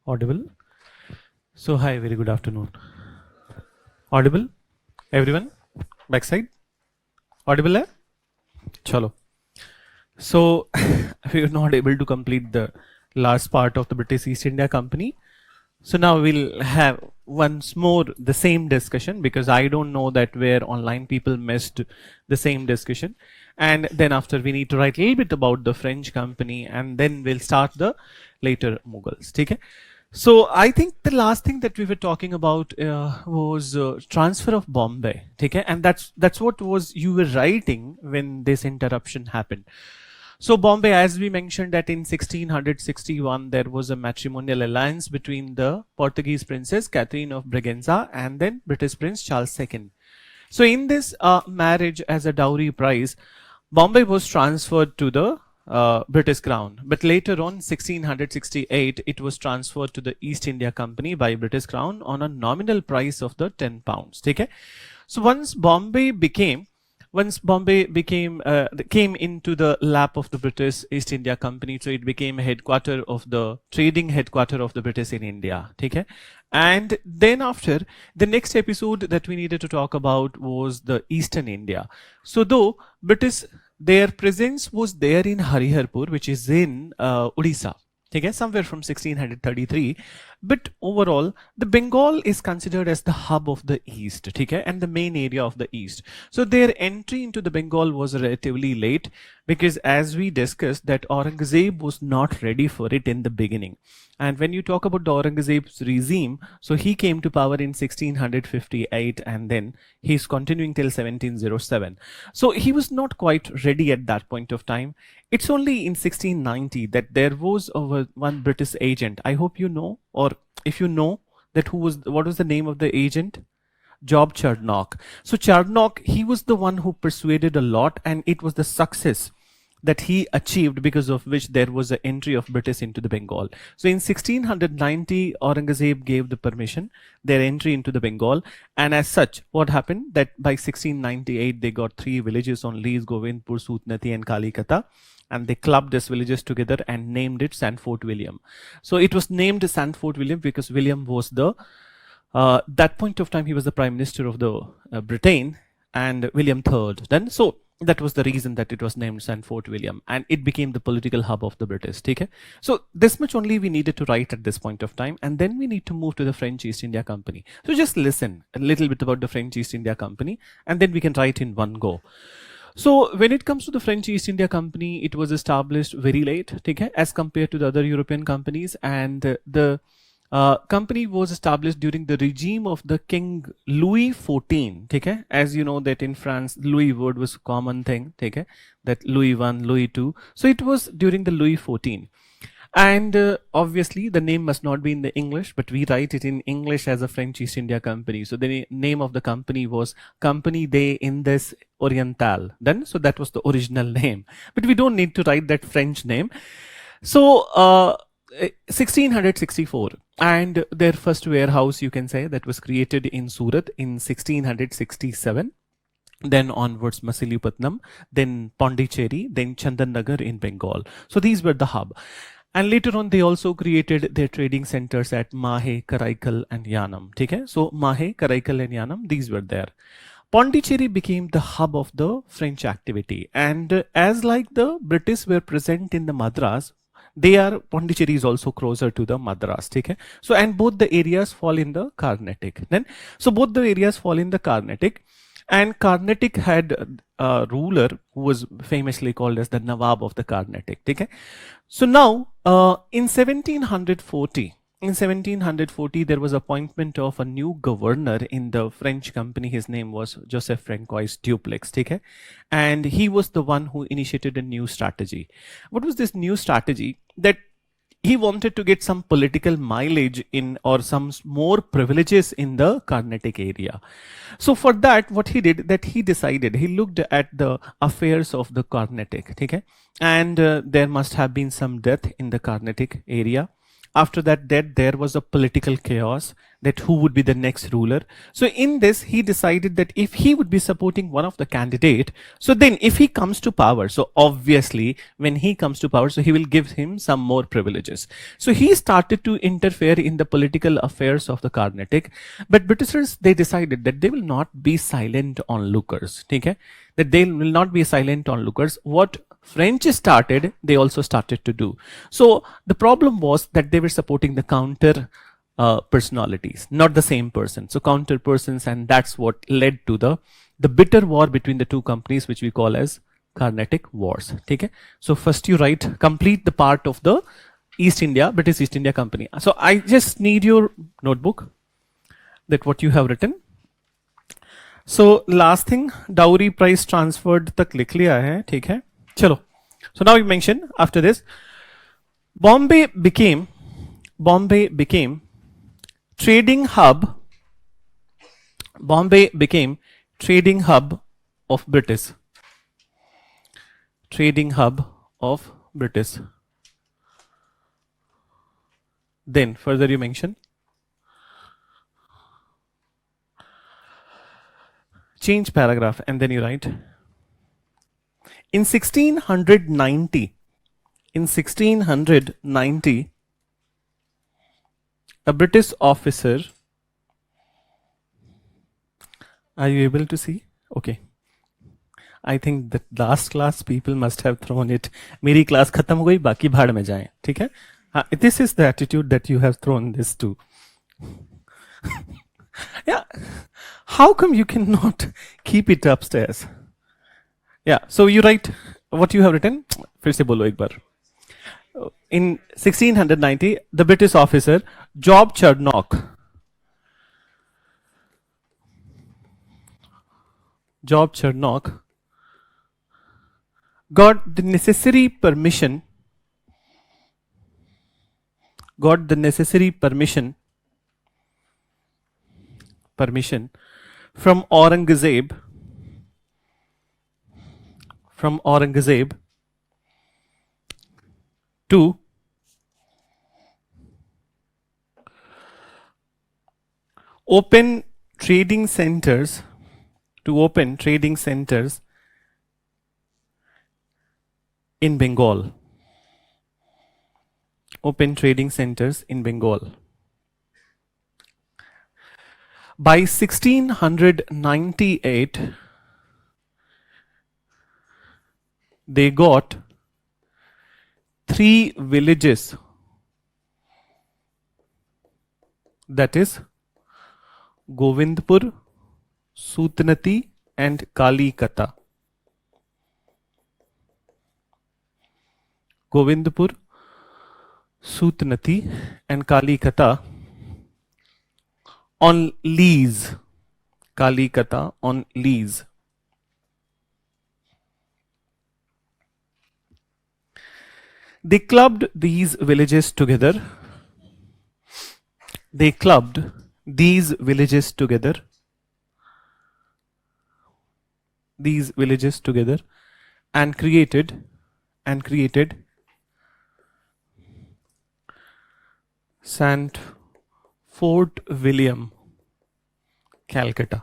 Audible? So hi, very good afternoon. Audible? Everyone? Backside? Audible hai? Chalo. So we were not able to complete the last part of the British East India Company. So now we'll have once more the same discussion, because I don't know that where online people missed the same discussion. And then after we need to write a little bit about the French company, and then we'll start the later Mughals. Okay? So I think the last thing that we were talking about was transfer of Bombay. Okay? And that's what was you were writing when this interruption happened. So Bombay, as we mentioned, that in 1661 there was a matrimonial alliance between the Portuguese princess Catherine of Braganza and then British Prince Charles II. So in this marriage, as a dowry prize, Bombay was transferred to the British Crown. But later on, 1668, it was transferred to the East India Company by British Crown on a nominal price of the £10. Okay? So once Bombay came came into the lap of the British East India Company, so it became a headquarter of the trading headquarter of the British in India. Okay? And then after, the next episode that we needed to talk about was the Eastern India. So though British, their presence was there in Hariharpur, which is in Odisha. Okay, somewhere from 1633, but overall the Bengal is considered as the hub of the east, okay, and the main area of the east. So their entry into the Bengal was relatively late, because as we discussed that Aurangzeb was not ready for it in the beginning. And when you talk about the Aurangzeb's regime, so he came to power in 1658 and then he's continuing till 1707. So he was not quite ready at that point of time. It's only in 1690 that there was one British agent. I hope you know, or if you know, that what was the name of the agent? Job Charnock. So Charnock, he was the one who persuaded a lot, and it was the success that he achieved because of which there was an entry of British into the Bengal. So in 1690, Aurangzeb gave the permission, their entry into the Bengal. And as such, what happened that by 1698, they got 3 villages on lease, Govindpur, Sutnati and Kalikata. And they clubbed these villages together and named it Sandford William. So it was named Sandford William because William was the, that point of time, he was the Prime Minister of the Britain, and William III. Then, so that was the reason that it was named Sandford William, and it became the political hub of the British. Okay? So this much only we needed to write at this point of time, and then we need to move to the French East India Company. So just listen a little bit about the French East India Company, and then we can write in one go. So when it comes to the French East India Company, it was established very late, okay, as compared to the other European companies, and the company was established during the regime of the King Louis XIV. Okay? As you know that in France, Louis word was a common thing. Okay? That Louis I, Louis II. So it was during the Louis XIV. And obviously the name must not be in the English, but we write it in English as a French East India Company. So the name of the company was Compagnie des Indes Orientales. Then, so that was the original name. But we don't need to write that French name. So 1664, and their first warehouse, you can say, that was created in Surat in 1667. Then onwards Masilepatnam, then Pondicherry, then Chandannagar in Bengal. So these were the hub. And later on, they also created their trading centers at Mahe, Karaikal and Yanam. Okay? So Mahe, Karaikal and Yanam, these were there. Pondicherry became the hub of the French activity. And as like the British were present in the Madras, Pondicherry is also closer to the Madras. Okay? So, and both the areas fall in the Carnatic. So both the areas fall in the Carnatic. And Carnatic had a ruler who was famously called as the Nawab of the Carnatic. Okay? So now, in 1740, there was appointment of a new governor in the French company. His name was Joseph Francois Dupleix. Okay? And he was the one who initiated a new strategy. What was this new strategy? That he wanted to get some political mileage in, or some more privileges in the Carnatic area. So for that, what he did, that he decided, he looked at the affairs of the Carnatic, okay? And there must have been some death in the Carnatic area. After that, there was a political chaos, that who would be the next ruler. So in this, he decided that if he would be supporting one of the candidate, so then if he comes to power, so obviously when he comes to power, so he will give him some more privileges. So he started to interfere in the political affairs of the Carnatic. But Britishers, they decided that they will not be silent onlookers. Okay? That they will not be silent onlookers. What French started, they also started to do. So the problem was that they were supporting the counter personalities, not the same person. So counter persons, and that's what led to the bitter war between the two companies, which we call as Carnatic Wars. Okay? So first you write, complete the part of the East India, British East India Company. So I just need your notebook, that what you have written. So last thing, dowry price transferred तक लिख लिया है, ठीक है? चलो. So now we mention after this, Bombay became trading hub. Bombay became trading hub of British. Trading hub of British. Then further you mention, change paragraph, and then you write, in 1690, a British officer, are you able to see? Okay. I think that last class people must have thrown it. मेरी class खत्म हो गई, बाकी भाड़ में जाएं, ठीक है? This is the attitude that you have thrown this to. Yeah. How come you cannot keep it upstairs? Yeah. So you write what you have written. फिर से बोलो एक बार. In 1690, the British officer Job Charnock got the necessary permission from Aurangzeb to open trading centers in Bengal. Open trading centers in Bengal. By 1698, they got 3 villages, that is Govindpur, Sutnati and Kalikata. Govindpur, Sutnati and Kalikata on lease. Kalikata on lease. They clubbed these villages together. And created St. Fort William, Calcutta.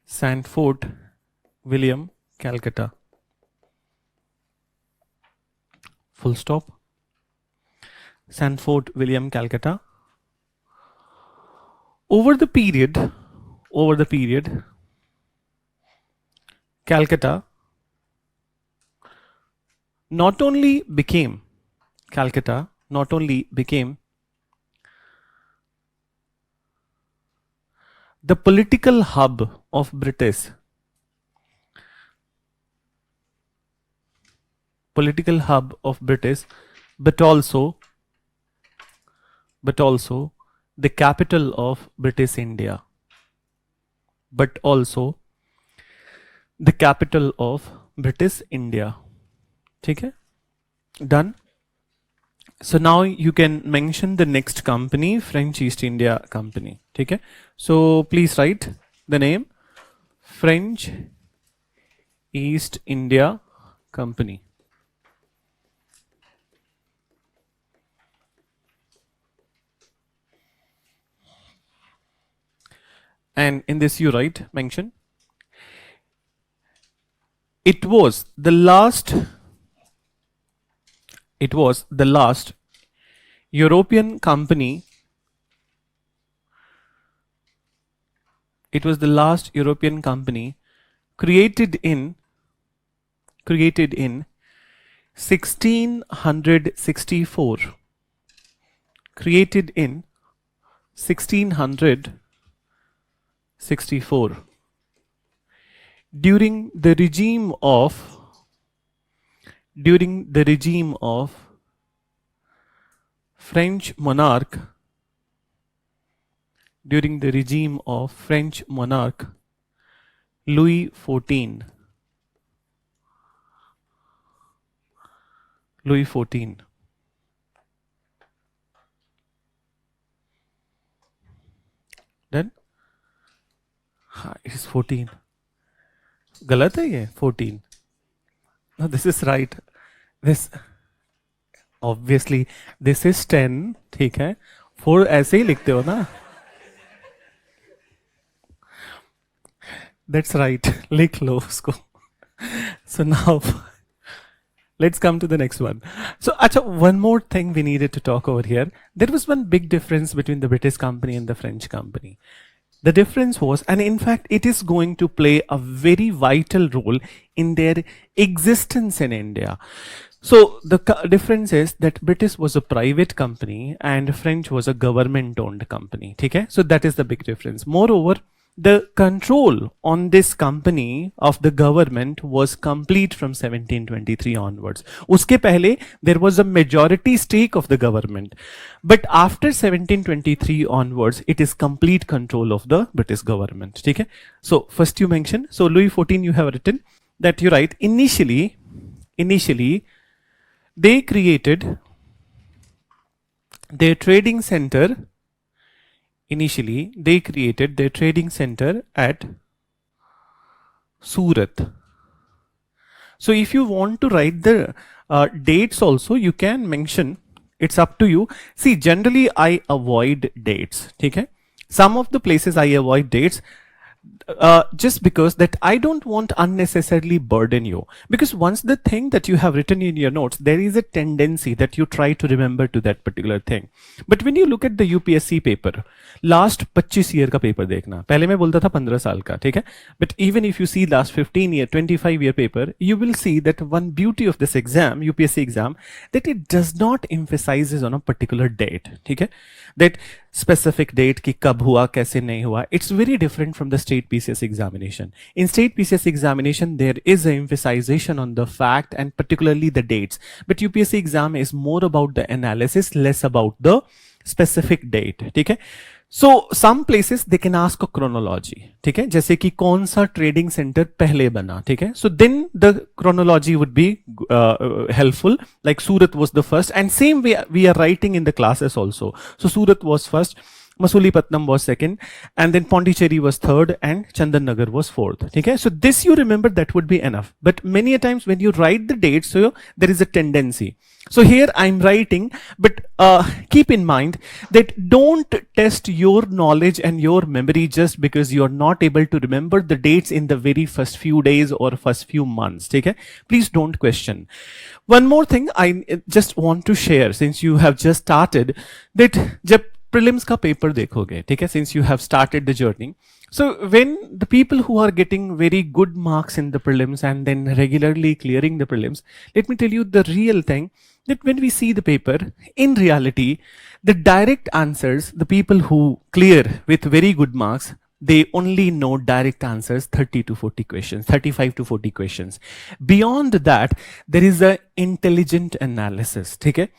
St. Fort William, Calcutta. Full stop. St. Fort William, Calcutta. Over the period, Calcutta not only became the political hub of British, but also the capital of British India. ठीक है? Done. So now you can mention the next company, French East India Company. ठीक है? So please write the name, French East India Company. and in this you write mention it was the last European company created in 1664 created in 1664 during the regime of French monarch Louis XIV. Then it is 14. गलत है ये 14. No, this is right. This obviously this is 10. ठीक है 4 ऐसे ही लिखते हो ना. That's right. लिख लो उसको. So now let's come to the next one. So acha, one more thing we needed to talk over here. There was one big difference between the British company and the French company. The difference was, and in fact it is going to play a very vital role in their existence in India. So the difference is that British was a private company and French was a government owned company. Okay? So that is the big difference. Moreover, the control on this company of the government was complete from 1723 onwards. Uske pehle, there was a majority stake of the government. But after 1723 onwards, it is complete control of the British government. Okay? So first you mentioned, so Louis XIV you have written that you write, initially, they created their trading center. Initially, they created their trading center at Surat. So if you want to write the dates also, you can mention, it's up to you. See, generally I avoid dates. Okay? Some of the places I avoid dates just because that I don't want unnecessarily burden you. Because once the thing that you have written in your notes, there is a tendency that you try to remember to that particular thing. But when you look at the UPSC paper, last 25 year का paper देखना. पहले मैं बोलता था 15 साल का, ठीक है? But even if you see last 15 year, 25 year paper, you will see that one beauty of this exam, UPSC exam, that it does not emphasizes on a particular date, ठीक है? That specific date कि कब हुआ, कैसे नहीं हुआ. It's very different from the state PCS examination. In state PCS examination, there is an emphasization on the fact and particularly the dates. But UPSC exam is more about the analysis, less about the specific date. ठीक है? So some places they can ask a chronology, ठीक है? जैसे कि कौन सा trading center पहले बना, ठीक है? So then the chronology would be helpful. Like Surat was the first, and same way we are writing in the classes also. So Surat was first, Masulipatnam was second, and then Pondicherry was third, and Chandannagar was fourth. Okay? So this you remember, that would be enough. But many a times when you write the dates, so there is a tendency. So here I'm writing, but keep in mind that don't test your knowledge and your memory just because you're not able to remember the dates in the very first few days or first few months. Okay? Please don't question. One more thing I just want to share, since you have just started, that जब prelims का paper देखोगे, ठीक है? Since you have started the journey. So when the people who are getting very good marks in the prelims and then regularly clearing the prelims, let me tell you the real thing, that when we see the paper, in reality, the direct answers, the people who clear with very good marks, they only know direct answers 30 to 40 questions, 35 to 40 questions. Beyond that, there is a intelligent analysis. Okay?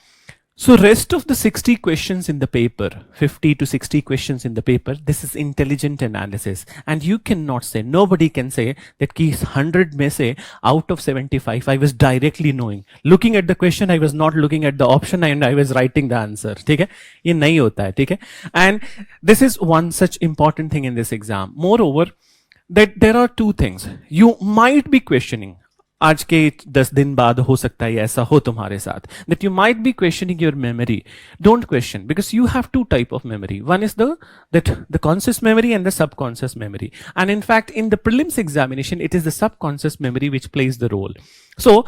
So rest of the 60 questions in the paper, 50 to 60 questions in the paper, this is intelligent analysis. And you cannot say, nobody can say that ki 100 में से out of 75, I was directly knowing. Looking at the question, I was not looking at the option and I was writing the answer. ठीक है? ये नहीं होता है, ठीक है? And this is one such important thing in this exam. Moreover, that there are two things. You might be questioning. आज के 10 दिन बाद हो सकता है ऐसा हो तुम्हारे साथ, that you might be questioning your memory. Don't question, because you have two type of memory. One is the conscious memory and the subconscious memory. And in fact, in the prelims examination, it is the subconscious memory which plays the role. So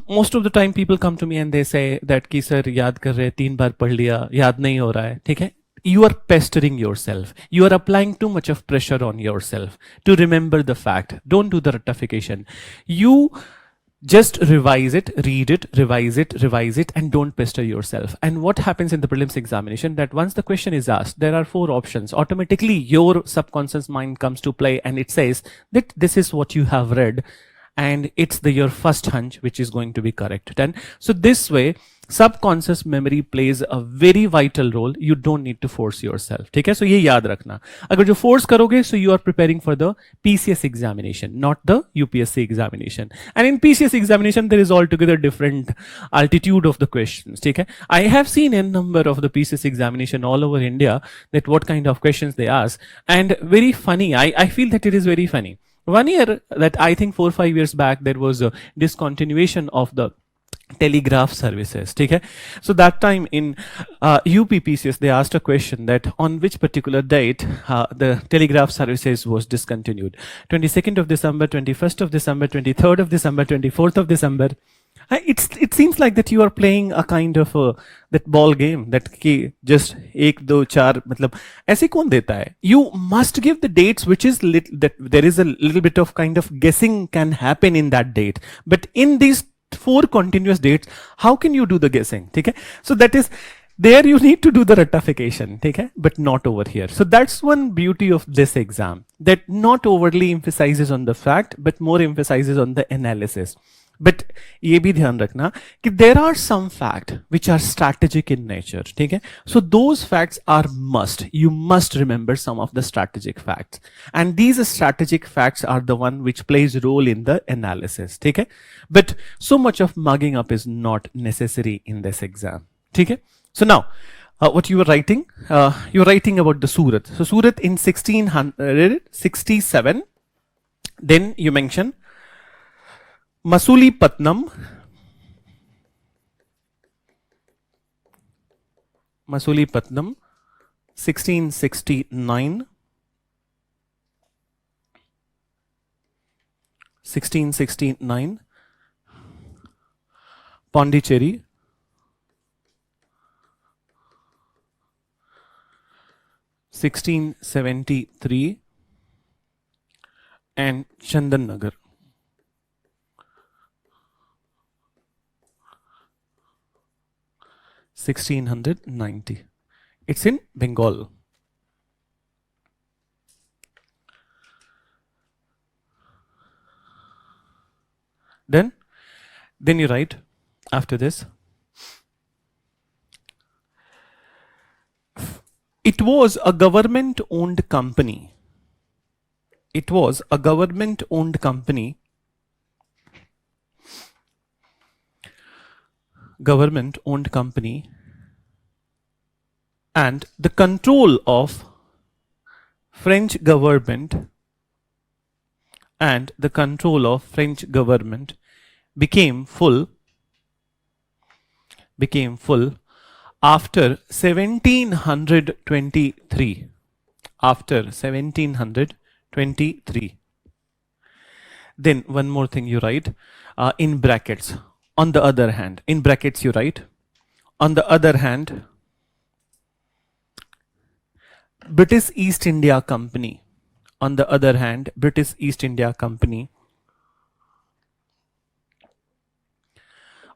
most of the time people come to me and they say that कि sir याद कर रहे 3 बार पढ़ लिया, याद नहीं हो रहा है, ठीक है? You are pestering yourself. You are applying too much of pressure on yourself to remember the fact. Don't do the rectification. You just revise it, read it, revise it, and don't pester yourself. And what happens in the prelims examination, that once the question is asked, there are 4 options. Automatically, your subconscious mind comes to play and it says that this is what you have read, and it's your first hunch which is going to be correct. And so this way, subconscious memory plays a very vital role. You don't need to force yourself. ठीक है? So ये याद रखना. अगर जो force करोगे, so you are preparing for the PCS examination, not the UPSC examination. And in PCS examination, there is altogether different altitude of the questions. ठीक है? I have seen a number of the PCS examination all over India, that what kind of questions they ask, and very funny. I feel that it is very funny. One year, that I think 4 or 5 years back, there was a discontinuation of the telegraph services. ठीक है? So that time in UPPCS, they asked a question that on which particular date the telegraph services was discontinued. 22nd of December, 21st of December, 23rd of December, 24th of December. It seems like that you are playing a kind of that ball game, that कि just 1 2 4 मतलब ऐसे कौन देता है? You must give the dates which is that there is a little bit of kind of guessing can happen in that date. But in these 4 continuous dates, how can you do the guessing? ठीक है? So that is there you need to do the rectification, ठीक है? But not over here. So that's one beauty of this exam, that not overly emphasizes on the fact, but more emphasizes on the analysis. But ये भी ध्यान रखना कि there are some facts which are strategic in nature, ठीक है? So those facts are must. You must remember some of the strategic facts, and these strategic facts are the one which plays role in the analysis, ठीक है? But so much of mugging up is not necessary in this exam, ठीक है? So now, what you were writing? You were writing about the Surat. So Surat in 1667. Then you mention Masulipatam, 1669, 1669, Pondicherry, 1673, and Chandan Nagar. 1690. It's in Bengal. Then you write after this. It was a government-owned company. It was a government-owned company. Government-owned company, and the control of French government became full after 1723. After 1723. Then one more thing you write in brackets. On the other hand, in brackets you write, on the other hand, British East India Company. On the other hand, British East India Company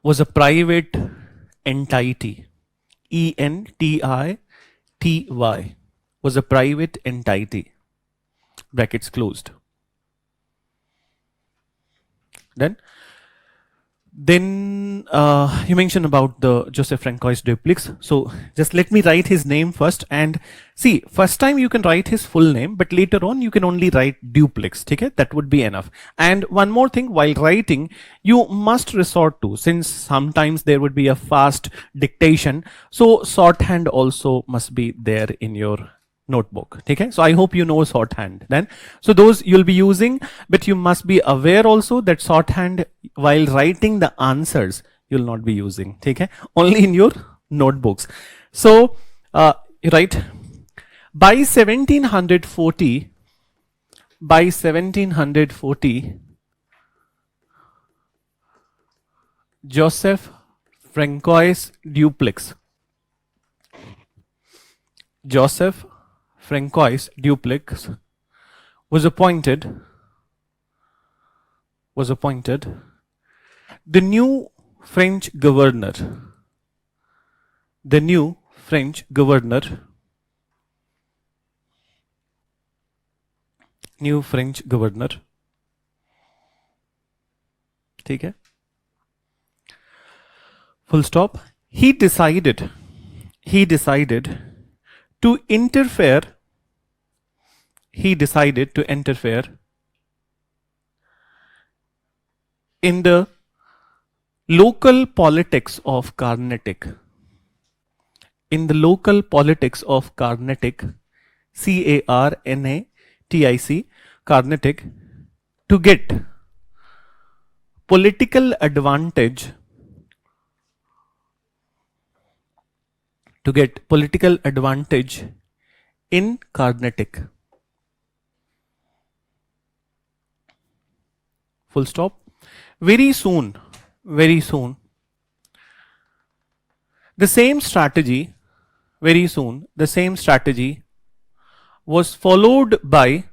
was a private entity. ENTITY was a private entity. Brackets closed. Then you mentioned about the Joseph Francois Dupleix. So just let me write his name first, and see, first time you can write his full name, but later on you can only write Dupleix. Okay, that would be enough. And one more thing, while writing, you must resort to, since sometimes there would be a fast dictation, so shorthand also must be there in your notebook. Okay, so I hope you know shorthand then. So those you'll be using, but you must be aware also that shorthand while writing the answers you'll not be using. Okay, only in your notebooks. So you write by 1740. By 1740, Joseph Francois Dupleix. Joseph Francois Dupleix was appointed the new French governor. The new French governor. New French governor. ठीक है, full stop. He decided to interfere. He decided to interfere in the local politics of Carnatic. In the local politics of Carnatic, Carnatic, Carnatic, to get political advantage, in Carnatic. Full stop. Very soon, the same strategy was followed by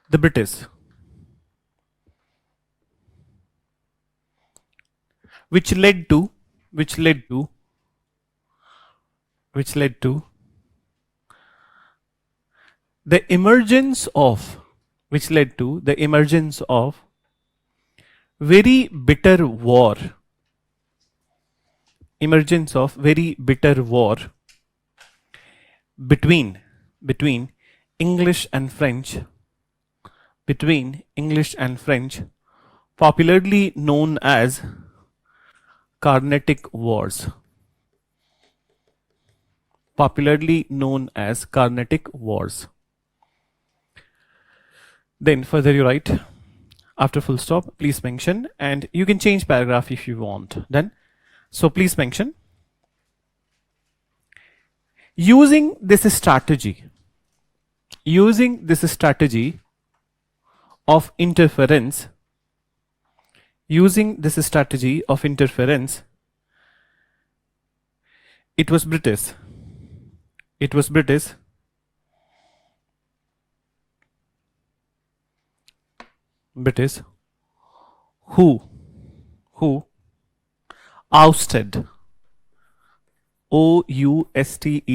the British, which led to the emergence of very bitter war. Between English and French, popularly known as Carnatic Wars. Then further you write, after full stop, please mention, and you can change paragraph if you want. Then, so please mention, using this strategy of interference, it was British who ousted, OUSTED,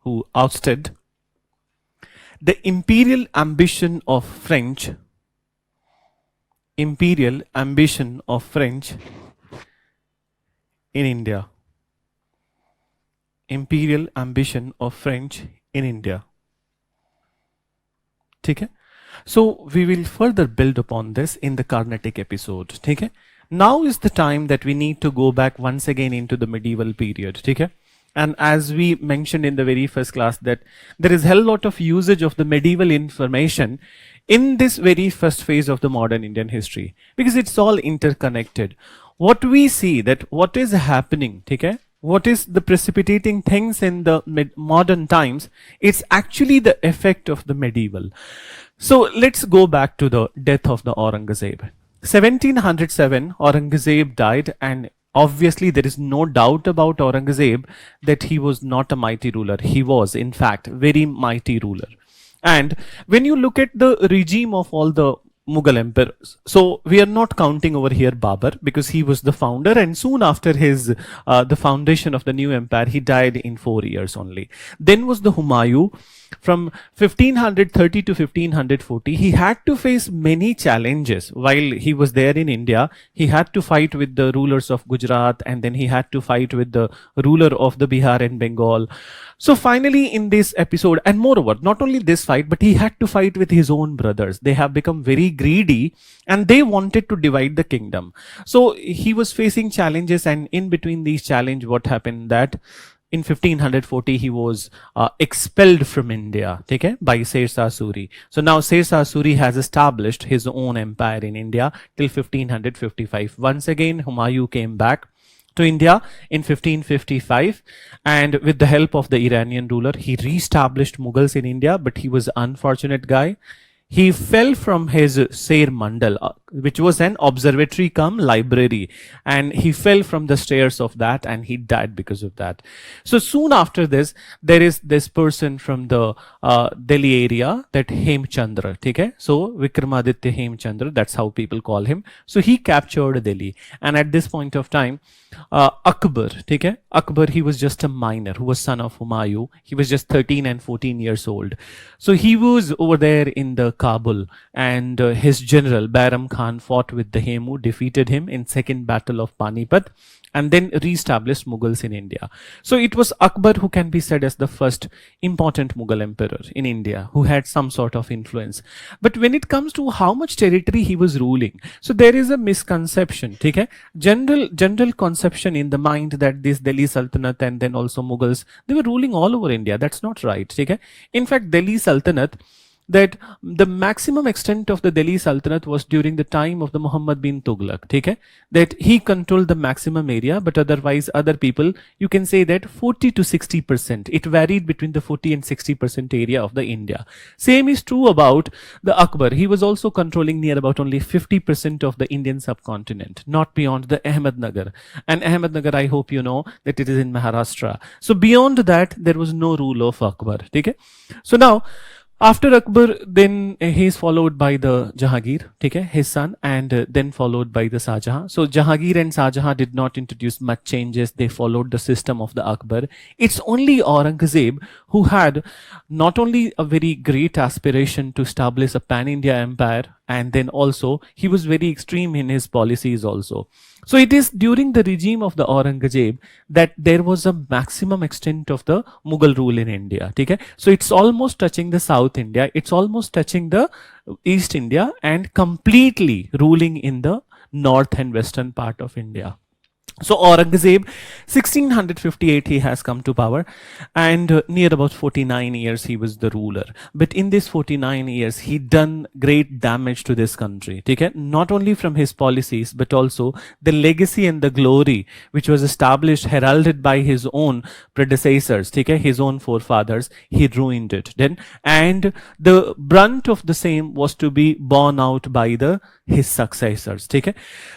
who ousted the imperial ambition of French in India. Imperial ambition of French in India. ठीक है? So we will further build upon this in the Carnatic episode. ठीक है? Now is the time that we need to go back once again into the medieval period. ठीक है? And as we mentioned in the very first class, that there is a hell lot of usage of the medieval information in this very first phase of the modern Indian history, because it's all interconnected. What we see, that what is happening, okay, what is the precipitating things in the modern times, it's actually the effect of the medieval. So let's go back to the death of the Aurangzeb. 1707, Aurangzeb died, and obviously there is no doubt about Aurangzeb that he was not a mighty ruler. He was, in fact, very mighty ruler. And when you look at the regime of all the Mughal emperors, so we are not counting over here Babur, because he was the founder, and soon after his the foundation of the new empire, he died in 4 years only. Then was the Humayun. From 1530 to 1540, he had to face many challenges while he was there in India. He had to fight with the rulers of Gujarat, and then he had to fight with the ruler of the Bihar and Bengal. So finally in this episode, and moreover, not only this fight, but he had to fight with his own brothers. They have become very greedy, and they wanted to divide the kingdom. So he was facing challenges, and in between these challenges, what happened that in 1540 he was expelled from India, okay, by Sher Suri. So now Sher Suri has established his own empire in India till 1555. Once again, Humayun came back to India in 1555, and with the help of the Iranian ruler, he re-established Mughals in India. But he was an unfortunate guy. He fell from his Ser Mandal, which was an observatory cum library, and he fell from the stairs of that, and he died because of that. So soon after this, there is this person from the Delhi area, that Hemchandra, okay? So Vikramaditya Hemchandra, that's how people call him. So he captured Delhi, and at this point of time, Akbar, okay? Akbar, he was just a minor who was son of Humayun. He was just 13 and 14 years old. So he was over there in the Kabul, and his general Bairam Khan fought with the Hemu, defeated him in second battle of Panipat, and then re-established Mughals in India. So it was Akbar who can be said as the first important Mughal emperor in India who had some sort of influence. But when it comes to how much territory he was ruling, so there is a misconception, okay? General conception in the mind that this Delhi Sultanate and then also Mughals, they were ruling all over India. That's not right, okay? In fact, Delhi Sultanate, that the maximum extent of the Delhi Sultanate was during the time of the Muhammad bin Tughlaq, okay? That he controlled the maximum area, but otherwise other people, you can say that 40 to 60%. It varied between the 40 and 60% area of the India. Same is true about the Akbar. He was also controlling near about only 50% of the Indian subcontinent, not beyond the Ahmednagar. And Ahmednagar, I hope you know that it is in Maharashtra. So beyond that, there was no rule of Akbar, okay? So now, after Akbar, then he is followed by the Jahangir, okay, his son, and then followed by the Shahjahan. So Jahangir and Shahjahan did not introduce much changes. They followed the system of the Akbar. It's only Aurangzeb who had not only a very great aspiration to establish a pan-India empire, and then also he was very extreme in his policies also. So it is during the regime of the Aurangzeb that there was a maximum extent of the Mughal rule in India. Okay? So it's almost touching the South India, it's almost touching the East India, and completely ruling in the north and western part of India. So Aurangzeb, 1658 he has come to power, and near about 49 years he was the ruler. But in this 49 years he done great damage to this country. Okay? Not only from his policies, but also the legacy and the glory which was established, heralded by his own predecessors, okay? His own forefathers, he ruined it. Then, and the brunt of the same was to be borne out by his successors. Okay?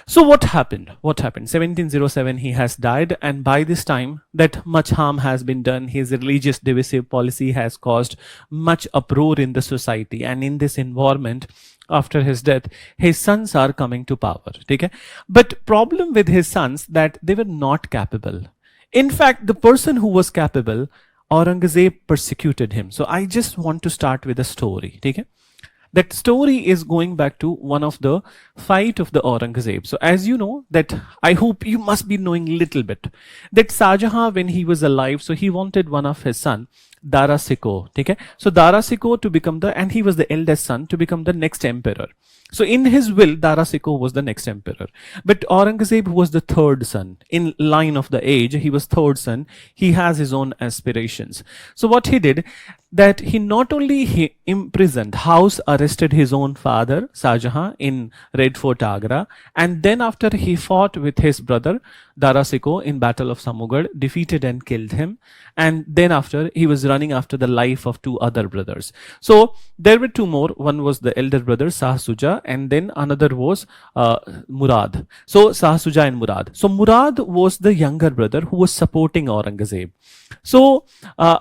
So what happened? 1707 he has died, and by this time that much harm has been done. His religious divisive policy has caused much uproar in the society, and in this environment, after his death, his sons are coming to power. Okay? But problem with his sons that they were not capable. In fact, the person who was capable, Aurangzeb persecuted him. So I just want to start with a story. Okay? That story is going back to one of the fight of the Aurangzeb. So as you know, that I hope you must be knowing little bit, that Shahjahan, when he was alive, so he wanted one of his son, Dara Shikoh. Okay? So Dara Shikoh to become and he was the eldest son, to become the next emperor. So in his will, Dara Shikoh was the next emperor. But Aurangzeb, who was the third son, in line of the age, he was third son, he has his own aspirations. So what he did, that he not only he imprisoned, house arrested his own father, Shahjahan, in Red Fort, Agra, and then after he fought with his brother, Dara Shikoh, in Battle of Samugad, defeated and killed him. And then after, he was running after the life of two other brothers. So there were two more. One was the elder brother, Shah Suja, and then another was Murad. So Shah Suja and Murad. So Murad was the younger brother who was supporting Aurangzeb. So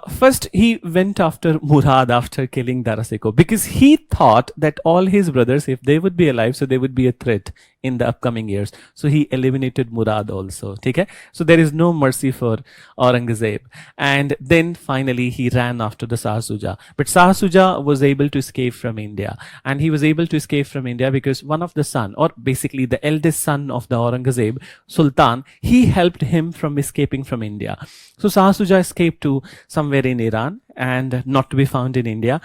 first he went after Murad after killing Dara Shikoh, because he thought that all his brothers, if they would be alive, so they would be a threat in the upcoming years. So he eliminated Murad also. Okay? So there is no mercy for Aurangzeb. And then finally he ran after the Shah Suja. But Shah Suja was able to escape from India. And he was able to escape from India because one of the son, or basically the eldest son of the Aurangzeb, Sultan, he helped him from escaping from India. So Shah Suja escaped to somewhere in Iran and not to be found in India.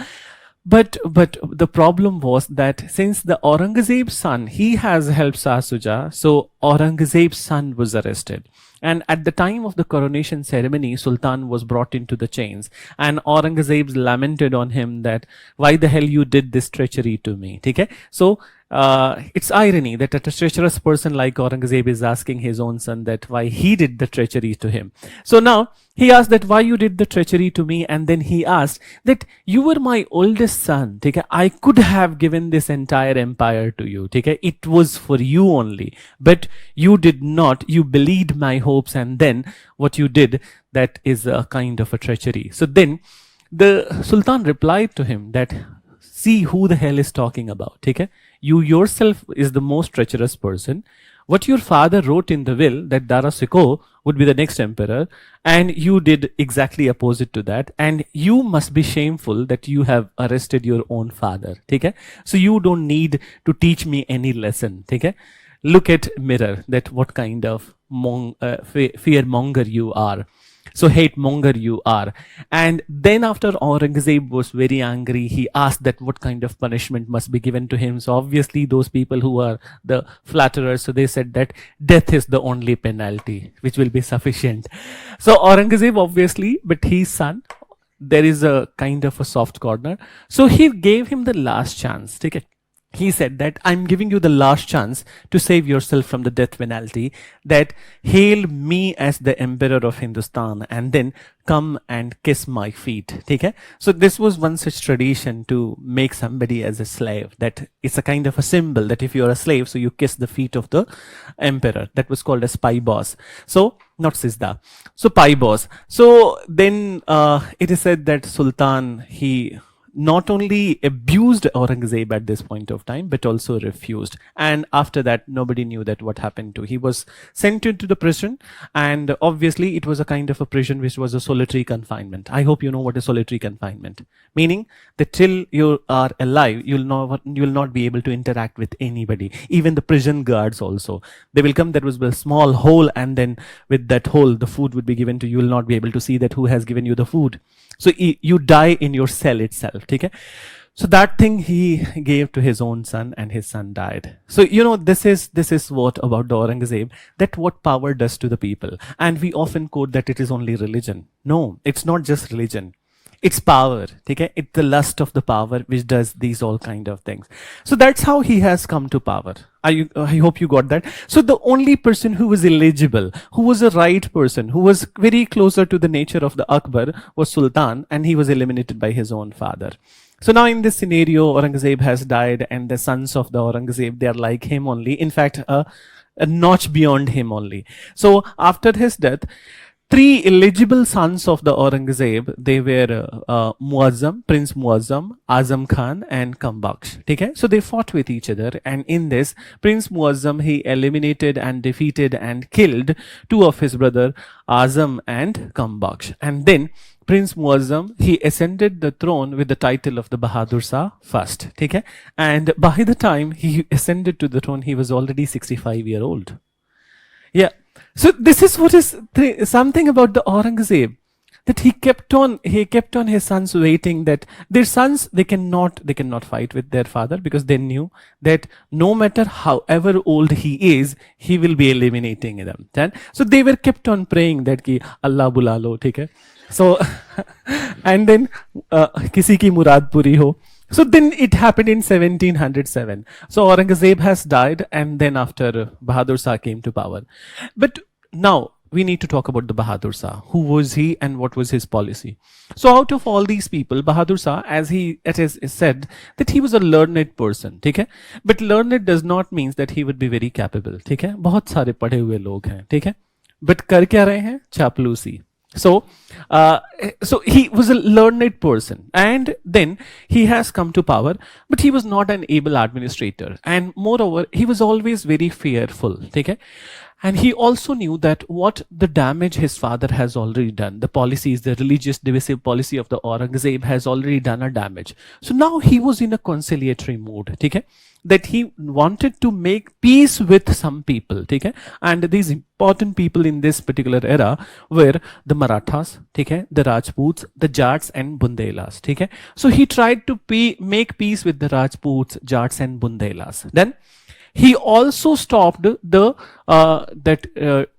But the problem was that since the Aurangzeb's son, he has helped Shah Shuja, so Aurangzeb's son was arrested. And at the time of the coronation ceremony, Sultan was brought into the chains, and Aurangzeb lamented on him that why the hell you did this treachery to me. Okay? So it's irony that a treacherous person like Aurangzeb is asking his own son that why he did the treachery to him. So now he asked that why you did the treachery to me, and then he asked that you were my oldest son. Okay? I could have given this entire empire to you. Okay? It was for you only, but you did not. You believed my hopes, and then what you did, that is a kind of a treachery. So then the Sultan replied to him that see who the hell is talking about. Okay? You yourself is the most treacherous person. What your father wrote in the will that Dara Shikoh would be the next emperor, and you did exactly opposite to that, and you must be shameful that you have arrested your own father. Okay? So you don't need to teach me any lesson. Okay? Look at mirror, that what kind of fear monger you are. So hate monger you are. And then after Aurangzeb was very angry, he asked that what kind of punishment must be given to him. So obviously those people who are the flatterers, so they said that death is the only penalty which will be sufficient. So Aurangzeb obviously, but his son, there is a kind of a soft corner. So he gave him the last chance. Take it. He said that I'm giving you the last chance to save yourself from the death penalty, that hail me as the emperor of Hindustan and then come and kiss my feet. Okay? So this was one such tradition to make somebody as a slave, that it's a kind of a symbol that if you're a slave, so you kiss the feet of the emperor. That was called as pai boss. So not Sizda. So pai boss. So then it is said that Sultan, he not only abused Aurangzeb at this point of time, but also refused. And after that, nobody knew that what happened to. He was sent into the prison, and obviously it was a kind of a prison which was a solitary confinement. I hope you know what is solitary confinement. Meaning that till you are alive, you'll not be able to interact with anybody. Even the prison guards also. They will come, there was a small hole, and then with that hole, the food would be given to you. You'll not be able to see that who has given you the food. So you die in your cell itself. Okay? So that thing he gave to his own son, and his son died. So this is what about the Aurangzeb, that what power does to the people. And we often quote that it is only religion. No, it's not just religion. It's power. Okay? It's the lust of the power which does these all kind of things. So that's how he has come to power. I hope you got that. So the only person who was eligible, who was a right person, who was very closer to the nature of the Akbar was Sultan, and he was eliminated by his own father. So now in this scenario, Aurangzeb has died, and the sons of the Aurangzeb, they are like him only. In fact, a notch beyond him only. So after his death, 3 eligible sons of the Aurangzeb, they were Muazzam, Prince Muazzam, Azam Khan, and Kambaksh. Okay? So they fought with each other, and in this, Prince Muazzam, he eliminated and defeated and killed 2 of his brother, Azam and Kambaksh. And then Prince Muazzam, he ascended the throne with the title of the Bahadur Shah first. Okay? And by the time he ascended to the throne, he was already 65 years old. Yeah. So this is what is something about the Aurangzeb, that he kept on his sons waiting, that their sons, they cannot fight with their father, because they knew that no matter however old he is, he will be eliminating them. So they were kept on praying that ki Allah bula lo, okay? So and then kisi ki murad puri ho. So then it happened in 1707. So Aurangzeb has died, and then after Bahadur Shah came to power. But now we need to talk about the Bahadur Shah. Who was he and what was his policy? So out of all these people, Bahadur Shah, as it is said, that he was a learned person. Okay? But learned does not mean that he would be very capable. Okay? बहुत सारे पढ़े हुए लोग हैं. ठीक है? But कर क्या रहे हैं? चापलूसी. So he was a learned person, and then he has come to power, but he was not an able administrator, and moreover, he was always very fearful. Okay? And he also knew that what the damage his father has already done, the policies, the religious divisive policy of the Aurangzeb has already done a damage. So now he was in a conciliatory mood, okay? That he wanted to make peace with some people, okay? And these important people in this particular era were the Marathas, okay? The Rajputs, the Jats and Bundelas, okay? So he tried to make peace with the Rajputs, Jats and Bundelas. Then he also stopped the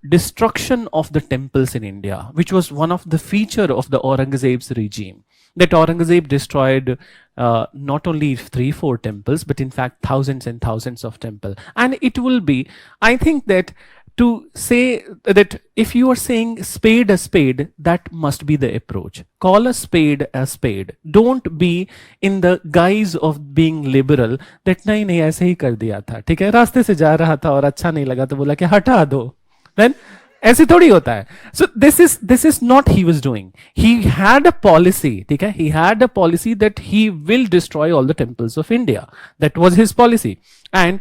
destruction of the temples in India, which was one of the feature of the Aurangzeb's regime. That Aurangzeb destroyed not only 3-4 temples, but in fact thousands and thousands of temples. And it will be, I think that to say that if you are saying spade a spade, that must be the approach. Call a spade a spade. Don't be in the guise of being liberal that नहीं नहीं ऐसे ही कर दिया था, ठीक है, रास्ते से जा रहा था और अच्छा नहीं लगा तो बोला कि हटा दो. Then ऐसे थोड़ी होता है. So this is not he was doing. He had a policy, ठीक है? He had a policy that he will destroy all the temples of India. That was his policy. And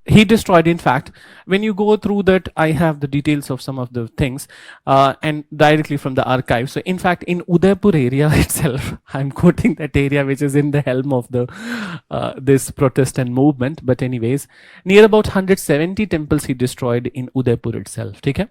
he destroyed, in fact, when you go through that, I have the details of some of the things and directly from the archive. So in fact, in Udaipur area itself, I'm quoting that area which is in the helm of the this protest and movement. But anyways, near about 170 temples he destroyed in Udaipur itself. Okay?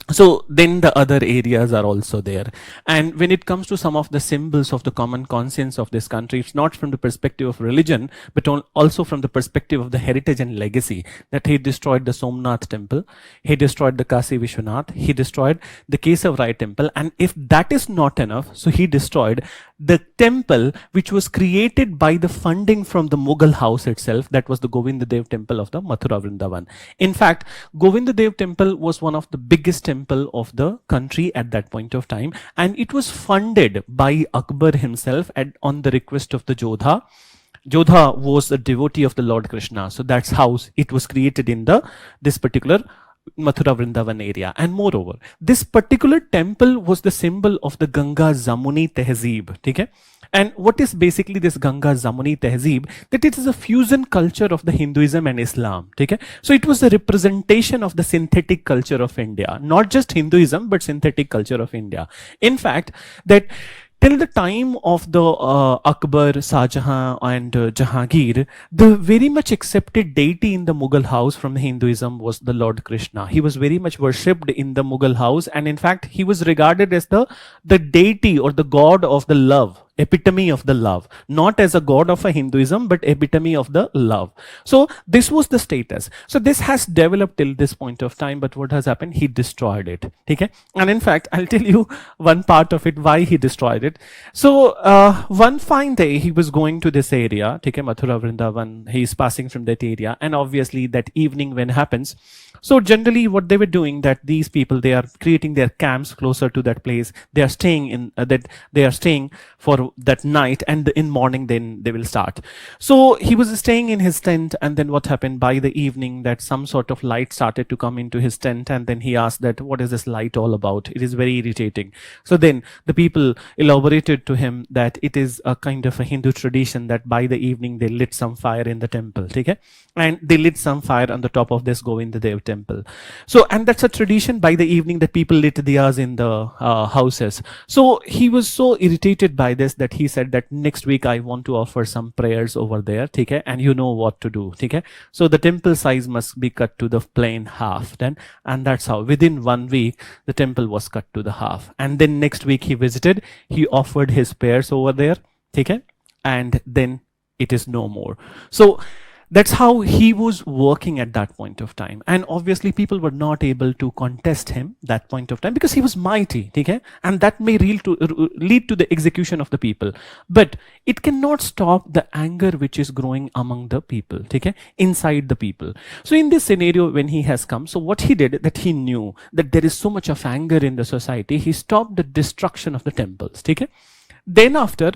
So then the other areas are also there. And when it comes to some of the symbols of the common conscience of this country, it's not from the perspective of religion, but also from the perspective of the heritage and legacy, that he destroyed the Somnath temple, he destroyed the Kasi Vishwanath, he destroyed the Kesav Rai temple. And if that is not enough, so he destroyed the temple which was created by the funding from the Mughal house itself, that was the Govinda Dev temple of the Mathura Vrindavan. In fact, Govinda Dev temple was one of the biggest temple of the country at that point of time, and it was funded by Akbar himself on the request of the Jodha. Jodha was a devotee of the Lord Krishna, so that's how it was created in this particular Mathura Vrindavan area. And moreover, this particular temple was the symbol of the Ganga Zamuni Tehzeeb. Okay? And what is basically this Ganga Zamuni Tehzeeb? That it is a fusion culture of the Hinduism and Islam. Okay? So it was a representation of the synthetic culture of India, not just Hinduism, but synthetic culture of India. In fact, that till the time of the Akbar, Shahjahan and Jahangir, the very much accepted deity in the Mughal house from Hinduism was the Lord Krishna. He was very much worshipped in the Mughal house, and in fact he was regarded as the deity or the god of the love, epitome of the love, not as a god of a Hinduism, but epitome of the love. So this was the status. So this has developed till this point of time, but what has happened? He destroyed it. Okay? And in fact, I'll tell you one part of it, why he destroyed it. So one fine day, he was going to this area, okay, Mathura Vrindavan, he's passing from that area, and obviously that evening when happens, so generally what they were doing, that these people, they are creating their camps closer to that place. They are staying in they are staying for that night, and in morning then they will start. So he was staying in his tent, and then what happened, by the evening that some sort of light started to come into his tent, and then he asked that what is this light all about? It is very irritating. So then the people elaborated to him that it is a kind of a Hindu tradition that by the evening they lit some fire in the temple. Okay? And they lit some fire on the top of this Govinda Dev temple. So, and that's a tradition by the evening that people lit diyas in the houses. So he was so irritated by this that he said that next week I want to offer some prayers over there, okay? And you know what to do, okay? So the temple size must be cut to the plain half then, and that's how within 1 week the temple was cut to the half. And then next week he visited, he offered his prayers over there, okay? And then it is no more. So that's how he was working at that point of time. And obviously people were not able to contest him that point of time because he was mighty, okay? And that may lead to the execution of the people. But it cannot stop the anger which is growing among the people, okay? Inside the people. So in this scenario, when he has come, so what he did, that he knew that there is so much of anger in the society, he stopped the destruction of the temples, okay? Then after,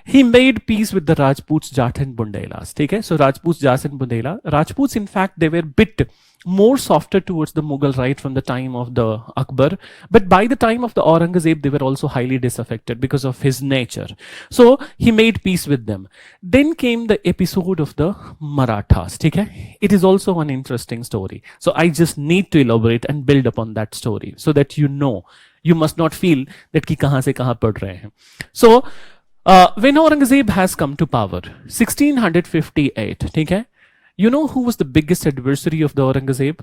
he made peace with the Rajputs, Jat and Bundelas. Okay, so Rajputs, Jat and Bundela. Rajputs, in fact, they were bit more softer towards the Mughal right from the time of the Akbar, but by the time of the Aurangzeb, they were also highly disaffected because of his nature. So he made peace with them. Then came the episode of the Marathas. Okay, it is also an interesting story. So I just need to elaborate and build upon that story so that you know. You must not feel that कि कहाँ से कहाँ पढ़ रहे हैं. So when Aurangzeb has come to power, 1658, ठीक है? You know who was the biggest adversary of the Aurangzeb?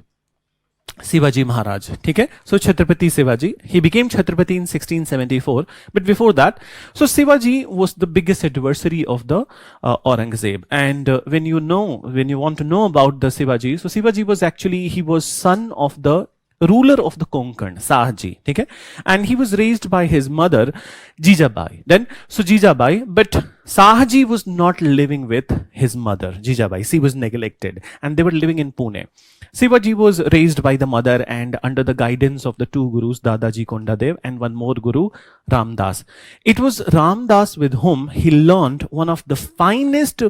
Shivaji Maharaj. Okay? So Chhatrapati Shivaji, he became Chhatrapati in 1674. But before that, so Shivaji was the biggest adversary of the Aurangzeb. And when you want to know about the Shivaji, so Shivaji was actually, he was son of the ruler of the Konkan, Sahji, okay? And he was raised by his mother, Jijabai. Then, so Jijabai, but Sahji was not living with his mother, Jijabai. She was neglected and they were living in Pune. Shivaji was raised by the mother and under the guidance of the two gurus, Dadaji Kondadev and one more guru, Ramdas. It was Ramdas with whom he learned one of the finest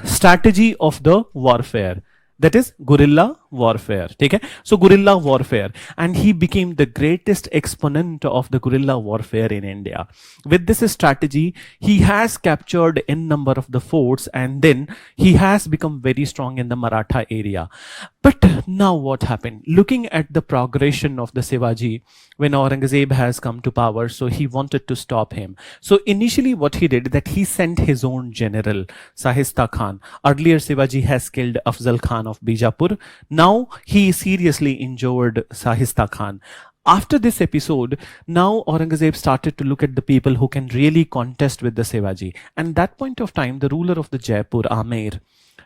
strategy of the warfare. That is guerrilla warfare. Okay? So guerrilla warfare, and he became the greatest exponent of the guerrilla warfare in India. With this strategy, he has captured n number of the forts, and then he has become very strong in the Maratha area. But now what happened? Looking at the progression of the Shivaji, when Aurangzeb has come to power, so he wanted to stop him. So initially what he did, that he sent his own general, Sahista Khan. Earlier Shivaji has killed Afzal Khan of Bijapur. Now he seriously injured Sahista Khan. After this episode, now Aurangzeb started to look at the people who can really contest with the Shivaji. And that point of time, the ruler of the Jaipur, Amer,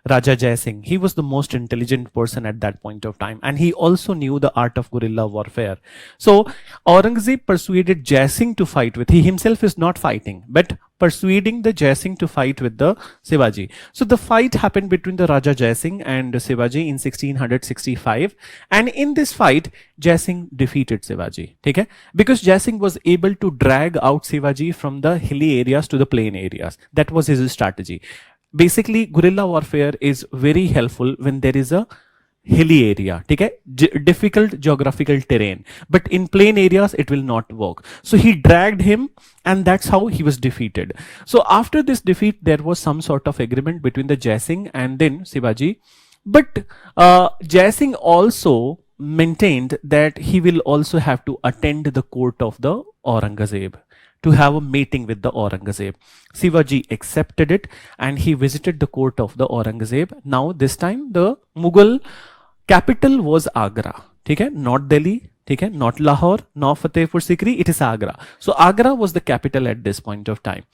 Raja Jai Singh, he was the most intelligent person at that point of time, and he also knew the art of guerrilla warfare. So Aurangzeb persuaded Jai Singh to fight with. He himself is not fighting, but persuading the Jai Singh to fight with the Shivaji. So the fight happened between the Raja Jai Singh and Shivaji in 1665, and in this fight, Jai Singh defeated Shivaji. Okay? Because Jai Singh was able to drag out Shivaji from the hilly areas to the plain areas. That was his strategy. Basically, guerrilla warfare is very helpful when there is a hilly area, okay? Difficult geographical terrain, but in plain areas it will not work. So he dragged him, and that's how he was defeated. So after this defeat, there was some sort of agreement between the Jai Singh and then Shivaji, but Jai Singh also maintained that he will also have to attend the court of the Aurangzeb, to have a meeting with the Aurangzeb. Shivaji accepted it, and he visited the court of the Aurangzeb. Now this time the Mughal capital was Agra. Okay? Not Delhi, okay? Not Lahore, not Fatehpur Sikri, it is Agra. So Agra was the capital at this point of time.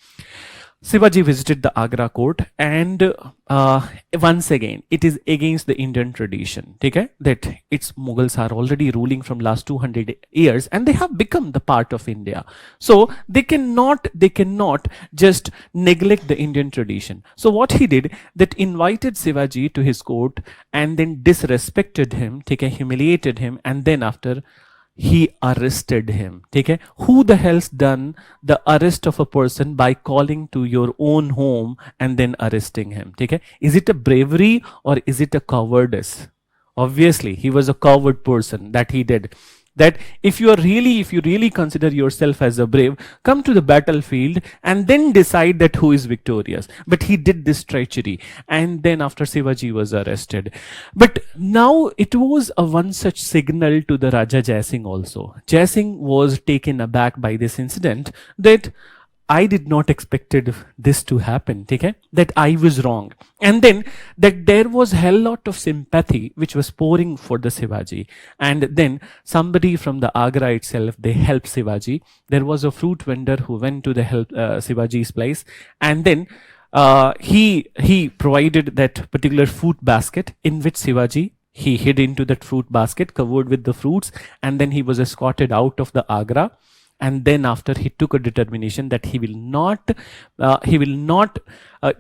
Shivaji visited the Agra court, and once again, it is against the Indian tradition, okay? That its Mughals are already ruling from last 200 years, and they have become the part of India. So they cannot just neglect the Indian tradition. So what he did, that invited Shivaji to his court and then disrespected him, okay, humiliated him, and then after he arrested him. Okay? Who the hell's done the arrest of a person by calling to your own home and then arresting him? Okay? Is it a bravery or is it a cowardice? Obviously, he was a coward person that he did. That if you really consider yourself as a brave, come to the battlefield and then decide that who is victorious. But he did this treachery, and then after Shivaji was arrested. But now it was a one such signal to the Raja Jai Singh also. Jai Singh was taken aback by this incident, that I did not expected this to happen, okay? That I was wrong. And then that there was hell lot of sympathy which was pouring for the Shivaji. And then somebody from the Agra itself, they helped Shivaji. There was a fruit vendor who went to the help Shivaji's place, and then he provided that particular fruit basket in which Shivaji, he hid into that fruit basket covered with the fruits, and then he was escorted out of the Agra. And then after, he took a determination that he will not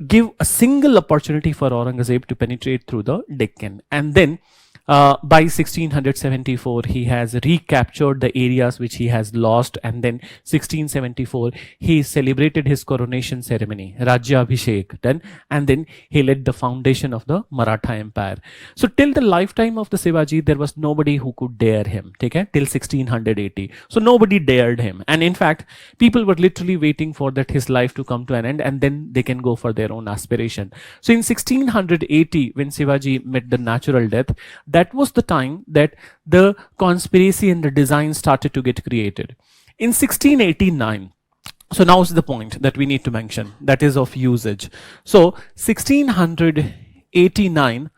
give a single opportunity for Aurangzeb to penetrate through the Deccan. And then By 1674, he has recaptured the areas which he has lost, and then 1674 he celebrated his coronation ceremony, Rajya Abhishek, done, and then he led the foundation of the Maratha Empire. So till the lifetime of the Shivaji, there was nobody who could dare him. Okay, till 1680, so nobody dared him, and in fact, people were literally waiting for that his life to come to an end, and then they can go for their own aspiration. So in 1680, when Shivaji met the natural death, that was the time that the conspiracy and the design started to get created. In 1689, so now is the point that we need to mention, that is of usage. So 1689,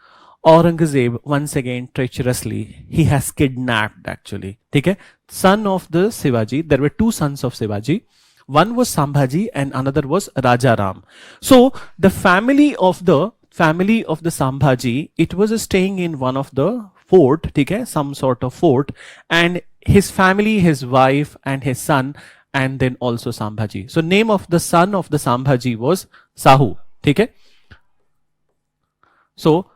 Aurangzeb once again treacherously, he has kidnapped actually. Okay? Son of the Shivaji, there were two sons of Shivaji. One was Sambhaji and another was Rajaram. So the family of the Sambhaji, it was staying in one of the fort, okay, some sort of fort, and his family, his wife and his son, and then also Sambhaji. So name of the son of the Sambhaji was Sahu, okay. So,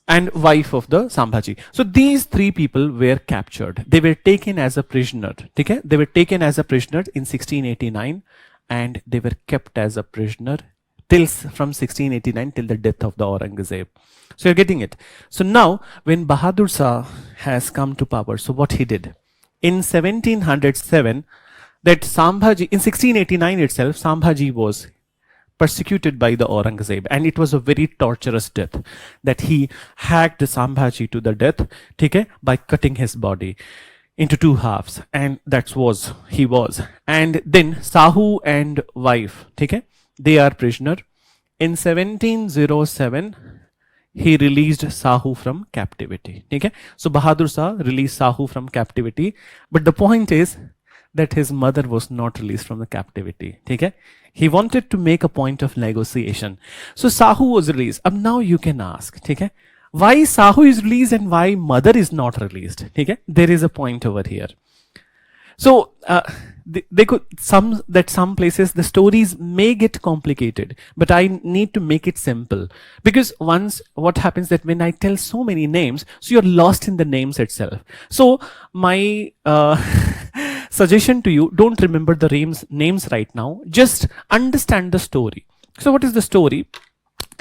and wife of the Sambhaji. So these three people were captured. They were taken as a prisoner, okay. They were taken as a prisoner in 1689, and they were kept as a prisoner till from 1689 till the death of the Aurangzeb. So you're getting it. So now when Bahadur Shah has come to power, so what he did in 1707, that Sambhaji, in 1689 itself, Sambhaji was persecuted by the Aurangzeb, and it was a very torturous death, that he hacked Sambhaji to the death, okay, by cutting his body into two halves, and that was he was. And then Sahu and wife, okay, they are prisoner. In 1707, he released Sahu from captivity. Okay? So Bahadur Shah released Sahu from captivity. But the point is that his mother was not released from the captivity. Okay? He wanted to make a point of negotiation. So Sahu was released. Now you can ask, okay, why Sahu is released and why mother is not released? Okay? There is a point over here. So they could some places the stories may get complicated, but I need to make it simple, because once what happens that when I tell so many names, so you're lost in the names itself. So my suggestion to you, don't remember the names right now, just understand the story. So what is the story?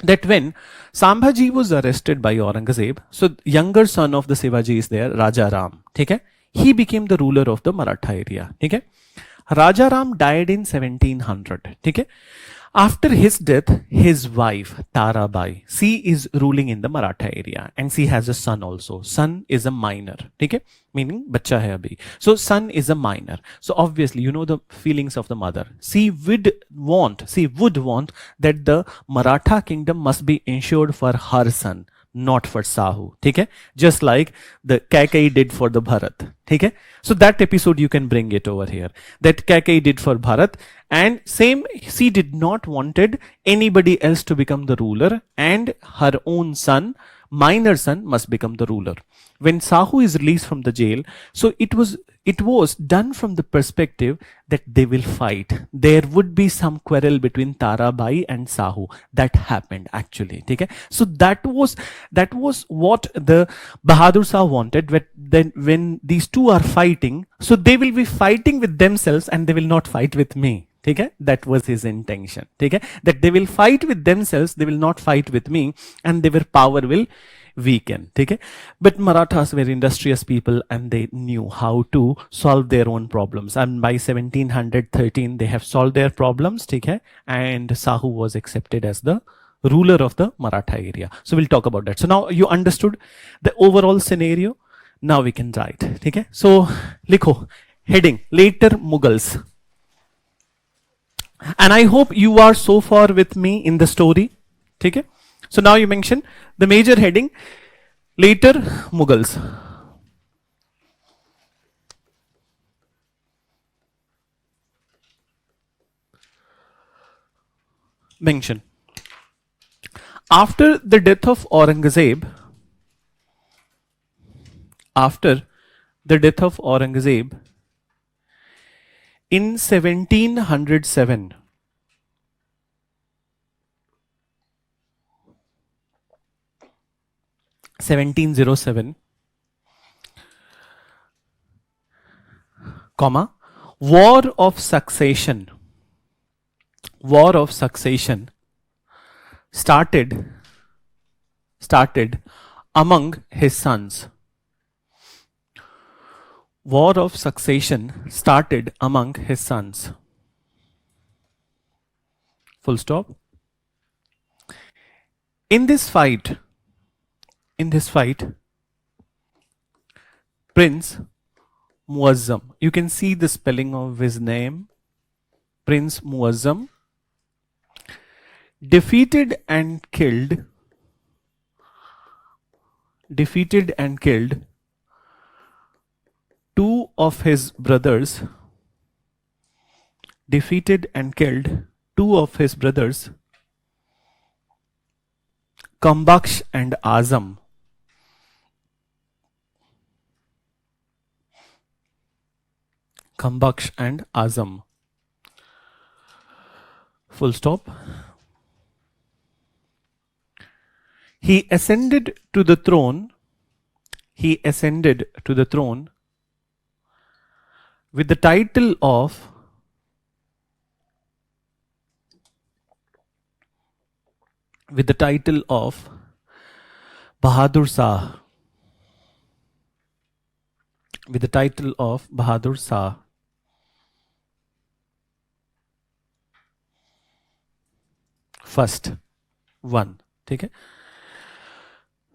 That when Sambhaji was arrested by Aurangzeb, so younger son of the Shivaji is there, Rajaram, okay? He became the ruler of the Maratha area. Okay? Rajaram died in 1700. Okay? After his death, his wife Tarabai, she is ruling in the Maratha area, and she has a son also. Son is a minor. Okay? Meaning bacha hai abhi. So son is a minor. So obviously you know the feelings of the mother. She would want that the Maratha kingdom must be ensured for her son, not for Sahu. Okay? Just like the Kaikai did for the Bharat. Okay? So that episode you can bring it over here. That Kaikai did for Bharat, and same, she did not wanted anybody else to become the ruler, and her own son, minor son, must become the ruler. When Sahu is released from the jail, so it was done from the perspective that they will fight. There would be some quarrel between Tarabai and Sahu. That happened actually. Okay? So that was what the Bahadur Shah wanted. But then when these two are fighting, so they will be fighting with themselves and they will not fight with me. Okay? That was his intention. Okay? That they will fight with themselves, they will not fight with me, and their power will weaken. Okay? But Marathas were industrious people and they knew how to solve their own problems. And by 1713, they have solved their problems. Okay? And Sahu was accepted as the ruler of the Maratha area. So we'll talk about that. So now you understood the overall scenario. Now we can write. Okay? So likho, heading, later Mughals. And I hope you are so far with me in the story. Okay? So now you mention the major heading, later Mughals. Mention. After the death of Aurangzeb, in 1707, comma, war of succession started among his sons. War of succession started among his sons. Full stop. In this fight, Prince Muazzam, you can see the spelling of his name, Prince Muazzam, defeated and killed two of his brothers, Kambaksh and Azam. Full stop. He ascended to the throne with the title of Bahadur Shah. First one. Okay.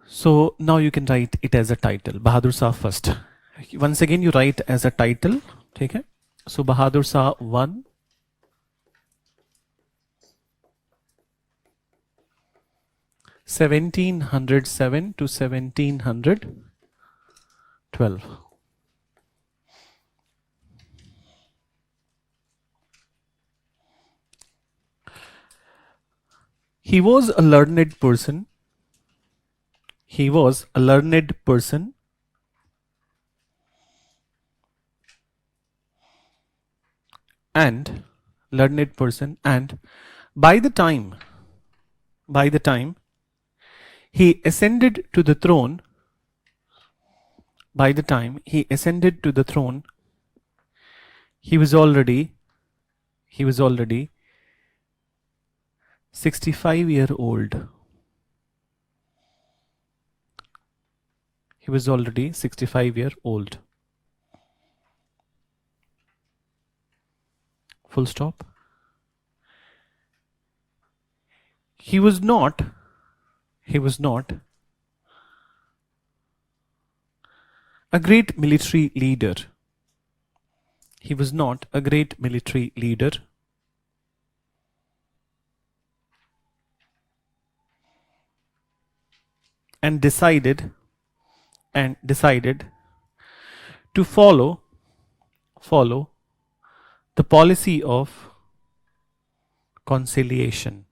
So now you can write it as a title, Bahadur Shah first. Once again you write as a title. Okay. So Bahadur Shah 1, 1707 to 1712. He was a learned person. And by the time he ascended to the throne, he was already 65-year old. Full stop. He was not a great military leader. And decided to follow the policy of conciliation.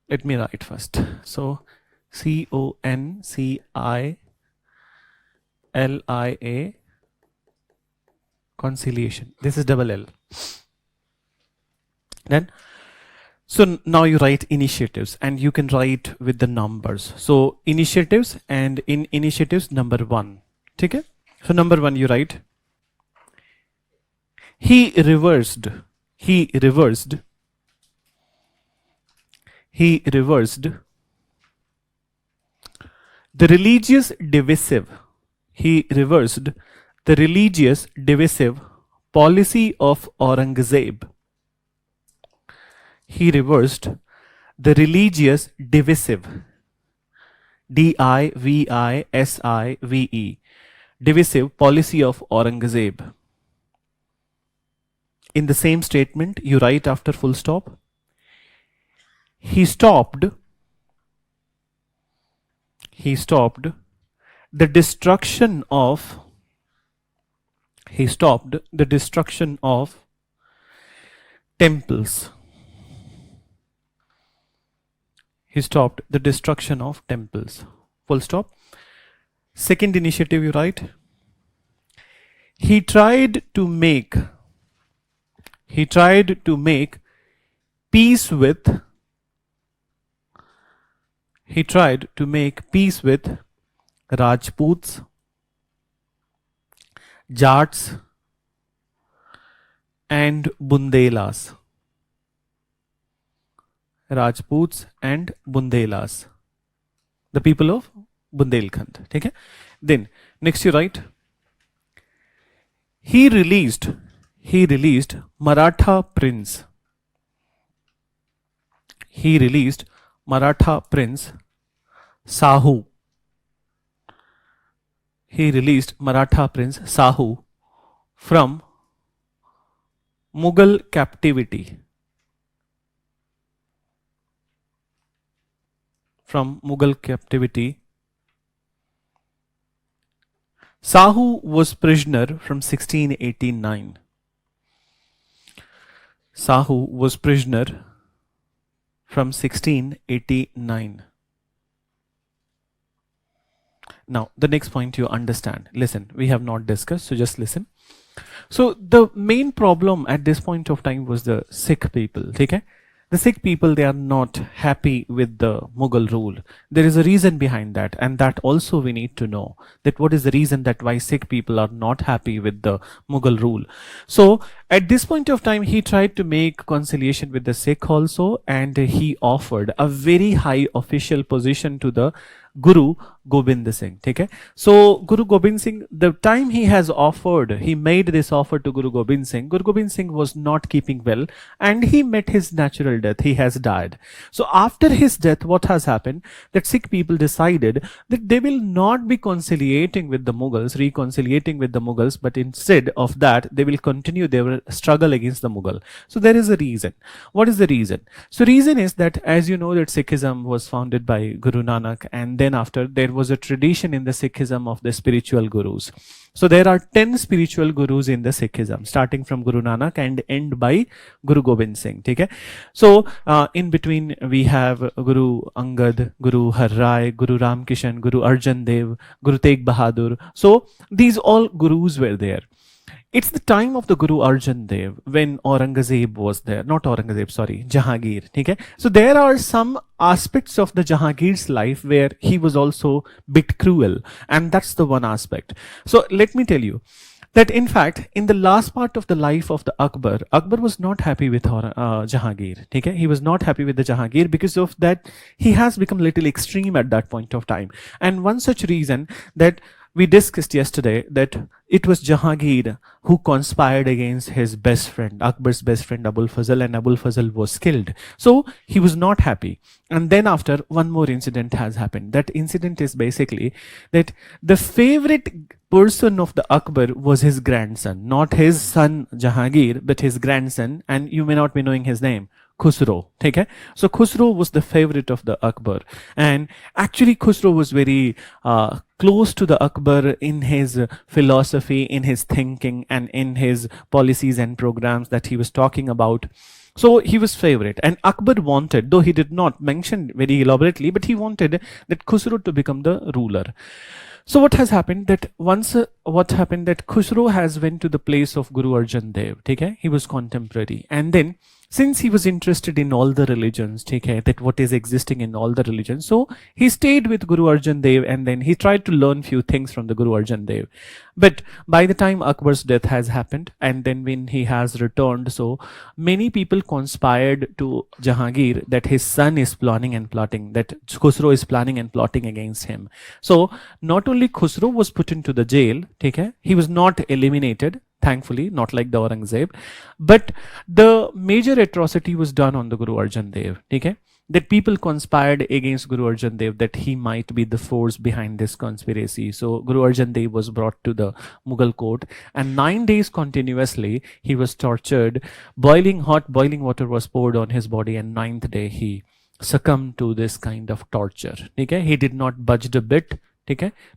Let me write first. So CONCILIA, conciliation. This is double L. Then so now you write initiatives, and you can write with the numbers. So initiatives, and in initiatives number 1. Okay? So number 1 you write, he reversed the religious divisive policy of Aurangzeb. He reversed the religious divisive, DIVISIVE, divisive policy of Aurangzeb. In the same statement, you write after full stop, he stopped the destruction of temples. Full stop. Second initiative you write, he tried to make peace with Rajputs Jats and Bundelas. Rajputs and Bundelas. The people of Bundelkhand. Okay? Then next you write, he released Maratha prince. He released Maratha prince Sahu. He released Maratha prince Sahu from Mughal captivity. From Mughal captivity. Sahu was prisoner from 1689. Sahu was prisoner from 1689. Now, the next point you understand. Listen, we have not discussed, so just listen. So, the main problem at this point of time was the Sikh people. Okay? The Sikh people, they are not happy with the Mughal rule. There is a reason behind that, and that also we need to know that what is the reason that why Sikh people are not happy with the Mughal rule. So at this point of time, he tried to make conciliation with the Sikh also, and he offered a very high official position to the Guru Gobind Singh. Okay? So Guru Gobind Singh, the time he has offered, he made this offer to Guru Gobind Singh was not keeping well, and he met his natural death. He has died. So after his death, what has happened? That Sikh people decided that they will not be conciliating with the Mughals, reconciliating with the Mughals, but instead of that, they will continue their struggle against the Mughal. So there is a reason. What is the reason? So reason is that, as you know, that Sikhism was founded by Guru Nanak, and then after there was a tradition in the Sikhism of the spiritual gurus. So there are 10 spiritual gurus in the Sikhism, starting from Guru Nanak and end by Guru Gobind Singh. Okay? So in between we have Guru Angad, Guru Har Rai, Guru Ram Kishan, Guru Arjan Dev, Guru Tegh Bahadur. So these all gurus were there. It's the time of the Guru Arjan Dev when Aurangzeb was there. Not Aurangzeb, sorry, Jahangir. Okay? So there are some aspects of the Jahangir's life where he was also bit cruel, and that's the one aspect. So let me tell you that in fact, in the last part of the life of the Akbar was not happy with Jahangir. Okay? He was not happy with the Jahangir. Because of that, he has become a little extreme at that point of time. And one such reason that we discussed yesterday, that it was Jahangir who conspired against his best friend, Akbar's best friend Abul Fazl, and Abul Fazl was killed. So he was not happy. And then after, one more incident has happened. That incident is basically that the favorite person of the Akbar was his grandson, not his son Jahangir, but his grandson, and you may not be knowing his name. Khusro. Okay? So Khusro was the favorite of the Akbar, and actually Khusro was very close to the Akbar in his philosophy, in his thinking, and in his policies and programs that he was talking about. So he was favorite, and Akbar wanted, though he did not mention very elaborately, but he wanted that Khusro to become the ruler. So what has happened that Khusro has went to the place of Guru Arjan Dev. Okay? He was contemporary, and then since he was interested in all the religions, that what is existing in all the religions, so he stayed with Guru Arjan Dev, and then he tried to learn few things from the Guru Arjan Dev. But by the time Akbar's death has happened, and then when he has returned, so many people conspired to Jahangir that his son is planning and plotting, that Khusro is planning and plotting against him. So not only Khusro was put into the jail, he was not eliminated, thankfully, not like the Aurangzeb, but the major atrocity was done on the Guru Arjan Dev. That people conspired against Guru Arjan Dev, that he might be the force behind this conspiracy. So Guru Arjan Dev was brought to the Mughal court, and 9 days continuously he was tortured. Boiling water was poured on his body, and 9th day he succumbed to this kind of torture. He did not budge a bit.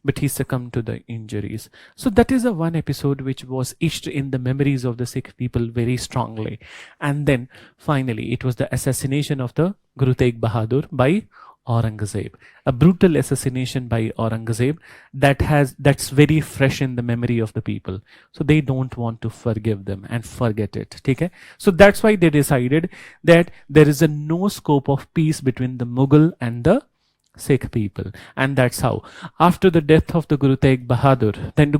But he succumbed to the injuries. So that is a one episode which was etched in the memories of the Sikh people very strongly. And then finally it was the assassination of the Guru Tegh Bahadur by Aurangzeb. A brutal assassination by Aurangzeb that's very fresh in the memory of the people. So they don't want to forgive them and forget it. So that's why they decided that there is no scope of peace between the Mughal and the Sikh people. And that's how, after the death of the Guru Tegh Bahadur, then the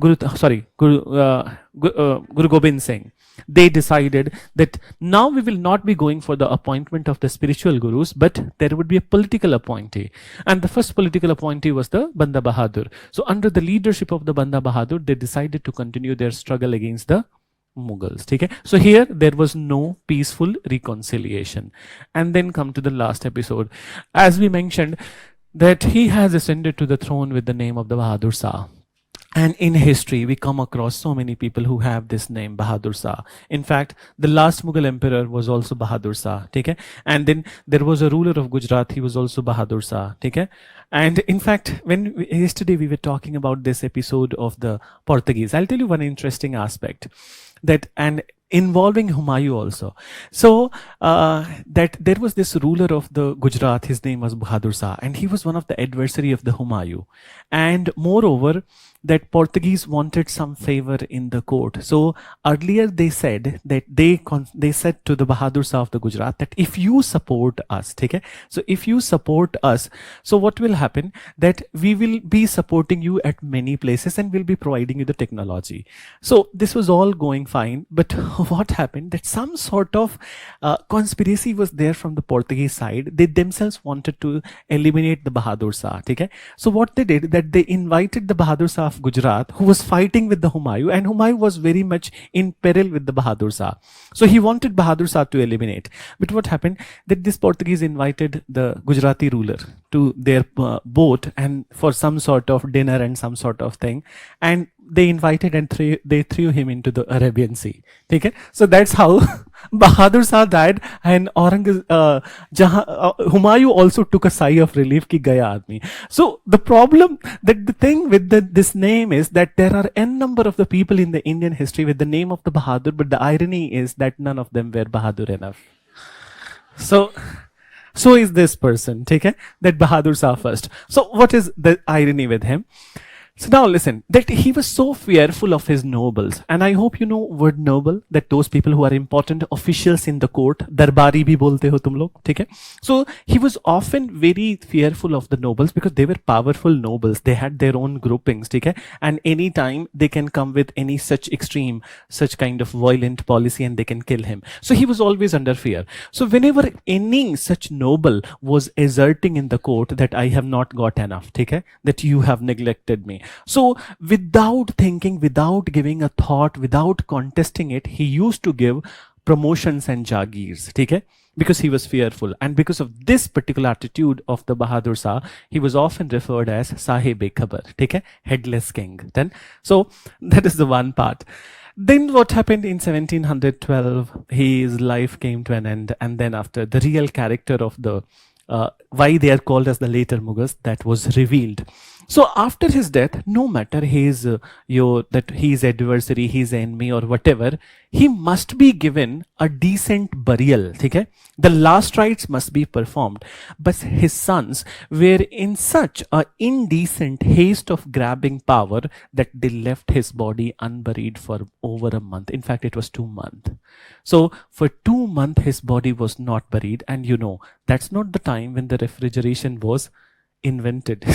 Guru Gobind Singh, they decided that now we will not be going for the appointment of the spiritual gurus, but there would be a political appointee. And the first political appointee was the Banda Bahadur. So under the leadership of the Banda Bahadur, they decided to continue their struggle against the Mughals. Okay? So here there was no peaceful reconciliation. And then come to the last episode. As we mentioned, that he has ascended to the throne with the name of the Bahadur Shah. And in history, we come across so many people who have this name, Bahadur Shah. In fact, the last Mughal emperor was also Bahadur Shah. Okay? And then there was a ruler of Gujarat, he was also Bahadur Shah. Okay? And in fact, yesterday we were talking about this episode of the Portuguese. I'll tell you one interesting aspect, that and involving Humayun also. So that there was this ruler of the Gujarat, his name was Bahadur Shah, and he was one of the adversary of the Humayun. And moreover, that Portuguese wanted some favor in the court. So earlier they said that they said to the Bahadur Shah of the Gujarat that if you support us, okay? So if you support us, so what will happen, that we will be supporting you at many places and we'll be providing you the technology. So this was all going fine, but what happened, that some sort of conspiracy was there from the Portuguese side. They themselves wanted to eliminate the Bahadur Shah. Okay? So what they did, that they invited the Bahadur Shah of Gujarat, who was fighting with the Humayun, and Humayun was very much in peril with the Bahadur Shah. So he wanted Bahadur Shah to eliminate. But what happened, that this Portuguese invited the Gujarati ruler to their boat and for some sort of dinner and some sort of thing, and they invited and they threw him into the Arabian Sea. Okay? So that's how Bahadur Shah died, and Humayun also took a sigh of relief ki gaya aadmi. So the problem, that the thing with this name is that there are n number of the people in the Indian history with the name of the Bahadur, but the irony is that none of them were Bahadur enough. So is this person, okay? That Bahadur Shah first. So what is the irony with him? So now listen, that he was so fearful of his nobles, and I hope you know word noble, that those people who are important officials in the court, darbari bhi bolte ho tum log, theek hai? So he was often very fearful of the nobles because they were powerful nobles. They had their own groupings, theek hai? And anytime they can come with any such extreme, such kind of violent policy and they can kill him. So he was always under fear. So whenever any such noble was asserting in the court that I have not got enough, theek hai? That you have neglected me. So without thinking, without giving a thought, without contesting it, he used to give promotions and jagirs, okay? Because he was fearful. And because of this particular attitude of the Bahadur Shah, he was often referred as Sahib-e-Khabar, okay? Headless king. Then, so that is the one part. Then what happened in 1712, his life came to an end. And then after, the real character of the why they are called as the later Mughals, that was revealed. So after his death, no matter his adversary, his enemy or whatever, he must be given a decent burial. Okay? The last rites must be performed. But his sons were in such an indecent haste of grabbing power that they left his body unburied for over a month. In fact, it was 2 months. So for 2 months, his body was not buried. And you know, that's not the time when the refrigeration was invented.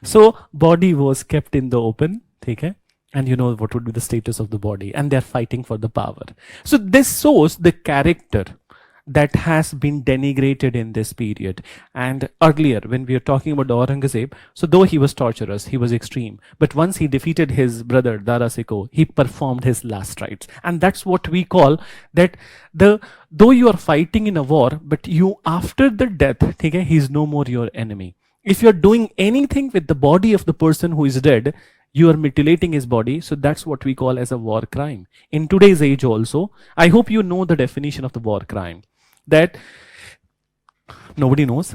So body was kept in the open, okay? And you know what would be the status of the body, and they're fighting for the power. So this shows the character that has been denigrated in this period. And earlier, when we are talking about Aurangzeb, so though he was torturous, he was extreme, but once he defeated his brother Dara Shikoh, he performed his last rites. And that's what we call that though you are fighting in a war, but you after the death, okay, he's no more your enemy. If you're doing anything with the body of the person who is dead, you are mutilating his body. So that's what we call as a war crime. In today's age also, I hope you know the definition of the war crime. That nobody knows.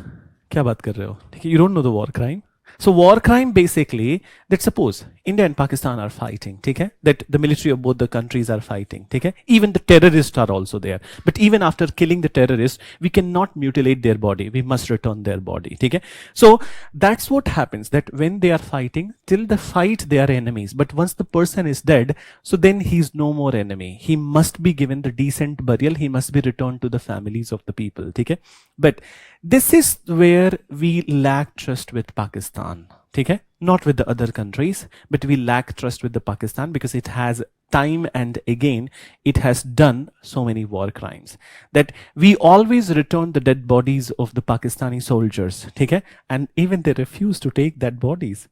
क्या बात कर रहे हो? You don't know the war crime. So war crime basically that suppose India and Pakistan are fighting, okay? That the military of both the countries are fighting, okay? Even the terrorists are also there. But even after killing the terrorists, we cannot mutilate their body. We must return their body, okay? So that's what happens, that when they are fighting, till the fight they are enemies. But once the person is dead, so then he's no more enemy. He must be given the decent burial. He must be returned to the families of the people, okay? But this is where we lack trust with Pakistan, okay? Not with the other countries, but we lack trust with the Pakistan because it has time and again it has done so many war crimes that we always return the dead bodies of the Pakistani soldiers, okay? And even they refuse to take that bodies.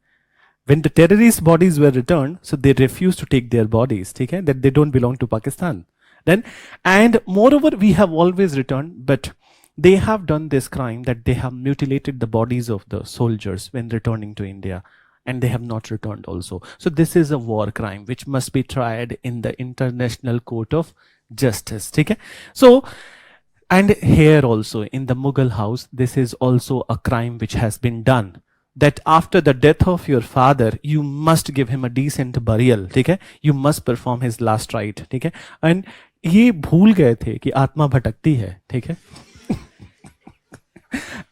When the terrorist bodies were returned, so they refused to take their bodies, okay? That they don't belong to Pakistan. Then, and moreover, we have always returned, but they have done this crime that they have mutilated the bodies of the soldiers when returning to India, and they have not returned also. So this is a war crime which must be tried in the International Court of Justice, okay? So, and here also in the Mughal house, this is also a crime which has been done, that after the death of your father, you must give him a decent burial, ठीक है? You must perform his last rite, ठीक है? And ये भूल गए थे कि आत्मा भटकती है, ठीक है?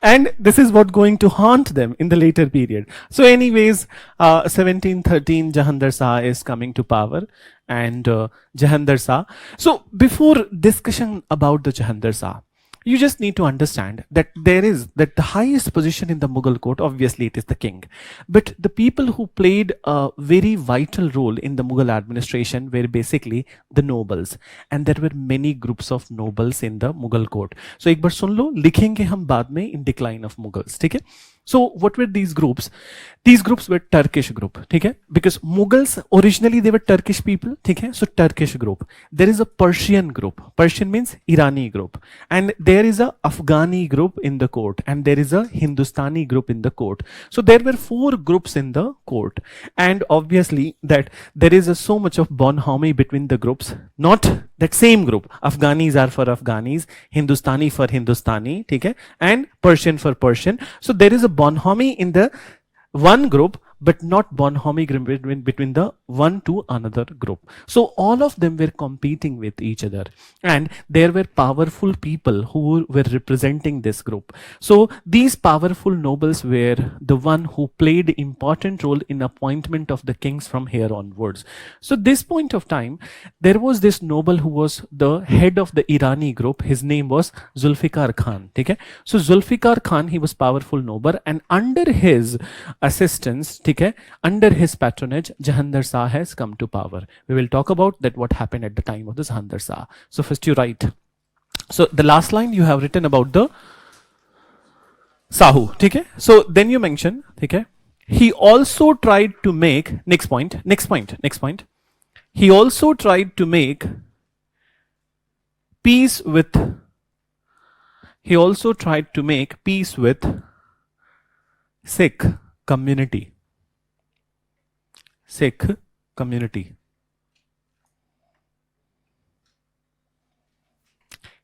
And this is what going to haunt them in the later period. So anyways, 1713, Jahandar Shah is coming to power, and Jahandar Shah. So before discussion about the Jahandar Shah, you just need to understand that there is that the highest position in the Mughal court, obviously it is the king. But the people who played a very vital role in the Mughal administration were basically the nobles. And there were many groups of nobles in the Mughal court. So एक बार सुन लो, लिखेंगे हम बाद में in decline of Mughals, ठीक है? So what were these groups? These groups were Turkish group, ठीक है? Because Mughals originally they were Turkish people, ठीक है? So Turkish group. There is a Persian group. Persian means Irani group. And there is a Afghani group in the court, and there is a Hindustani group in the court. So there were 4 groups in the court. And obviously that there is so much of bonhomie between the groups. Not that same group. Afghanis are for Afghanis, Hindustani for Hindustani, ठीक है? And Persian for Persian. So there is a bonhomie in the one group, but not bonhomie between the one to another group. So all of them were competing with each other, and there were powerful people who were representing this group. So these powerful nobles were the one who played important role in appointment of the kings from here onwards. So this point of time, there was this noble who was the head of the Irani group. His name was Zulfikar Khan. Okay? So Zulfikar Khan, he was powerful noble, and under his assistance, okay, under his patronage, Jahandar Shah has come to power. We will talk about that what happened at the time of the Jahandar Shah. So first you write. So the last line you have written about the Sahu. Okay? So then you mention, okay, he also tried to make, next point. He also tried to make peace with, Sikh community.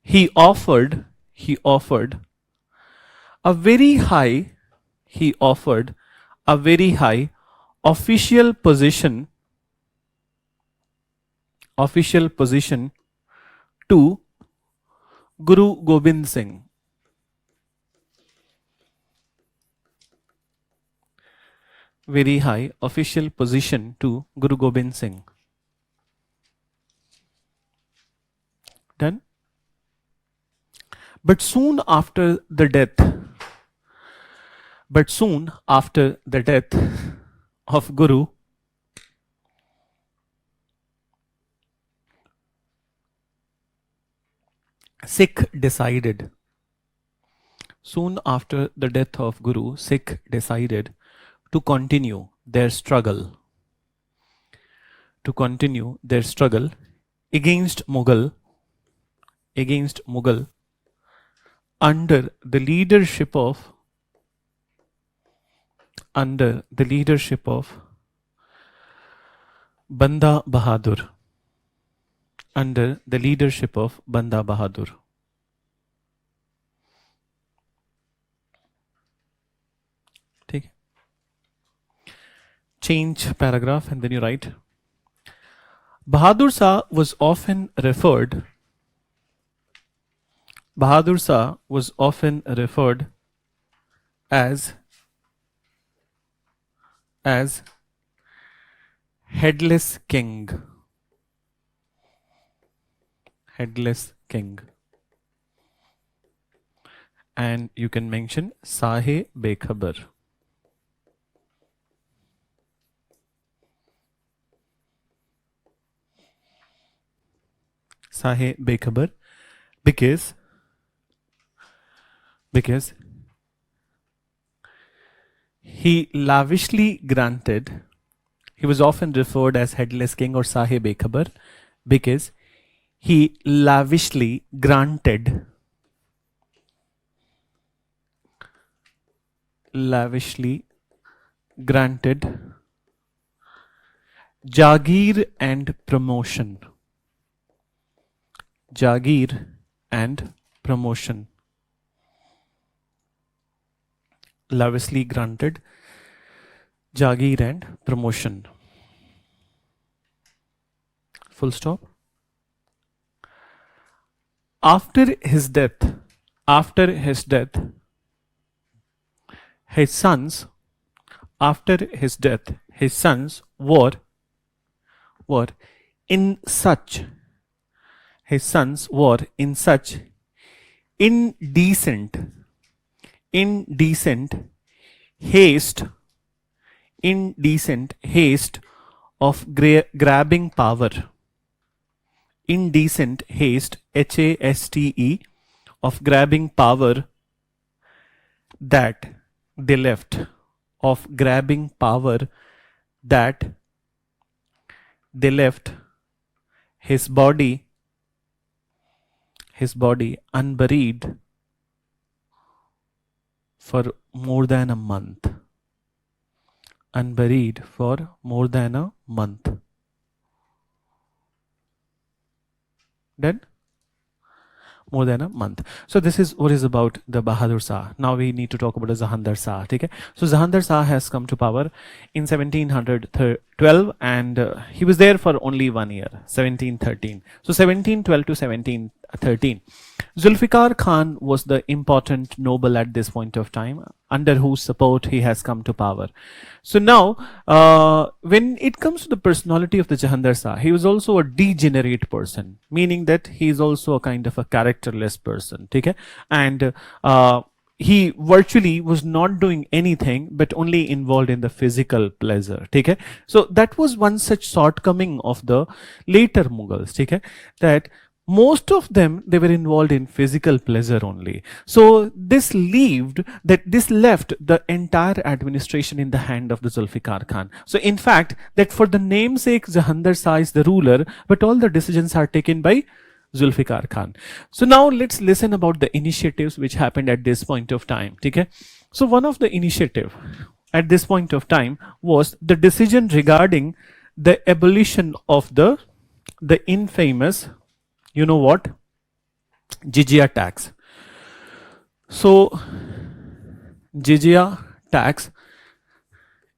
He offered a very high official position to Guru Gobind Singh. Very high official position to Guru Gobind Singh. Done? But soon after the death of Guru, Sikh decided to continue their struggle against Mughal under the leadership of Banda Bahadur. ठीक है? change paragraph and then you write, Bahadur Shah was often referred as headless king. And you can mention Sahe Bekhabar. Sahe Bekhabar because he lavishly granted, he was often referred as headless king or Sahe Bekhabar because he lavishly granted Jagir and promotion. Lavishly granted Jagir and promotion. Full stop. After his death, his sons were in such indecent haste of grabbing power. Indecent haste, HASTE, of grabbing power that they left his body unburied for more than a month. Then more than a month. So this is what is about the Bahadur Shah. Now we need to talk about the Jahandar Shah. Okay? So Jahandar Shah has come to power in 1712 and he was there for only 1 year, 1713. So 1712 to 1713. Zulfikar Khan was the important noble at this point of time, under whose support he has come to power. So now, when it comes to the personality of the Jahandar Shah, he was also a degenerate person, meaning that he is also a kind of a characterless person. Okay? And he virtually was not doing anything but only involved in the physical pleasure. Okay? So that was one such shortcoming of the later Mughals. Okay? That most of them, they were involved in physical pleasure only. So this left the entire administration in the hand of the Zulfikar Khan. So in fact, that for the namesake Jahandar Shah is the ruler, but all the decisions are taken by Zulfikar Khan. So now let's listen about the initiatives which happened at this point of time. Okay? So one of the initiative at this point of time was the decision regarding the abolition of the infamous, you know what, jizya tax. So jizya tax,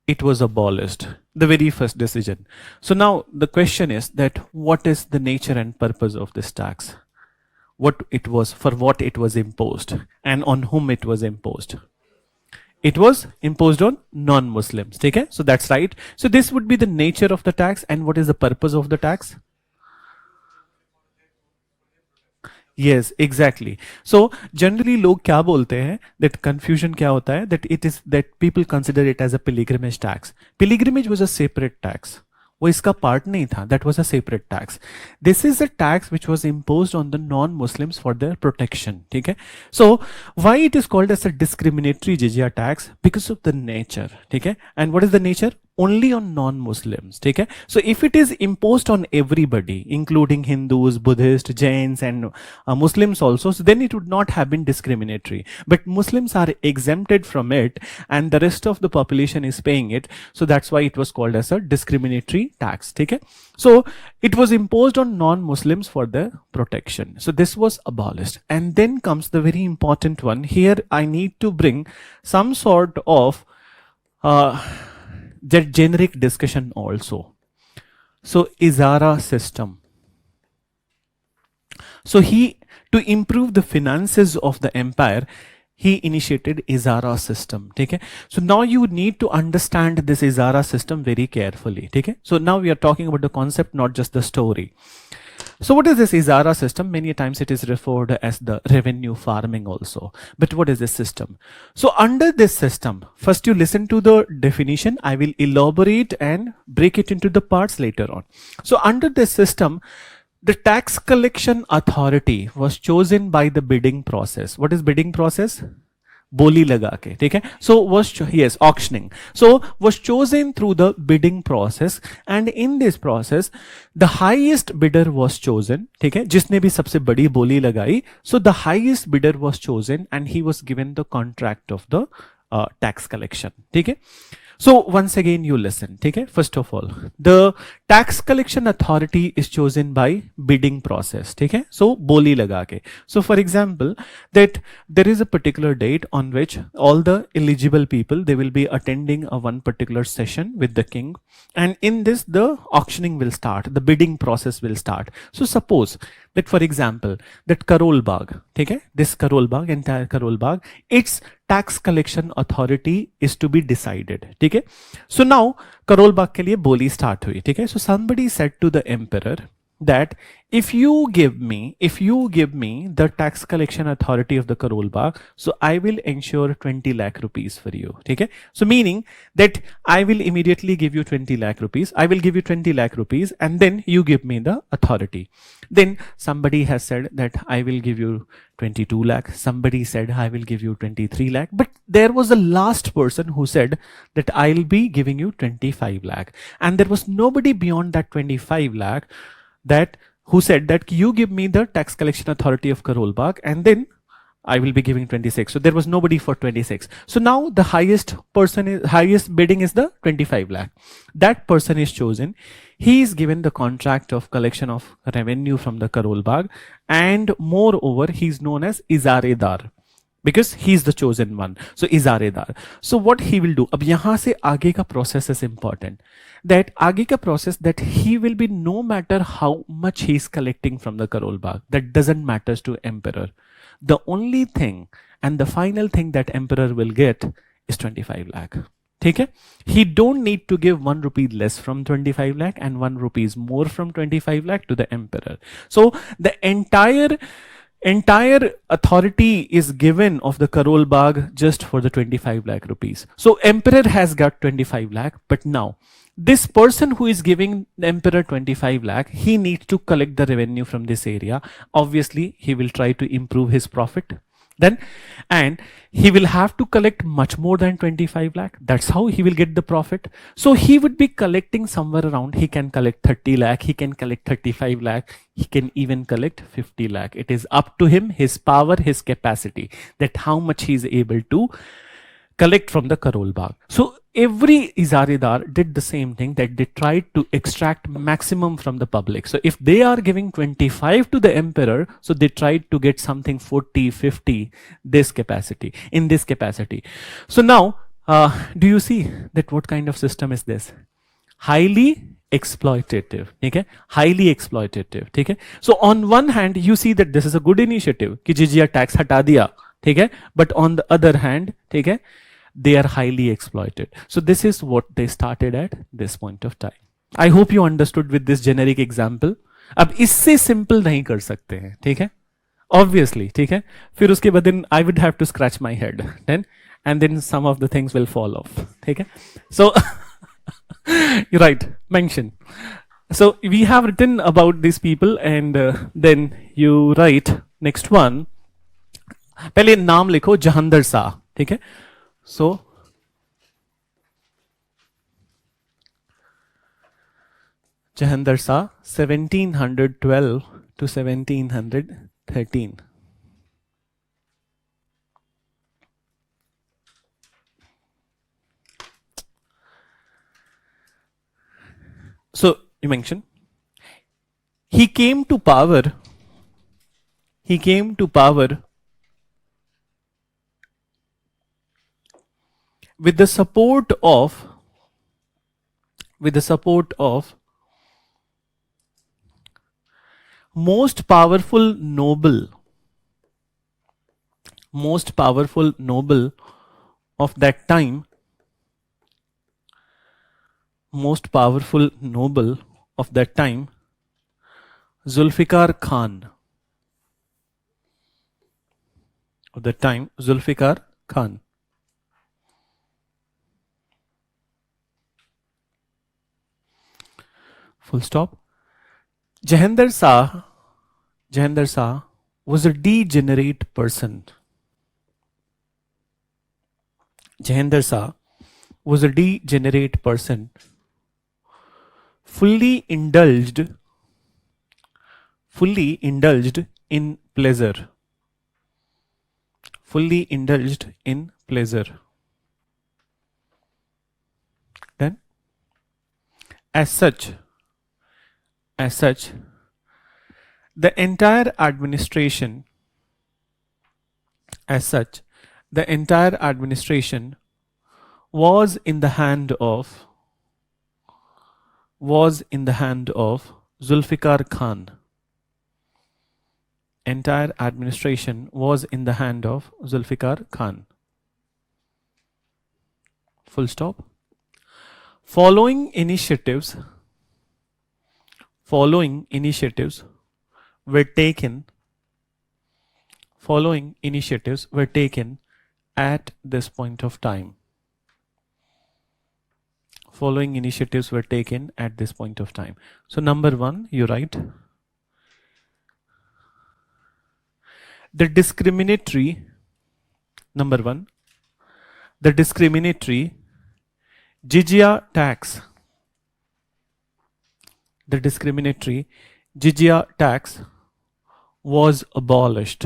it was abolished, the very first decision. So now the question is that what is the nature and purpose of this tax? What it was, for what it was imposed, and on whom it was imposed? It was imposed on non-Muslims. Okay? So that's right. So this would be the nature of the tax, and what is the purpose of the tax? Yes, exactly. So generally लोग क्या बोलते हैं, that confusion क्या होता है, that it is that people consider it as a pilgrimage tax. Pilgrimage was a separate tax. वो इसका part नहीं था. That was a separate tax. This is a tax which was imposed on the non-Muslims for their protection. ठीक है? So why it is called as a discriminatory jizya tax? Because of the nature. ठीक है? And what is the nature? Only on non-Muslims. ठीक है? So if it is imposed on everybody, including Hindus, Buddhists, Jains, and Muslims also, so then it would not have been discriminatory. But Muslims are exempted from it, and the rest of the population is paying it. So that's why it was called as a discriminatory tax. ठीक है? So it was imposed on non-Muslims for their protection. So this was abolished. And then comes the very important one. Here I need to bring some sort of that generic discussion also. So Izara system. So he, to improve the finances of the empire, he initiated Izara system. Okay. So now you need to understand this Izara system very carefully. Okay. So now we are talking about the concept, not just the story. So what is this Izara system? Many times it is referred as the revenue farming also. But what is this system? So under this system, first you listen to the definition. I will elaborate and break it into the parts later on. So under this system, the tax collection authority was chosen by the bidding process. What is bidding process? बोली लगा के, ठीक है. So was, yes, auctioning. So was chosen through the bidding process, and in this process the highest bidder was chosen, ठीक है, जिसने भी सबसे बड़ी बोली लगाई. So the highest bidder was chosen and he was given the contract of the tax collection, ठीक है. So once again you listen, okay? First of all, the tax collection authority is chosen by bidding process, okay? So boli laga ke. So for example, that there is a particular date on which all the eligible people, they will be attending a one particular session with the king, and in this the auctioning will start, the bidding process will start. So suppose that for example that Karol Bagh, okay? This Karol Bagh, entire Karol Bagh, its tax collection authority is to be decided, ठीक है. So now Karol Bagh के लिए बोली start हुई, ठीक है. So somebody said to the emperor that if you give me the tax collection authority of the Karol Bagh, so I will ensure 20 lakh rupees for you, ठीक है. So meaning that I will immediately give you 20 lakh rupees, I will give you 20 lakh rupees, and then you give me the authority. Then somebody has said that I will give you 22 lakh, somebody said I will give you 23 lakh, but there was a last person who said that I'll be giving you 25 lakh, and there was nobody beyond that 25 lakh that who said that you give me the tax collection authority of Karol Bagh and then I will be giving 26. So there was nobody for 26. So now the highest bidding is the 25 lakh. That person is chosen. He is given the contract of collection of revenue from the Karol Bagh, and moreover he is known as Izaredar, because he is the chosen one. So Izaredar. So what he will do, अब यहाँ से आगे का process is important. That आगे का process, that he will be, no matter how much he is collecting from the Karol Bagh, that doesn't matter to emperor. The only thing and the final thing that emperor will get is 25 lakh. ठीक है? He don't need to give 1 rupee less from 25 lakh and 1 rupees more from 25 lakh to the emperor. So the entire authority is given of the Karol Bagh just for the 25 lakh rupees. So emperor has got 25 lakh, but now this person who is giving the emperor 25 lakh, he needs to collect the revenue from this area. Obviously, he will try to improve his profit. Then, and he will have to collect much more than 25 lakh. That's how he will get the profit. So he would be collecting somewhere around, he can collect 30 lakh, he can collect 35 lakh, he can even collect 50 lakh. It is up to him, his power, his capacity, that how much he is able to collect from the Karol Bagh. So every Izaredar did the same thing, that they tried to extract maximum from the public. So if they are giving 25 to the emperor, so they tried to get something 40, 50, this capacity, in this capacity. So now, do you see that what kind of system is this? Highly exploitative, okay? Highly exploitative, okay? So on one hand, you see that this is a good initiative, कि जिजिया tax हटा दिया, okay? But on the other hand, okay, they are highly exploited. So this is what they started at this point of time. I hope you understood with this generic example. अब इससे simple नहीं कर सकते हैं, ठीक है? Obviously, ठीक है? फिर उसके बाद then I would have to scratch my head, then and then some of the things will fall off, ठीक है? So you're right, mention. So we have written about these people, and then you write next one. पहले नाम लिखो जहांदर शाह, ठीक है? So Jahandar Shah, 1712 to 1713. So you mentioned he came to power with the support of with the support of most powerful noble of that time, most powerful noble of that time, Zulfikar Khan. Of that time, Zulfikar Khan. Full stop. Jahandar Shah was a degenerate person. Jahandar Shah was a degenerate person, fully indulged in pleasure. Fully indulged in pleasure. Then, as such, the entire administration, was in the hand of Zulfikar Khan. Entire administration was in the hand of Zulfikar Khan. Full stop. Following initiatives were taken at this point of time. So number 1, you write the discriminatory jizya tax. The discriminatory jizya tax was abolished.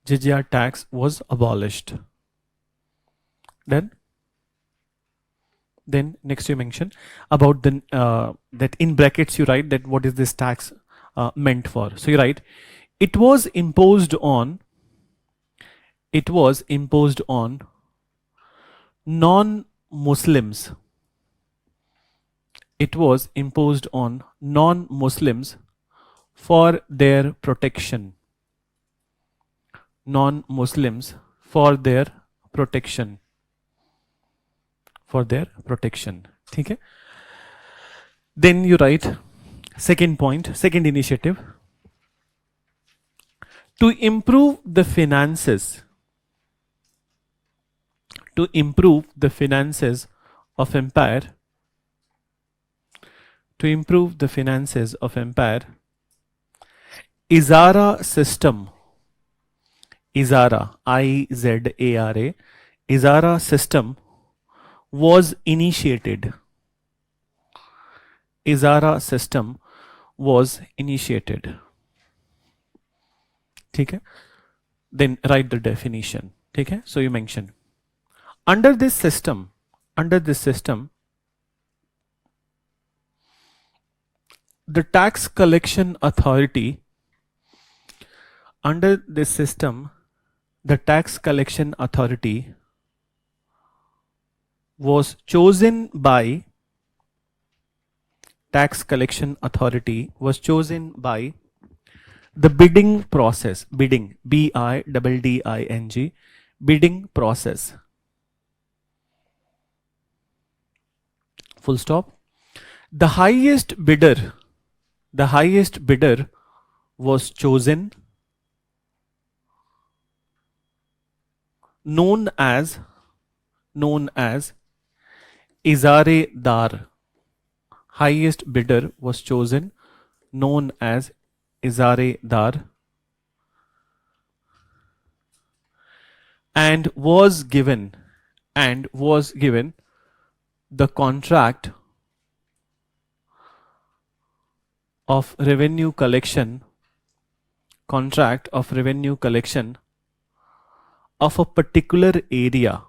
Jizya tax was abolished. Then next you mention about the that in brackets you write that what is this tax meant for. So you write it was imposed on non-Muslims. It was imposed on non-Muslims for their protection. Non-Muslims for their protection. ठीक है. Then you write second point, second initiative, to improve the finances of empire. Izara system, IZARA, Izara system was initiated. ठीक है. Then write the definition. ठीक है. So you mention under this system, the tax collection authority was chosen by the bidding process. Bidding, BIDDING, bidding process. Full stop. The highest bidder was chosen, known as Izare-dar. Highest bidder was chosen, known as Izare-dar, and was given the contract of revenue collection of a particular area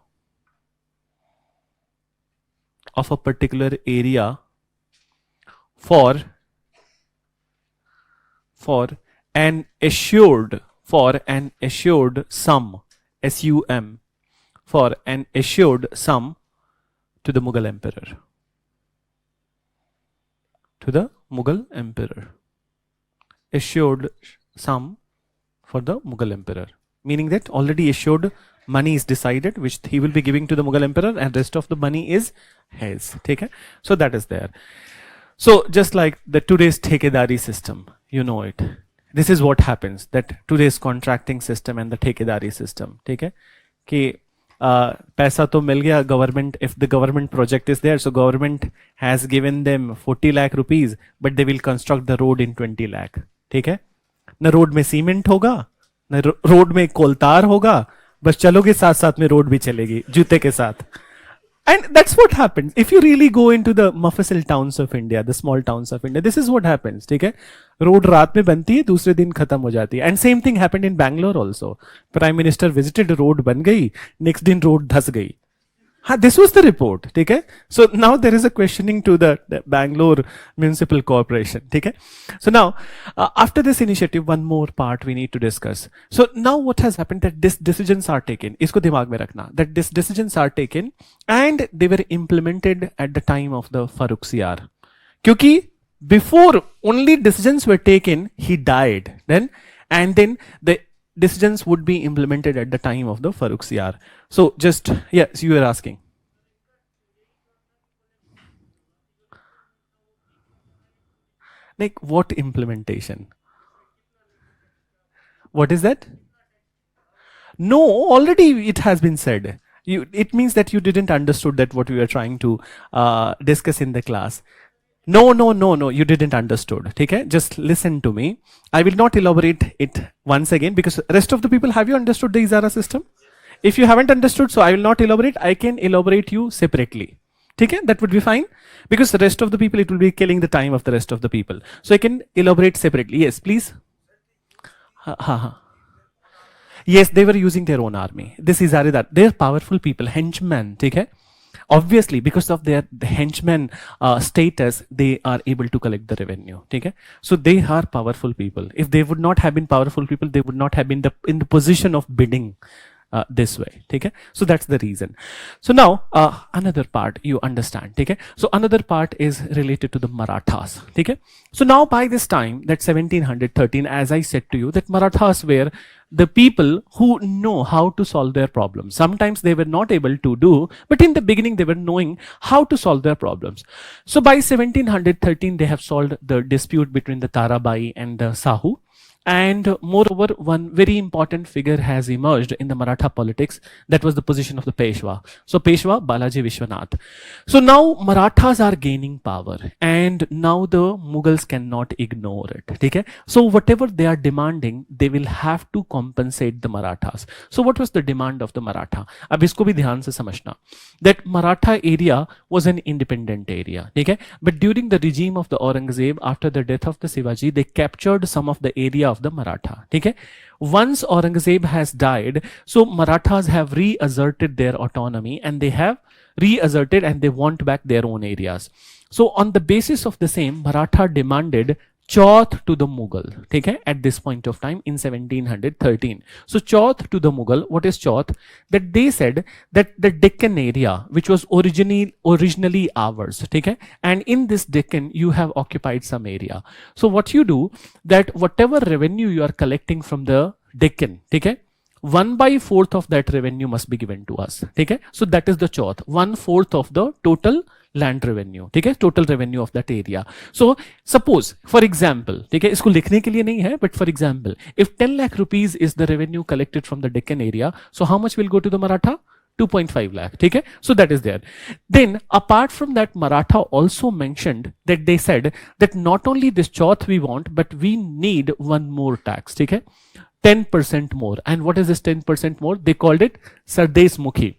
for an assured sum, SUM, for an assured sum to the Mughal emperor. To the Mughal emperor. Assured sum for the Mughal emperor. Meaning that already assured money is decided which he will be giving to the Mughal emperor and rest of the money is his. Okay? So that is there. So just like the today's Thekedari system, you know it. This is what happens, that today's contracting system and the Thekedari system. Okay? कि पैसा तो मिल गया government, if the government project is there, so government has given them 40 lakh rupees, but they will construct the road in 20 lakh. ठीक है? न road में cement होगा, न रोड में कोलतार होगा, बस चलोगे साथ साथ में रोड भी चलेगी जूते के साथ. And that's what happens. If you really go into the mufassil towns of India, the small towns of India, this is what happens. ठीक है? रोड रात में बनती है, दूसरे दिन खत्म हो जाती है. And same thing happened in Bangalore also. Prime Minister visited, road बन गई, next दिन रोड धस गई. This was the report. ठीक है? So now there is a questioning to the Bangalore Municipal Corporation. ठीक है? So now after this initiative, one more part we need to discuss. So now what has happened, that these decisions are taken. इसको दिमाग में रखना. That these decisions are taken and they were implemented at the time of the Farooq Siyar. क्योंकि before only decisions were taken, he died. Then the decisions would be implemented at the time of the Farooq Siyar. So just, yes, you were asking. Like what implementation? What is that? No, already it has been said. It means that you didn't understood that what we were trying to discuss in the class. No, you didn't understood. Okay? Just listen to me. I will not elaborate it once again because rest of the people, have you understood the Izara system? If you haven't understood, so I will not elaborate. I can elaborate you separately. Okay? That would be fine because the rest of the people, it will be killing the time of the rest of the people. So I can elaborate separately. Yes, please. Yes, they were using their own army. This is Aridar. They're powerful people, henchmen. Okay? Obviously, because of their henchman status, they are able to collect the revenue. Okay? So they are powerful people. If they would not have been powerful people, they would not have been in the position of bidding this way. Okay? So that's the reason. So now another part you understand. Okay? So another part is related to the Marathas. Okay? So now by this time, that 1713, as I said to you, that Marathas were the people who know how to solve their problems. Sometimes they were not able to do, but in the beginning they were knowing how to solve their problems. So by 1713, they have solved the dispute between the Tarabai and the Sahu. And moreover, one very important figure has emerged in the Maratha politics. That was the position of the Peshwa. So Peshwa, Balaji Vishwanath. So now Marathas are gaining power and now the Mughals cannot ignore it. Okay? So whatever they are demanding, they will have to compensate the Marathas. So what was the demand of the Maratha? अब इसको भी ध्यान से समझना. That Maratha area was an independent area. Okay? But during the regime of the Aurangzeb, after the death of the Shivaji, they captured some of the area of the Maratha. Okay? Once Aurangzeb has died, so Marathas have reasserted their autonomy and they have reasserted and they want back their own areas. So on the basis of the same, Maratha demanded Chauth to the Mughal, okay, at this point of time in 1713. So Chauth to the Mughal, what is Chauth? That they said that the Deccan area, which was originally ours, okay, and in this Deccan you have occupied some area. So what you do, that whatever revenue you are collecting from the Deccan, okay, 1/4 of that revenue must be given to us. Okay? So that is the Chauth, 1/4 of the total land revenue. Okay? Total revenue of that area. So suppose, for example, okay, इसको लिखने के लिए नहीं है, but for example, if 10 lakh rupees is the revenue collected from the Deccan area, so how much will go to the Maratha? 2.5 lakh. Okay? So that is there. Then apart from that, Maratha also mentioned that they said that not only this Chauth we want, but we need one more tax. Okay? 10% more. And what is this 10% more? They called it Sardes Mukhi.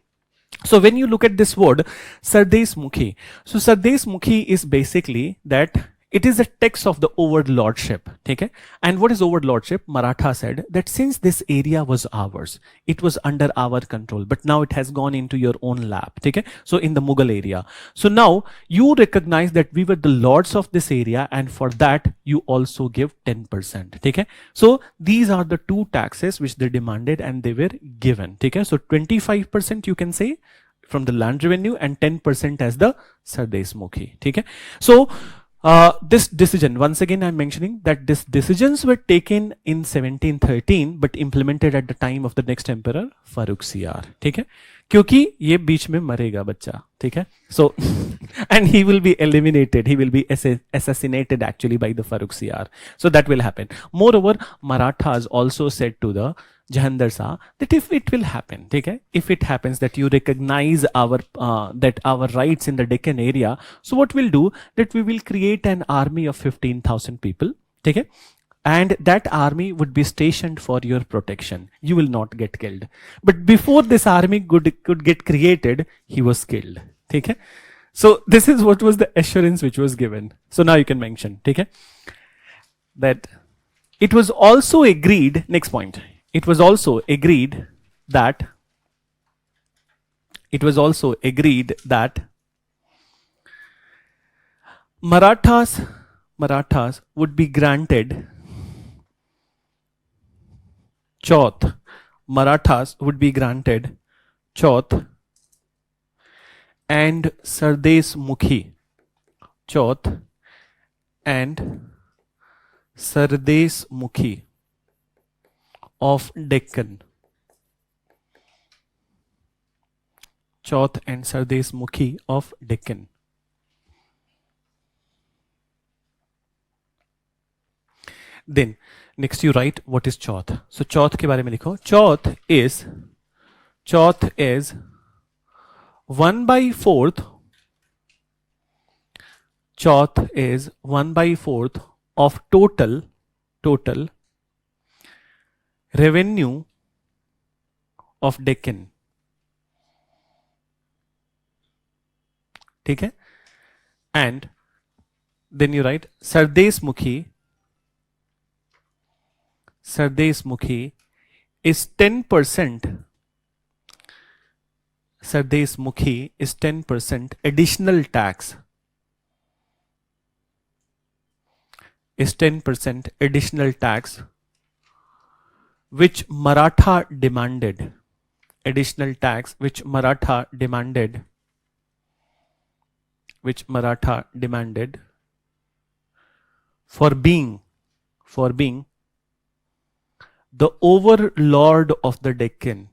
So when you look at this word, Sardes Mukhi. So Sardes Mukhi is basically that it is a text of the overlordship. Okay? And what is overlordship? Maratha said that since this area was ours, it was under our control, but now it has gone into your own lap. Okay? So in the Mughal area. So now you recognize that we were the lords of this area, and for that you also give 10%. Okay? So these are the two taxes which they demanded and they were given. Okay? So 25% you can say from the land revenue and 10% as the Sardes Mukhi. Okay? So this decision, once again I'm mentioning that these decisions were taken in 1713 but implemented at the time of the next emperor Farrukhsiyar. ठीक है? क्योंकि ये बीच में मरेगा बच्चा. ठीक है? So and he will be eliminated, he will be assassinated actually by the Farrukhsiyar. So that will happen. Moreover, Marathas also said to the Jahandar Shah that if it will happen, okay, if it happens that you recognize our that our rights in the Deccan area, so what we'll do that we will create an army of 15,000 people, okay, and that army would be stationed for your protection. You will not get killed. But before this army could get created, he was killed. Okay, so this is what was the assurance which was given. So now you can mention, okay, that it was also agreed. Next point. It was also agreed that Marathas would be granted Chauth. Marathas would be granted Chauth and Sardes Mukhi. Chauth and Sardes Mukhi of Deccan. Chauth and Sardes Mukhi of Deccan. Then next you write what is Chauth. So Chauth के बारे में लिखो. Chauth is 1/4. Chauth is 1/4 of total revenue of Deccan. ठीक है? And then you write Sardes Mukhi is 10%. Sardes Mukhi is 10% additional tax. Is 10% additional tax which Maratha demanded. Additional tax which Maratha demanded. For being the overlord of the Deccan.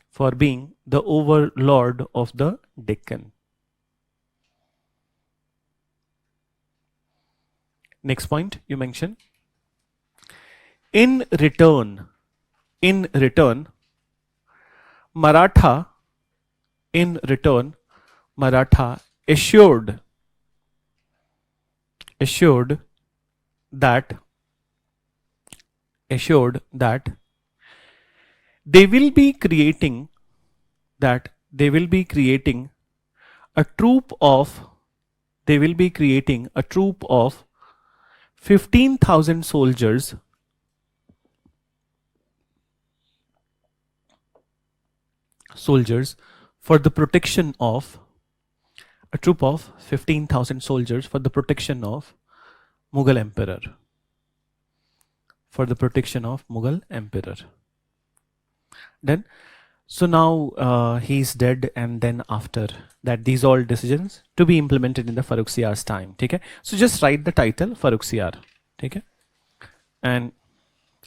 For being the overlord of the Deccan. Next point you mention. In return, Maratha assured that they will be creating a troop of 15,000 soldiers for the protection of Mughal emperor. Then so now he's dead, and then after that these all decisions to be implemented in the Farrukhsiyar's time. Okay? So just write the title Farrukhsiyar. Okay? And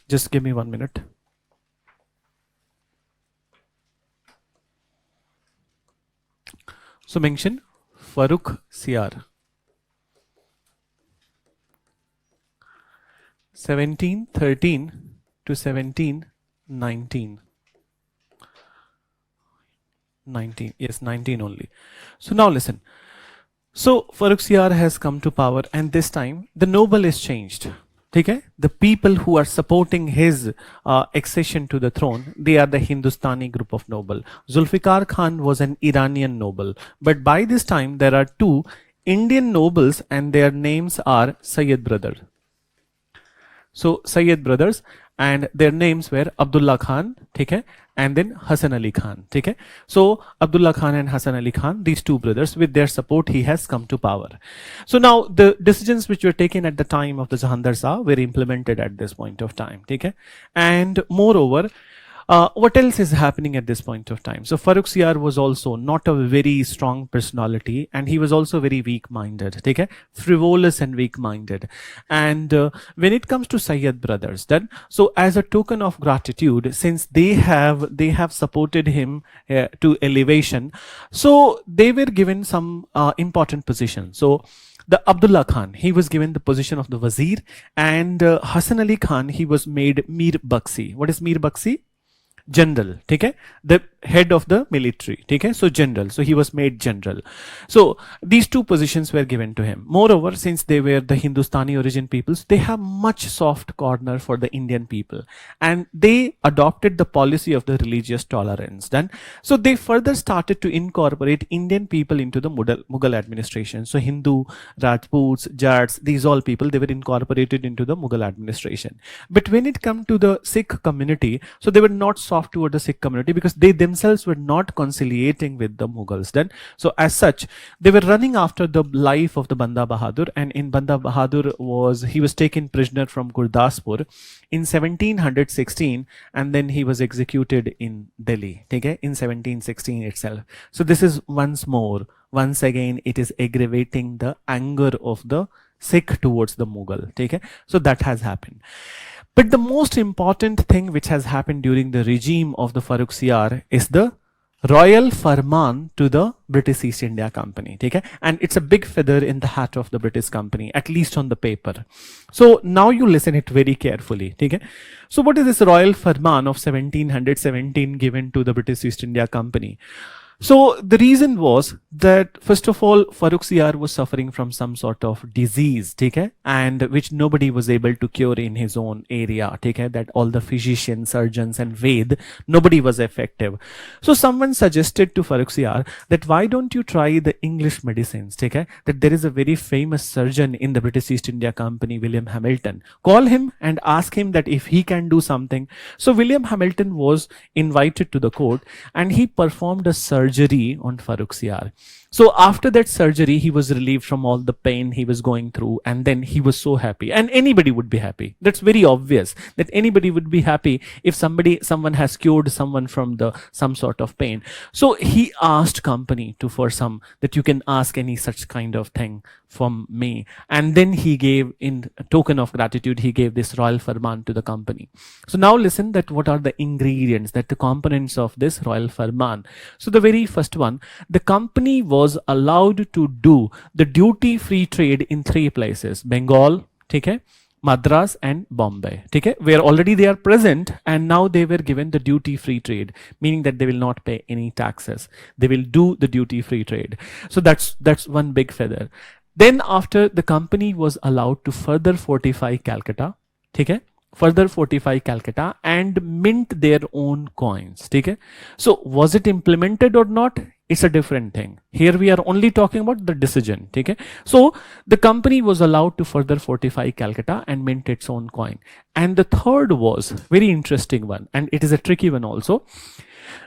just give me 1 minute. So mention Farrukhsiyar. 1713 to 1719. 19, yes, 19 only. So now listen. So Farrukhsiyar has come to power, and this time the noble is changed. Okay? The people who are supporting his accession to the throne, they are the Hindustani group of noble. Zulfikar Khan was an Iranian noble, but by this time there are two Indian nobles and their names are Sayyid brother. So Sayyid brothers and their names were Abdullah Khan, okay, and then Hassan Ali Khan, okay. So Abdullah Khan and Hassan Ali Khan, these two brothers, with their support, he has come to power. So now the decisions which were taken at the time of the Jahandar Shah were implemented at this point of time, okay, and moreover. What else is happening at this point of time? So Farrukhsiyar was also not a very strong personality, and he was also very weak-minded, okay? Frivolous and weak-minded. And when it comes to Sayyid brothers, then so as a token of gratitude, since they have supported him to elevation, so they were given some important positions. So the Abdullah Khan, he was given the position of the Wazir, and Hassan Ali Khan, he was made Mir Baksi. What is Mir Baksi? General, okay, the head of the military, okay, so general, so he was made general. So these two positions were given to him. Moreover, since they were the Hindustani origin peoples, they have much soft corner for the Indian people, and they adopted the policy of the religious tolerance. Then so they further started to incorporate Indian people into the Mughal administration. So Hindu, Rajputs, Jats, these all people, they were incorporated into the Mughal administration. But when it come to the Sikh community, so they were not soft toward the Sikh community because they themselves were not conciliating with the Mughals then. So as such, they were running after the life of the Banda Bahadur, and in Banda Bahadur he was taken prisoner from Gurdaspur in 1716, and then he was executed in Delhi, okay, in 1716 itself. So this is once again, it is aggravating the anger of the Sikh towards the Mughal, okay. So that has happened. But the most important thing which has happened during the regime of the Farrukhsiyar is the royal farman to the British East India Company, okay? And it's a big feather in the hat of the British company, at least on the paper. So now you listen it very carefully, okay? So what is this royal farman of 1717 given to the British East India Company? So the reason was that, first of all, Farrukhsiyar was suffering from some sort of disease, okay, and which nobody was able to cure in his own area, okay, that all the physicians, surgeons and Ved, nobody was effective. So someone suggested to Farrukhsiyar that why don't you try the English medicines, okay, that there is a very famous surgeon in the British East India Company, William Hamilton. Call him and ask him that if he can do something. So William Hamilton was invited to the court, and he performed a surgery on Farrukhsiyar. So after that surgery, he was relieved from all the pain he was going through, and then he was so happy. And anybody would be happy. That's very obvious that anybody would be happy if someone has cured someone from some sort of pain. So he asked company that you can ask any such kind of thing from me. And then he gave, in token of gratitude, he gave this royal farman to the company. So now listen that what are the ingredients, that the components of this royal farman. So the very first one, the company was allowed to do the duty-free trade in 3 places: Bengal, okay, Madras and Bombay, okay, where already they are present, and now they were given the duty-free trade, meaning that they will not pay any taxes. They will do the duty-free trade. So that's one big feather. Then after, the company was allowed to further fortify Calcutta, okay, and mint their own coins, okay. So was it implemented or not? It's a different thing. Here we are only talking about the decision, okay. So the company was allowed to further fortify Calcutta and mint its own coin. And the third was very interesting one, and it is a tricky one also.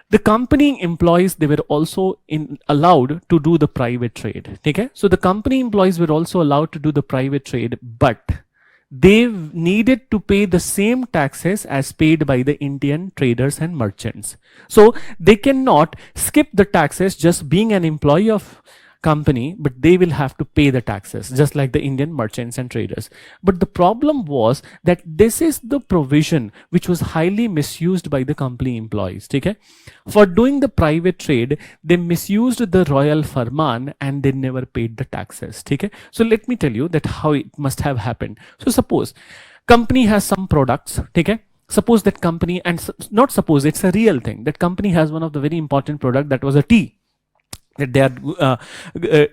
The company employees, they were also allowed to do the private trade, okay. So the company employees were also allowed to do the private trade, but they needed to pay the same taxes as paid by the Indian traders and merchants. So they cannot skip the taxes just being an employee of company, but they will have to pay the taxes just like the Indian merchants and traders. But the problem was that this is the provision which was highly misused by the company employees, okay. For doing the private trade, they misused the royal farman and they never paid the taxes, okay. So let me tell you that how it must have happened. So suppose company has some products, okay. Suppose that company, and not suppose, it's a real thing, that company has one of the very important product, that was a tea. that they are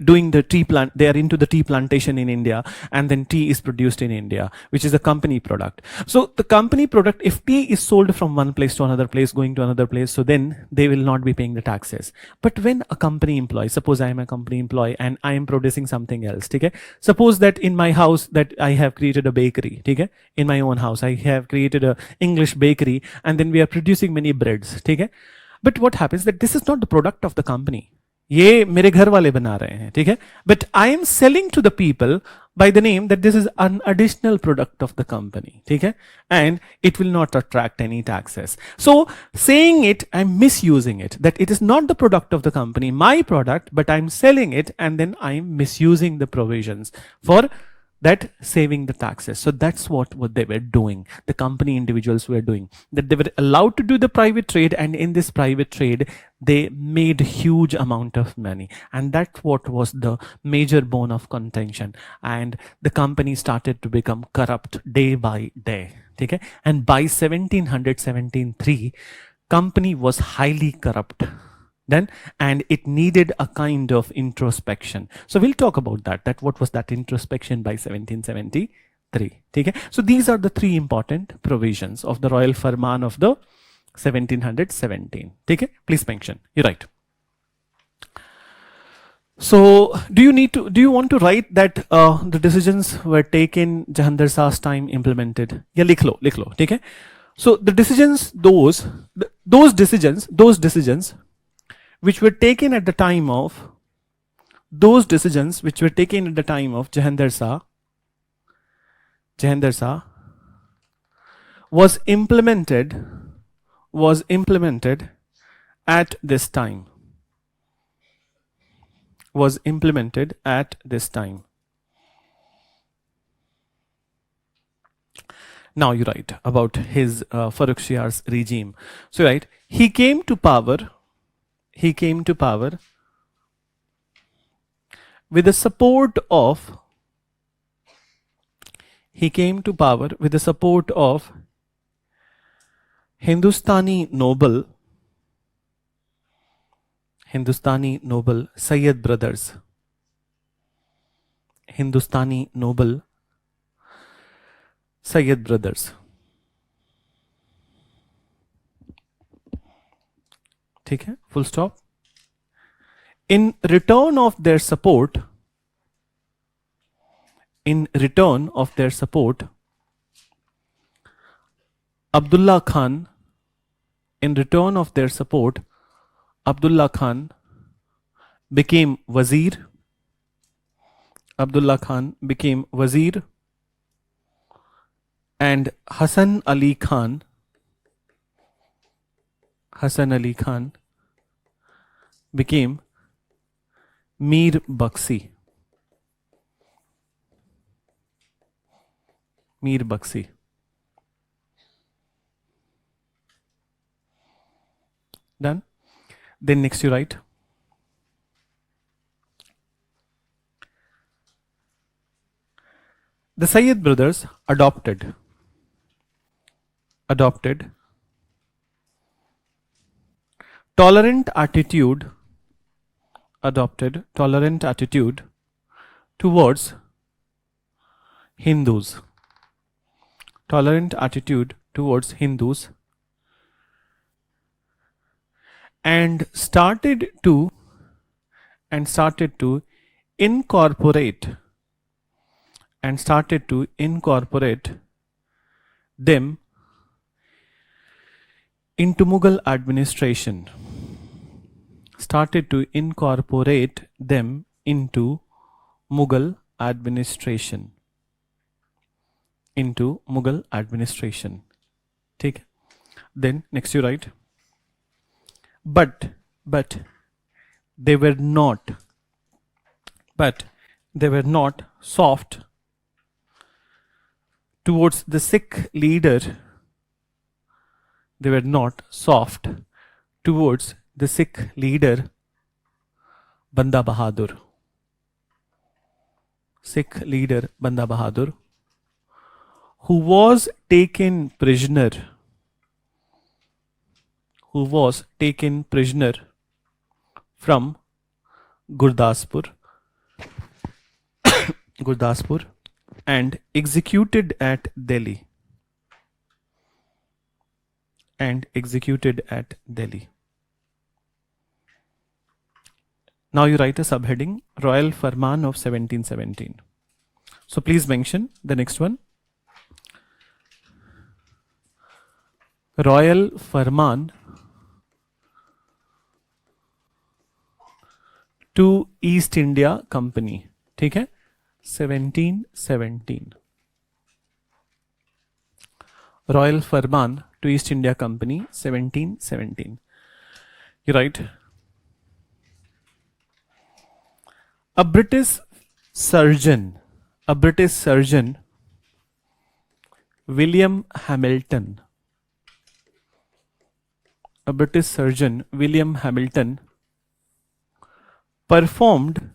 doing the tea plant, they are into the tea plantation in India, and then tea is produced in India, which is a company product. So the company product, if tea is sold from one place to another place, going to another place, so then they will not be paying the taxes. But when a company employee, suppose I am a company employee and I am producing something else, okay? Suppose that in my house that I have created a bakery, okay? In my own house I have created a English bakery, and then we are producing many breads, okay? But what happens that this is not the product of the company, ये मेरे घर वाले बना रहे हैं, ठीक है, but I am selling to the people by the name that this is an additional product of the company, ठीक है, and it will not attract any taxes. So saying it, I'm misusing it, that it is not the product of the company, my product, but I'm selling it, and then I'm misusing the provisions for that, saving the taxes. So that's what they were doing, the company individuals were doing, that they were allowed to do the private trade, and in this private trade they made huge amount of money, and that's what was the major bone of contention, and the company started to become corrupt day by day, okay? And by 1773 company was highly corrupt then, and it needed a kind of introspection. So we'll talk about that what was that introspection by 1773, okay? So these are the three important provisions of the royal farman of the 1717, okay? Please mention, you're right. So do you want to write that the decisions were taken Jahandar Shah's time implemented? Yeah, likh lo, okay? So the decisions, those decisions which were taken at the time of, those decisions which were taken at the time of Jahandar Shah was implemented at this time, Now you write about his Farrukh Shiar's regime. So right, he came to power with the support of Hindustani noble Sayyid brothers. Hindustani noble Sayyid brothers. ठीक है, full stop. In return of their support, Abdullah Khan became wazir. And Hasan Ali Khan became Mir Baksi. Done. Then next you write the Sayyid brothers adopted tolerant attitude towards Hindus. And started to incorporate them into Mughal administration. Take. Then next you write, but they were not soft towards the Sikh leader. Banda Bahadur. Who was taken prisoner from Gurdaspur, Gurdaspur, and executed at Delhi. And executed at Delhi. Now you write a subheading, Royal Farman of 1717. So please mention the next one. Royal Farman to East India Company. ठीक है, 1717. Royal Farman to East India Company, 1717. You write, a British surgeon, William Hamilton, performed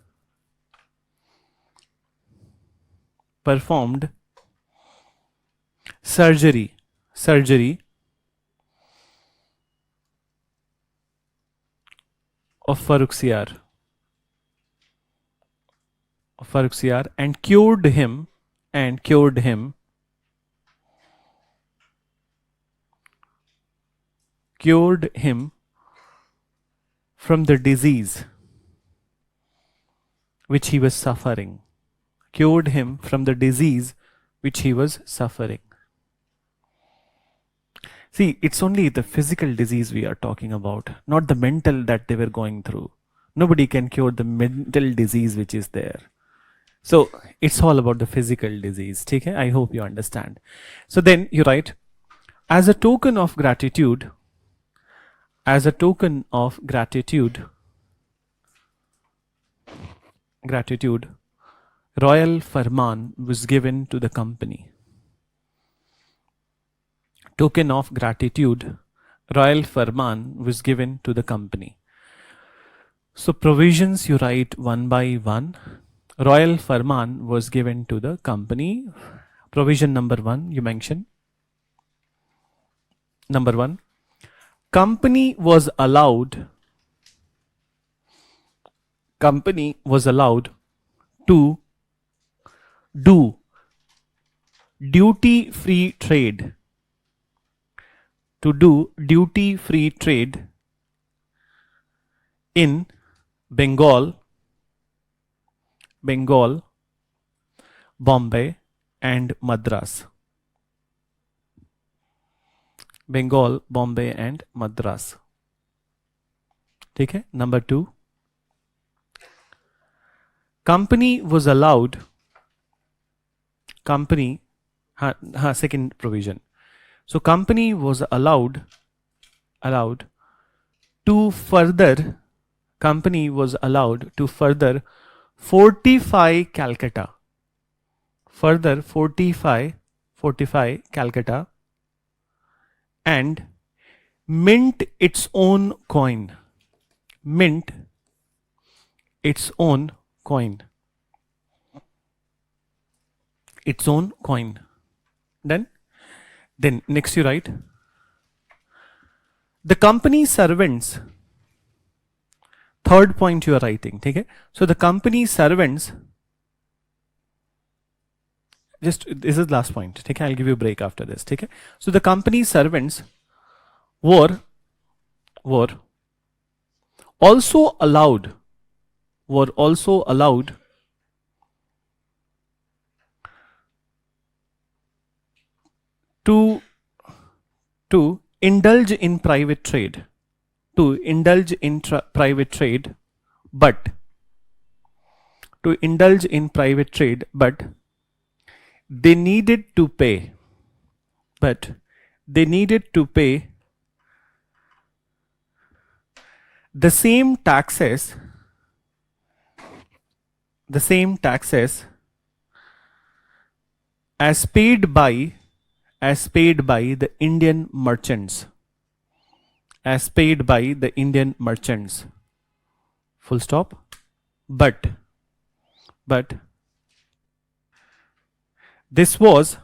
surgery of Farrukhsiyar and cured him from the disease which he was suffering. Cured him from the disease which he was suffering. See, it's only the physical disease we are talking about, not the mental that they were going through. Nobody can cure the mental disease which is there. So it's all about the physical disease. Okay? I hope you understand. So then you write, as a token of gratitude, Royal Farman was given to the company. Token of gratitude, Royal Farman was given to the company. So provisions you write one by one. Royal Farman was given to the company. Provision number 1 you mention. Number 1, company was allowed to do duty-free trade. In Bengal, Bombay and Madras. ठीक है. Number 2, company was allowed, second provision. So company was allowed to further fortify Calcutta. Fortify Calcutta and mint its own coin. Then next you write, the company servants, third point you are writing. Okay? So the company servants, just this is the last point. Okay? I'll give you a break after this. Okay? So the company servants were also allowed to indulge in private trade, but they needed to pay the same taxes as paid by the Indian merchants. Full stop. But this was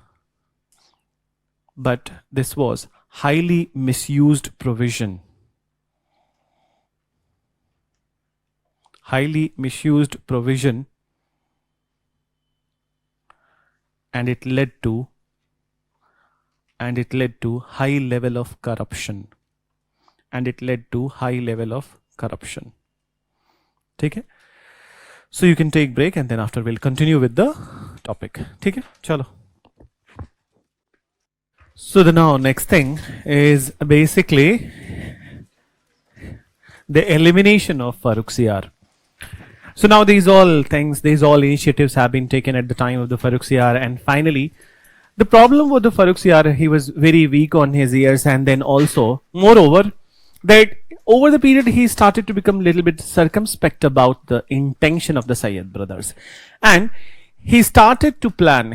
highly misused provision. highly misused provision, and it led to high level of corruption, ठीक है. So you can take break and then after we'll continue with the topic. ठीक है, चलो. So the now next thing is basically the elimination of Farrukhsiyar. So now these all initiatives have been taken at the time of the Farrukhsiyar, and finally the problem with the Farrukhsiyar, he was very weak on his ears, and then also moreover that over the period he started to become a little bit circumspect about the intention of the Sayyid brothers, and he started to plan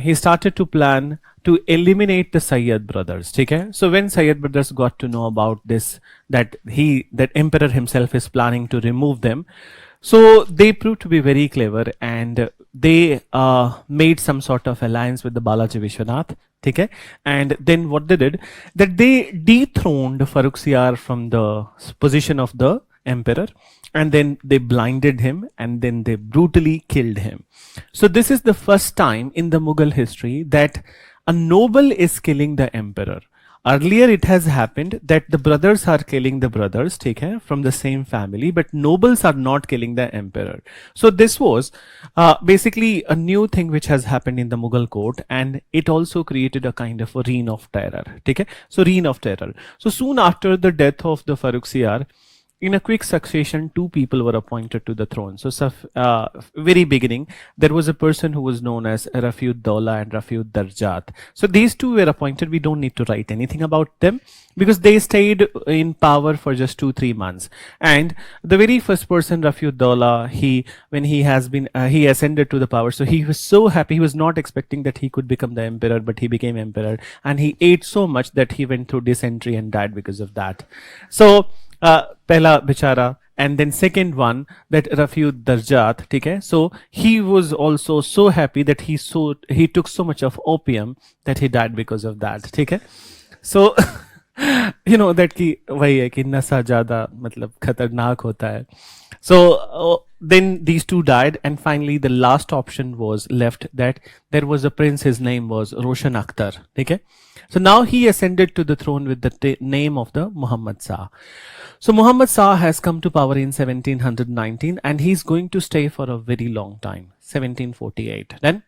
to eliminate the Sayyid brothers. Okay? So when Sayyid brothers got to know about this, that emperor himself is planning to remove them, so they proved to be very clever, and they made some sort of alliance with the Balaji Vishwanath. Okay? And then what they did, that they dethroned Farrukhsiyar from the position of the emperor, and then they blinded him, and then they brutally killed him. So this is the first time in the Mughal history that a noble is killing the emperor. Earlier it has happened that the brothers are killing the brothers, take care, from the same family, but nobles are not killing the emperor. So this was basically a new thing which has happened in the Mughal court, and it also created a kind of a reign of terror. Take care? So reign of terror. So soon after the death of the Farrukhsiyar, in a quick succession, two people were appointed to the throne. So, very beginning, there was a person who was known as Rafiud-Dawla and Rafiud-Darjat. So, these two were appointed. We don't need to write anything about them because they stayed in power for just 2-3 months. And the very first person, Rafiud-Dawla, he ascended to the power. So, he was so happy. He was not expecting that he could become the emperor, but he became emperor. And he ate so much that he went through dysentery and died because of that. So, Pehla Bichara, and then second one, that Rafiud Darjat, okay? So he was also so happy that he took so much of opium that he died because of that, okay? So you know that ki wahi hai ki nasa jada matlab khatarnak hota hai. So then these two died, and finally the last option was left, that there was a prince, his name was Roshan Akhtar, okay? So now he ascended to the throne with the name of the Muhammad Shah. So Muhammad Shah has come to power in 1719, and he's going to stay for a very long time, 1748. Then,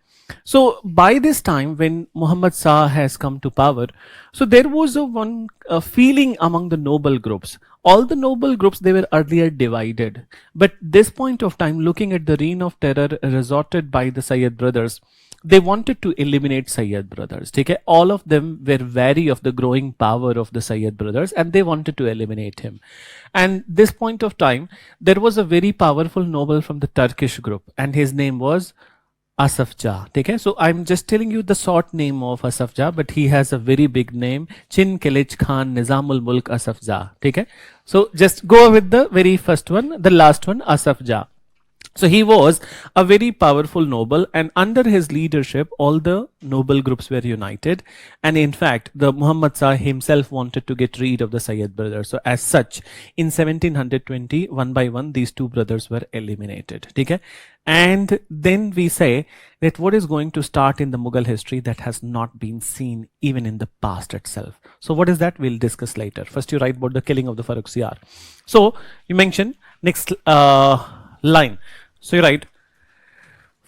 so by this time when Muhammad Shah has come to power, so there was a feeling among the noble groups. All the noble groups, they were earlier divided. But this point of time, looking at the reign of terror resorted by the Sayyid brothers, they wanted to eliminate Sayyid brothers. Okay? All of them were wary of the growing power of the Sayyid brothers, and they wanted to eliminate him. And this point of time, there was a very powerful noble from the Turkish group, and his name was Asaf Jah. Okay? So I'm just telling you the short name of Asaf Jah, but he has a very big name, Chin Kelej Khan Nizamul Mulk Asaf Jah. Okay? So just go with the very first one, the last one, Asaf Jah. So he was a very powerful noble, and under his leadership, all the noble groups were united. And in fact, the Muhammad Shah himself wanted to get rid of the Sayyid brothers. So as such, in 1720, one by one, these two brothers were eliminated. Okay? And then we say that what is going to start in the Mughal history that has not been seen even in the past itself. So what is that? We'll discuss later. First you write about the killing of the Farrukhsiyar. So you mentioned next line. So you write,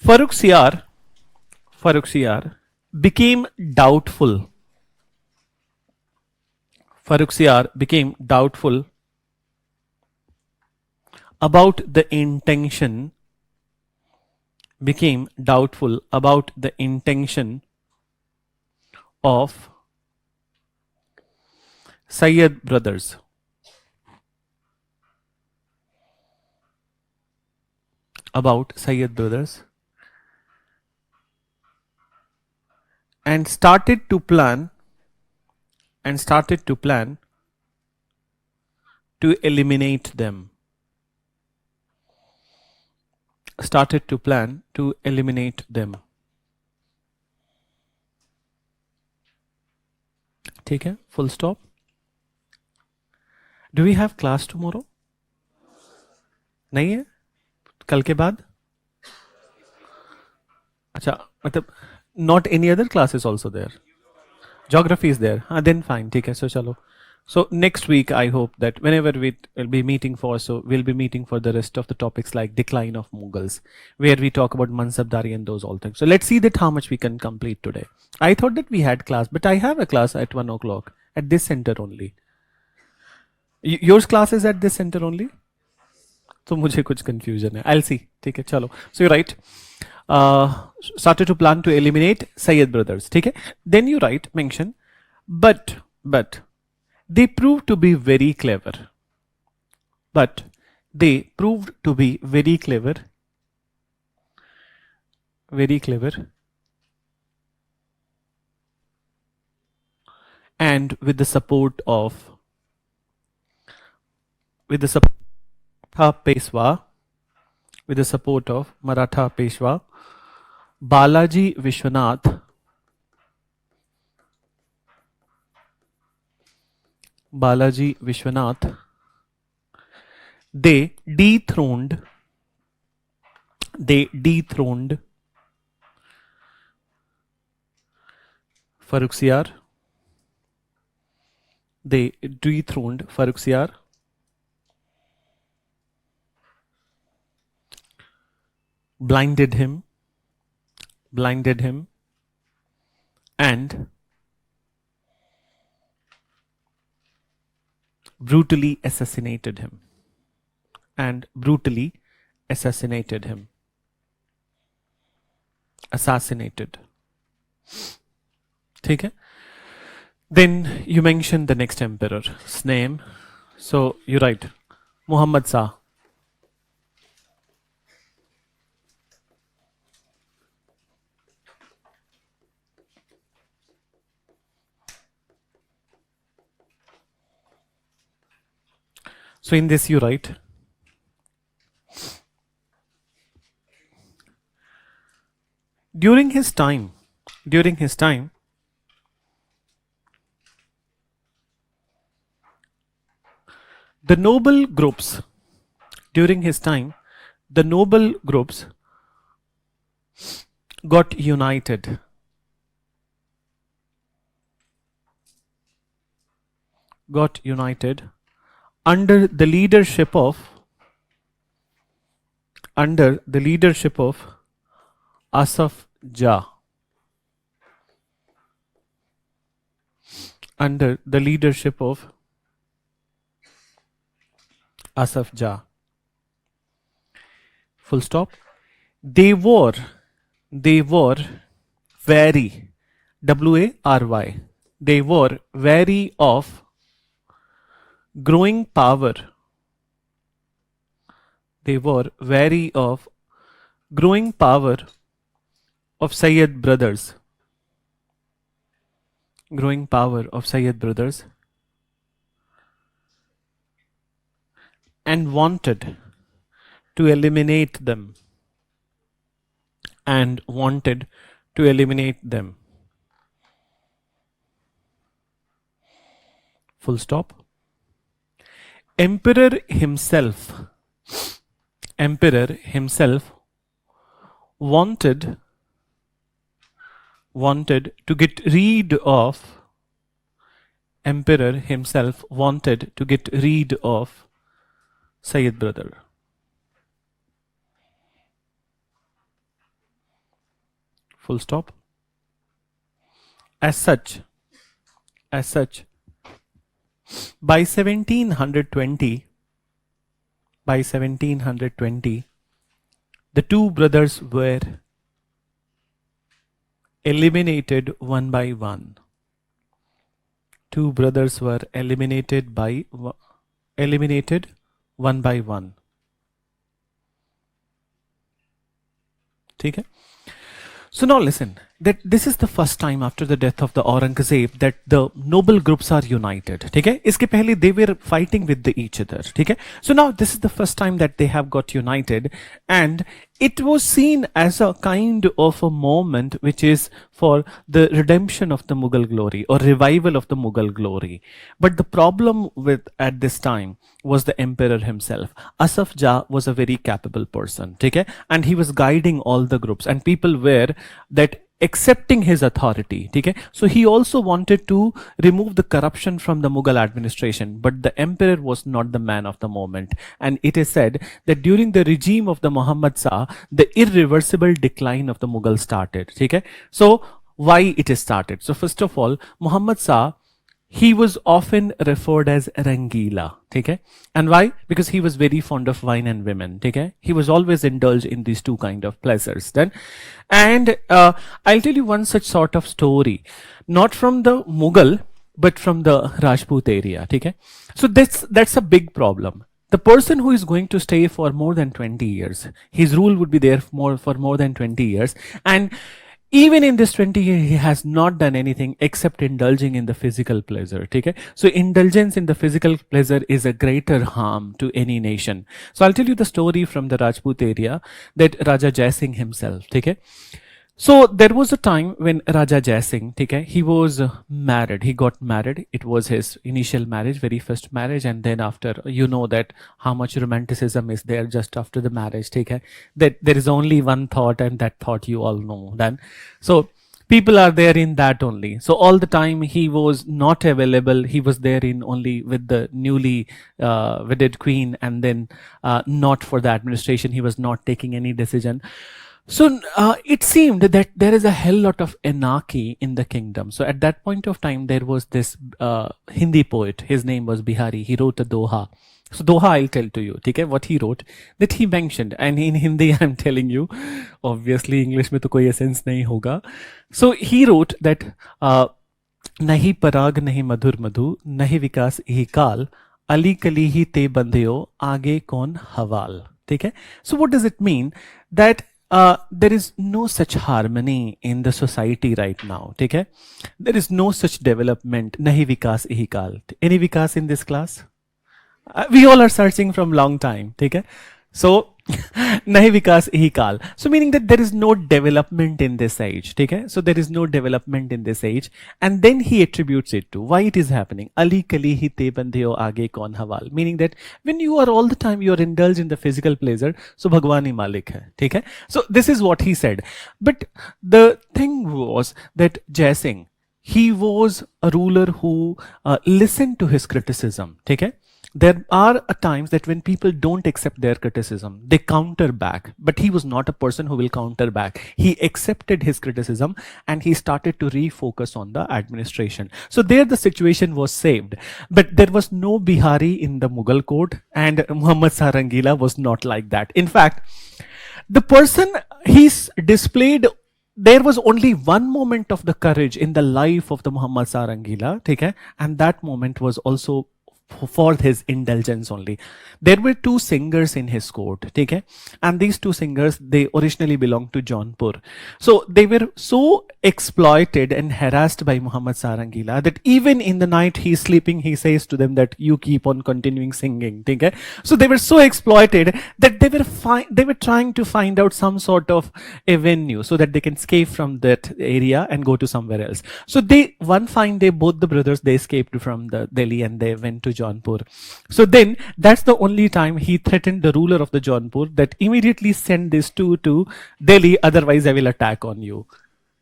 Farrukhsiyar became doubtful. Farrukhsiyar became doubtful about the intention. Became doubtful about the intention of Sayyid brothers. About Sayyid brothers, and started to plan to eliminate them. Started to plan to eliminate them. ठीक है? Full stop. Do we have class tomorrow? नहीं है? कल के बाद? अच्छा, मतलब not any other classes also there? Geography is there. Then fine. ठीक है. So चलो. So next week I hope that whenever we will be meeting for, so we'll be meeting for the rest of the topics like decline of Mughals, where we talk about Mansabdari and those all things. So let's see that how much we can complete today. I thought that we had class, but I have a class at 1 o'clock at this center only. Yours class is at this center only? तो मुझे कुछ confusion है. I'll see. ठीक है, चलो. So you write, started to plan to eliminate Sayyid brothers. ठीक है. Then you write, mention, but they proved to be very clever. But they proved to be very clever. Very clever. And with the support of Peshwa, with the support of Maratha Peshwa, Balaji Vishwanath, they dethroned Farrukhsiyar. They dethroned Farrukhsiyar. Blinded him, and brutally assassinated him. Assassinated. ठीक है? Then you mention the next emperor's name. So you write Muhammad Shah. So in this you write, during his time, the noble groups got united. Under the leadership of Asaf Jah. Under the leadership of Asaf Jah. Full stop. They were very, W-A-R-Y. They were wary of growing power. They were wary of growing power of Sayyid brothers. Growing power of Sayyid brothers. And wanted to eliminate them. Full stop. Emperor himself wanted to get rid of Sayyid brother. Full stop. As such, by 1720, the two brothers were eliminated one by one. One by one. ठीक है? So now listen, that this is the first time after the death of the Aurangzeb that the noble groups are united. ठीक है, इसके पहले they were fighting with the each other. ठीक है, so now this is the first time that they have got united, and it was seen as a kind of a moment which is for the redemption of the Mughal glory or revival of the Mughal glory. But the problem with at this time was the emperor himself. Asaf Jah was a very capable person, okay? And he was guiding all the groups, and people were that accepting his authority, okay? So he also wanted to remove the corruption from the Mughal administration, but the emperor was not the man of the moment. And it is said that during the regime of the Muhammad Shah, the irreversible decline of the Mughal started, okay? So why it is started? So first of all, Muhammad Shah, he was often referred as Rangila, okay? And why? Because he was very fond of wine and women, okay? He was always indulged in these two kind of pleasures. Then, and I'll tell you one such sort of story, not from the Mughal, but from the Rajput area, okay? So that's a big problem. The person who is going to stay for more than 20 years, his rule would be there for more than 20 years, and even in this 20 years, he has not done anything except indulging in the physical pleasure. Okay? So indulgence in the physical pleasure is a greater harm to any nation. So I'll tell you the story from the Rajput area that Raja Jai Singh himself. Okay? So there was a time when Raja Jai Singh, he was married. He got married. It was his initial marriage, very first marriage, and then after, you know that how much romanticism is there just after the marriage. That there is only one thought, and that thought you all know. Then, so people are there in that only. So all the time he was not available. He was there in only with the newly wedded queen, and then not for the administration. He was not taking any decision. So it seemed that there is a hell lot of anarchy in the kingdom. So at that point of time, there was this Hindi poet. His name was Bihari. He wrote a Doha. So Doha, I'll tell to you, okay, what he wrote, that he mentioned, and in Hindi I'm telling you, obviously English में तो कोई essence नहीं होगा. So he wrote that नहीं पराग नहीं मधुर मधु नहीं विकास ही काल अली कली ही ते बंधियो आगे कौन हवाल. ठीक है? So what does it mean? That there is no such harmony in the society right now. Okay? There is no such development. Nahi vikas ihi kaal. Any vikas in this class? We all are searching from long time. Okay? So, nahi vikas ihi kaal. So meaning that there is no development in this age. Okay? So there is no development in this age. And then he attributes it to why it is happening. Ali kali hi te bandhiyo aage kaun hawal. Meaning that when you are all the time you are indulged in the physical pleasure, so Bhagwan hi malik hai. Okay? So this is what he said. But the thing was that Jai Singh, he was a ruler who listened to his criticism. Okay? There are times that when people don't accept their criticism, they counter back. But he was not a person who will counter back. He accepted his criticism and he started to refocus on the administration. So there the situation was saved. But there was no Bihari in the Mughal court, and Muhammad Shah Rangila was not like that. In fact, the person he's displayed, there was only one moment of the courage in the life of the Muhammad Shah Rangila, okay? And that moment was also for his indulgence only. There were two singers in his court, okay? And these two singers, they originally belonged to Jaunpur. So they were so exploited and harassed by Muhammad Shah Rangila that even in the night he's sleeping, he says to them that you keep on continuing singing, okay? So they were so exploited that they were trying to find out some sort of a venue so that they can escape from that area and go to somewhere else. So one fine day, both the brothers, they escaped from the Delhi and they went to Jaunpur. So then that's the only time he threatened the ruler of the Jaunpur that immediately send these two to Delhi, otherwise I will attack on you.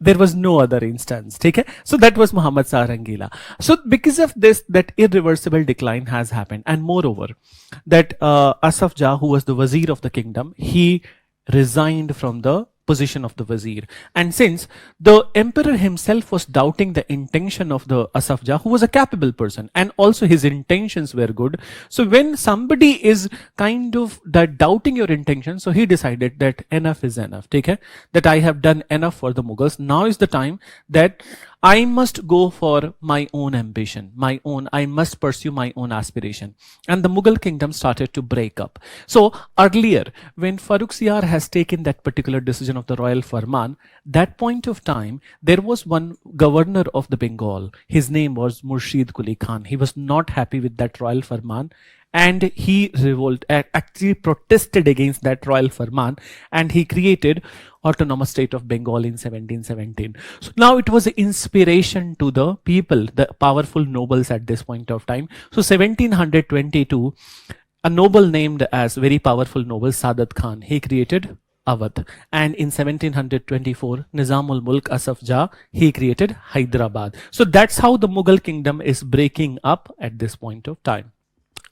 There was no other instance. Okay? So that was Muhammad Shah Rangila. So because of this, that irreversible decline has happened. And moreover, that Asaf Jah, who was the Wazir of the kingdom, he resigned from the position of the Wazir. And since the emperor himself was doubting the intention of the Asaf Jah, who was a capable person, and also his intentions were good. So when somebody is kind of that doubting your intention, so he decided that enough is enough. Take care, that I have done enough for the Mughals. Now is the time that I must go for my own ambition, I must pursue my own aspiration. And the Mughal kingdom started to break up. So earlier, when Farrukhsiyar has taken that particular decision of the royal Farman, that point of time, there was one governor of the Bengal. His name was Murshid Quli Khan. He was not happy with that royal Farman, and he actually protested against that royal Farman, and he created autonomous state of Bengal in 1717. So now it was an inspiration to the people, the powerful nobles at this point of time. So 1722, a noble named as very powerful noble Sadat Khan, he created Awadh. And in 1724, Nizamul Mulk Asaf Jah, he created Hyderabad. So that's how the Mughal kingdom is breaking up at this point of time.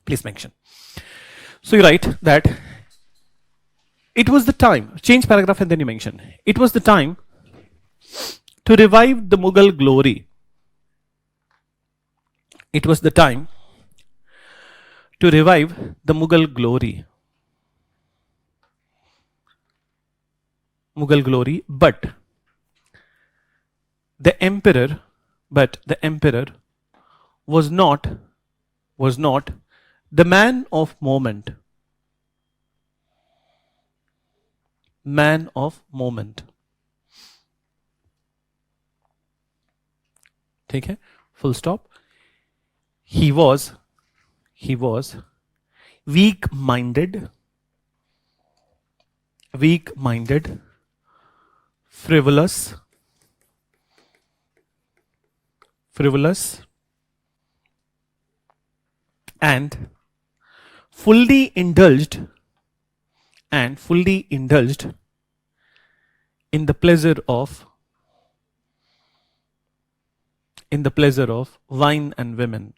Please mention. So you write that it was the time, change paragraph and then you mention. It was the time to revive the Mughal glory. It was the time to revive the Mughal glory. Mughal glory, but the emperor was not the man of moment. Man of moment. ठीक है, full stop. He was weak-minded, frivolous, and fully indulged in the pleasure of wine and women.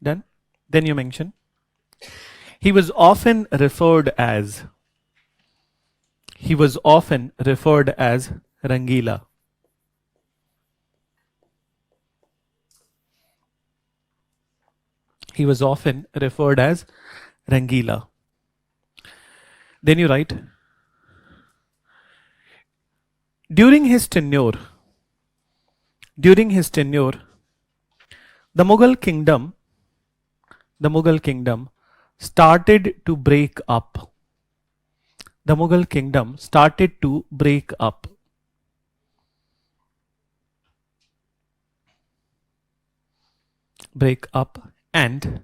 Done? Then you mention he was often referred as Rangila. He was often referred as Rangila. Then you write, during his tenure, the Mughal kingdom started to break up. The Mughal kingdom started to break up. And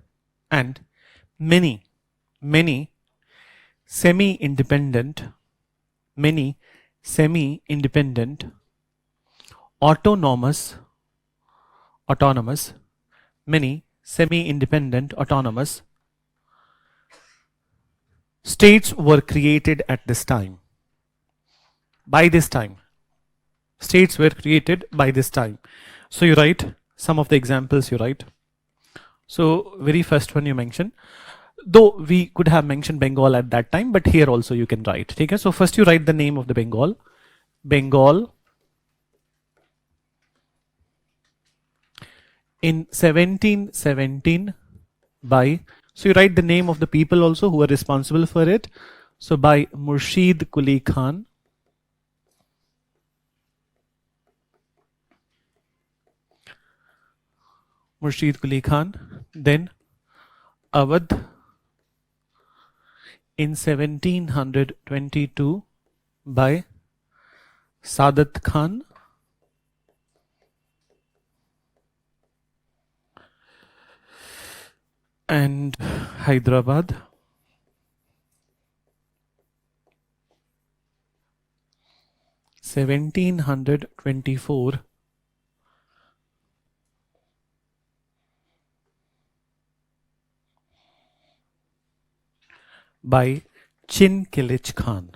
many semi-independent, autonomous states were created at this time. By this time, states were created by this time. So you write some of the examples you write. So very first one you mention, though we could have mentioned Bengal at that time, but here also you can write. Okay? So first you write the name of the Bengal. In 1717 by, so you write the name of the people also who are responsible for it. So by Murshid Quli Khan. Then Awadh in 1722 by Sadat Khan. And Hyderabad 1724 by Chin Kilich Khan.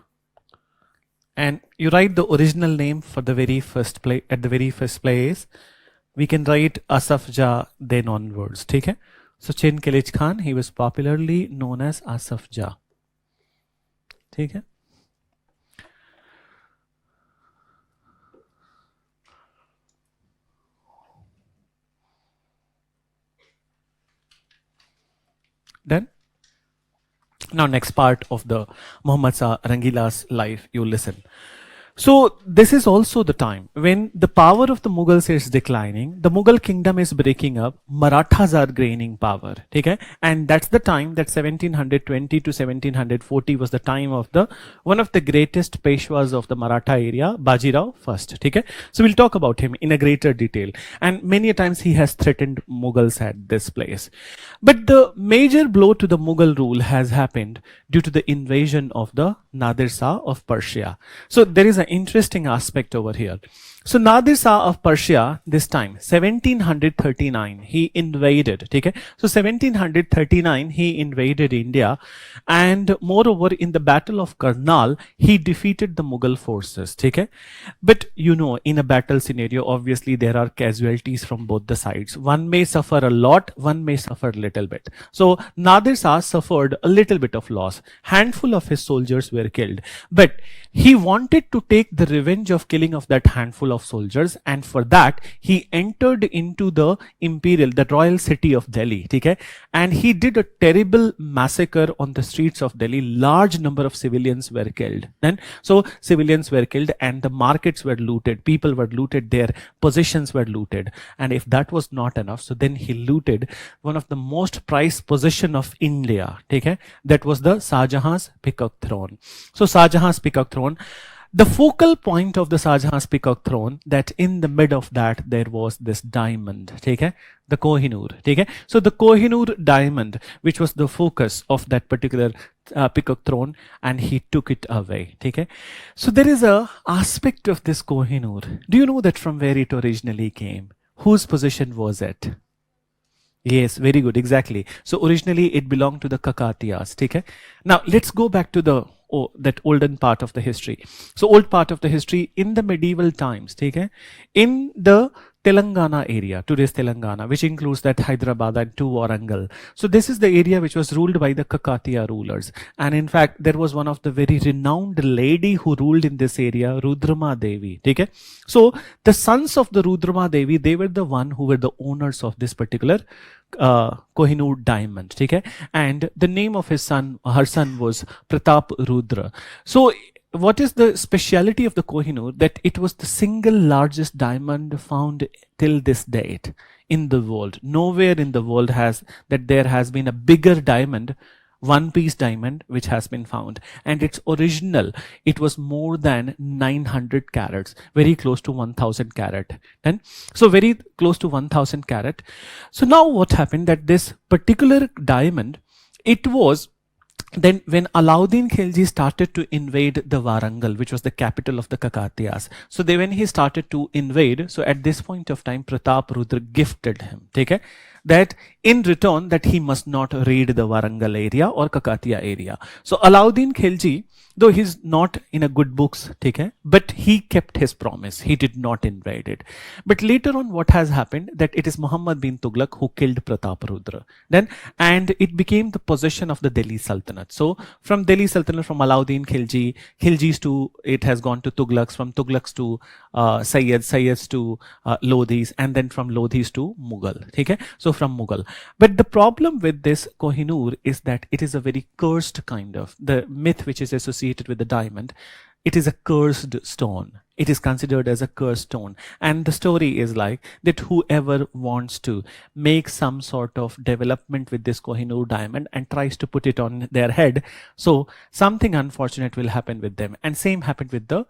And you write the original name for the very first place. At the very first place, we can write Asaf Jah then onwards. Okay? So Chin Kilich Khan, he was popularly known as Asaf Jah. Okay? Done? Now, next part of the Muhammad Shah Rangila's life, you listen. So this is also the time when the power of the Mughals is declining, the Mughal kingdom is breaking up, Marathas are gaining power, okay? And that's the time that 1720 to 1740 was the time of the one of the greatest Peshwas of the Maratha area, Bajirao first, okay? So we'll talk about him in a greater detail, and many a times he has threatened Mughals at this place. But the major blow to the Mughal rule has happened due to the invasion of the Nadir Shah of Persia. So there is an interesting aspect over here. So Nadir Shah of Persia, this time 1739 he invaded, okay? So 1739 he invaded India, and moreover in the battle of Karnal he defeated the Mughal forces, okay? But you know, in a battle scenario obviously there are casualties from both the sides. One may suffer a lot, one may suffer a little bit. So Nadir Shah suffered a little bit of loss. Handful of his soldiers were killed, but he wanted to take the revenge of killing of that handful of soldiers, and for that he entered into the royal city of Delhi, okay? And he did a terrible massacre on the streets of Delhi. Large number of civilians were killed. Then so civilians were killed and the markets were looted, people were looted, their possessions were looted. And if that was not enough, so then he looted one of the most prized possession of India, okay? That was the Shah Jahan's peacock throne. So Shah Jahan's peacock throne, the focal point of the Shah Jahan's peacock throne, that in the mid of that there was this diamond, okay? The Kohinoor, okay? So the Kohinoor diamond, which was the focus of that particular peacock throne, and he took it away, okay? So there is a aspect of this Kohinoor. Do you know that from where it originally came? Whose possession was it? Yes, very good, exactly. So originally it belonged to the Kakatiyas, okay? Now let's go back to the that olden part of the history. So old part of the history in the medieval times, okay? In the Telangana area, today's Telangana, which includes that Hyderabad and to Warangal. So this is the area which was ruled by the Kakatiya rulers. And in fact, there was one of the very renowned lady who ruled in this area, Rudrama Devi. Okay? So the sons of the Rudrama Devi, they were the one who were the owners of this particular Kohinoor diamond. Okay? And the name of his son, her son was Pratap Rudra. So what is the speciality of the Kohinoor? That it was the single largest diamond found till this date in the world. Nowhere in the world has that there has been a bigger diamond, one piece diamond, which has been found. And it's original. It was more than 900 carats, very close to 1000 carat. And so very close to 1000 carat. So now what happened, that this particular diamond, it was then when Alauddin Khilji started to invade the Warangal, which was the capital of the Kakatiyas. So when he started to invade, so at this point of time, Pratap Rudra gifted him, okay, that in return that he must not raid the Warangal area or Kakatiya area. So Alauddin Khilji, though he's not in a good books, okay, but he kept his promise. He did not invade it. But later on what has happened, that it is Muhammad bin Tughlaq who killed Pratap Rudra. Then, and it became the possession of the Delhi Sultanate. So from Delhi Sultanate, from Alauddin Khilji, Khiljis to, it has gone to Tughlaqs, from Tughlaqs to Sayyids to Lodhis, and then from Lodhis to Mughal. Okay? So from Mughal. But the problem with this Kohinoor is that it is a very cursed kind of, the myth which is associated with the diamond, it is a cursed stone. It is considered as a cursed stone. And the story is like that whoever wants to make some sort of development with this Kohinoor diamond and tries to put it on their head, so something unfortunate will happen with them. And same happened with the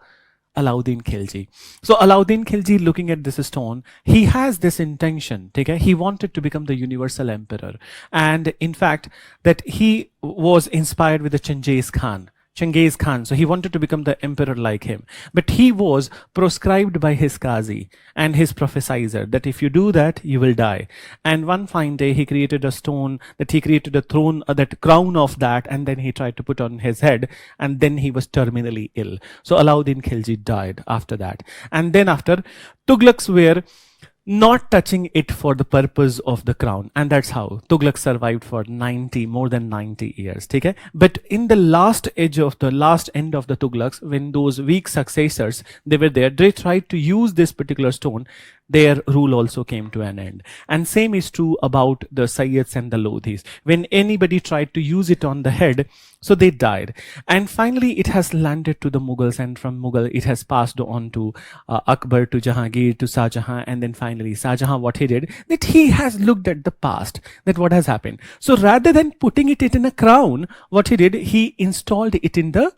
Alauddin Khilji. So Alauddin Khilji, looking at this stone, he has this intention, okay? He wanted to become the universal emperor. And in fact, that he was inspired with the Genghis Khan. So he wanted to become the emperor like him. But he was proscribed by his Qazi and his prophesizer that if you do that, you will die. And one fine day, he created a stone, that he created a throne, that crown of that, and then he tried to put on his head, and then he was terminally ill. So Alauddin Khilji died after that. And then after, Tughlaqs were not touching it for the purpose of the crown, and that's how Tughlaq survived for more than 90 years. Okay? But in the last end of the Tughlaqs, when those weak successors, they were there, they tried to use this particular stone. their rule also came to an end. And same is true about the Sayyids and the Lodhis. When anybody tried to use it on the head, so they died. And finally, it has landed to the Mughals, and from Mughal, it has passed on to Akbar, to Jahangir, to Shah Jahan, and then finally, Shah Jahan, what he did, that he has looked at the past, that what has happened. So rather than putting it in a crown, what he did, he installed it in the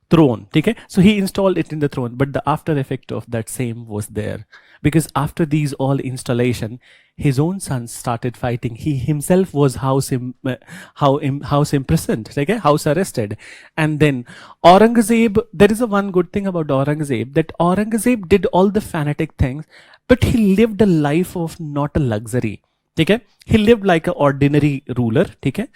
throne. Okay, so he installed it in the throne, but the after effect of that same was there, because after these all installation, his own sons started fighting. He himself was house imprisoned, okay, house arrested. And then Aurangzeb, there is a one good thing about Aurangzeb, that Aurangzeb did all the fanatic things, but he lived a life of not a luxury. Okay, he lived like an ordinary ruler. Okay,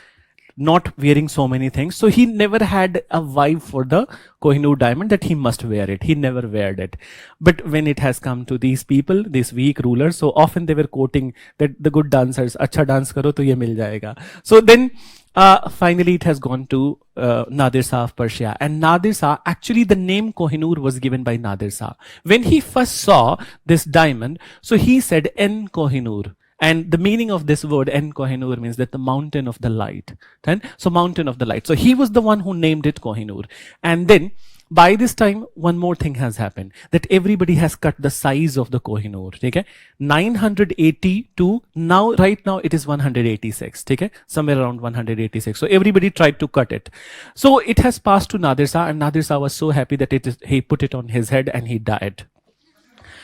not wearing so many things. So he never had a vibe for the Kohinoor diamond that he must wear it. He never wear it. But when it has come to these people, these weak rulers, so often they were quoting that the good dancers, acha dance karo to ye mil jayega. So then finally it has gone to Nadir Shah of Persia. And Nadir Shah, actually the name Kohinoor was given by Nadir Shah. When he first saw this diamond, so he said En Kohinoor. And the meaning of this word, En Kohinoor, means that the mountain of the light. So mountain of the light. So he was the one who named it Kohinoor. And then by this time, one more thing has happened, that everybody has cut the size of the Kohinoor. Okay? 980 to now, right now it is 186. Okay? Somewhere around 186. So everybody tried to cut it. So it has passed to Nadir Shah, and Nadir Shah was so happy that he put it on his head and he died.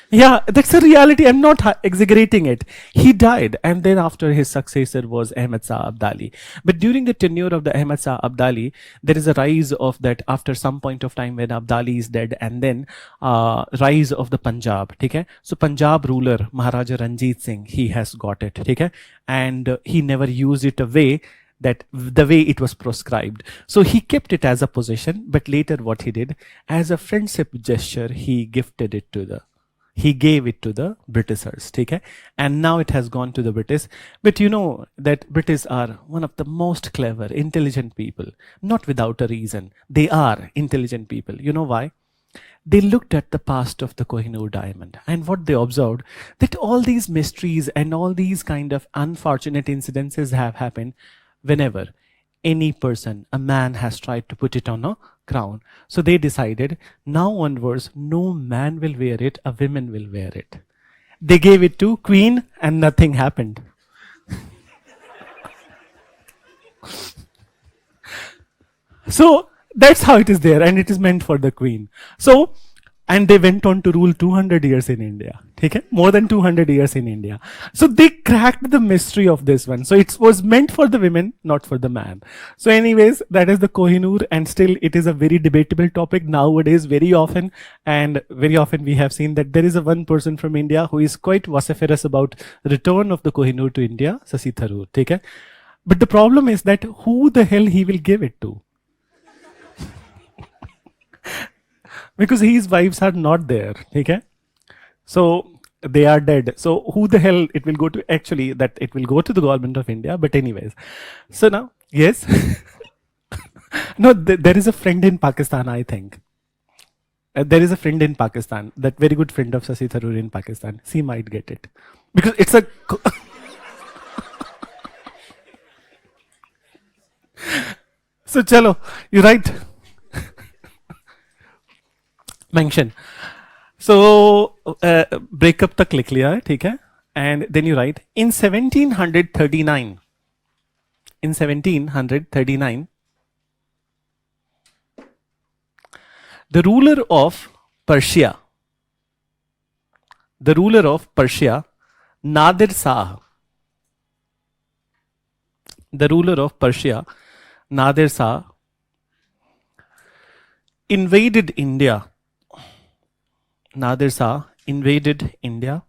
Yeah, that's a reality. I'm not exaggerating it. He died, and then after his successor was Ahmad Shah Abdali. But during the tenure of the Ahmad Shah Abdali, there is a rise of that after some point of time when Abdali is dead, and then rise of the Punjab. Okay? So Punjab ruler Maharaja Ranjit Singh, he has got it. Okay? And he never used it away that the way it was prescribed. So he kept it as a possession, but later what he did, as a friendship gesture, he gifted it to he gave it to the Britishers, okay? And now it has gone to the British. But you know that British are one of the most clever, intelligent people, not without a reason. They are intelligent people. You know why? They looked at the past of the Kohinoor diamond, and what they observed, that all these mysteries and all these kind of unfortunate incidences have happened whenever any person, a man, has tried to put it on a crown. So they decided, now onwards, no man will wear it, a woman will wear it. They gave it to Queen and nothing happened. So that's how it is there, and it is meant for the Queen. So, and they went on to rule 200 years in India. Okay? More than 200 years in India. So they cracked the mystery of this one. So it was meant for the women, not for the man. So anyways, that is the Kohinoor, and still it is a very debatable topic nowadays very often. And very often we have seen that there is a one person from India who is quite vociferous about return of the Kohinoor to India, Shashi Tharoor. Okay? But the problem is that who the hell he will give it to? Because his wives are not there, okay? So they are dead. So who the hell it will go to? Actually, that it will go to the government of India. But anyways, so now, yes. No, there is a friend in Pakistan, I think. There is a friend in Pakistan, that very good friend of Shashi Tharoor in Pakistan. She might get it. Because it's a... So chalo, you write. Mention. So breakup tak लिख लिया है, ठीक है? And then you write in 1739. In 1739, the ruler of Persia, Nadir Shah, invaded India. Nadir Shah invaded India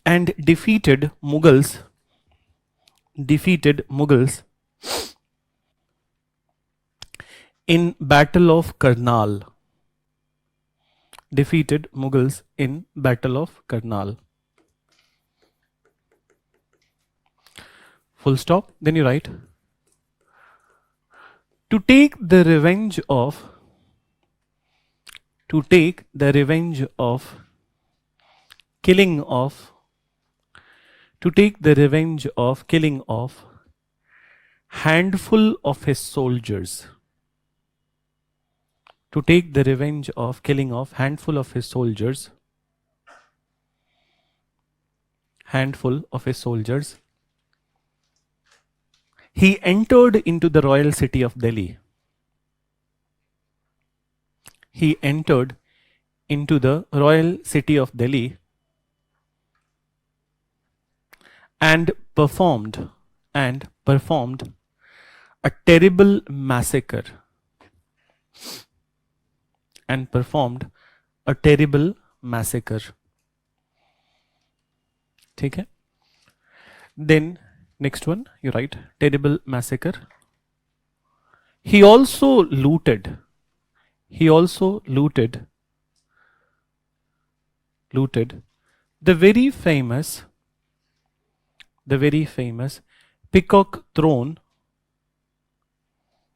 and defeated Mughals in Battle of Karnal. Defeated Mughals in Battle of Karnal. Full stop. Then you write, to take the revenge of killing of to take the revenge of killing of handful of his soldiers. To take the revenge of killing of handful of his soldiers. Handful of his soldiers. He entered into the royal city of Delhi. He entered into the royal city of Delhi and performed a terrible massacre. And performed a terrible massacre. ठीक है? Then next one, you write terrible massacre. He also looted the very famous peacock throne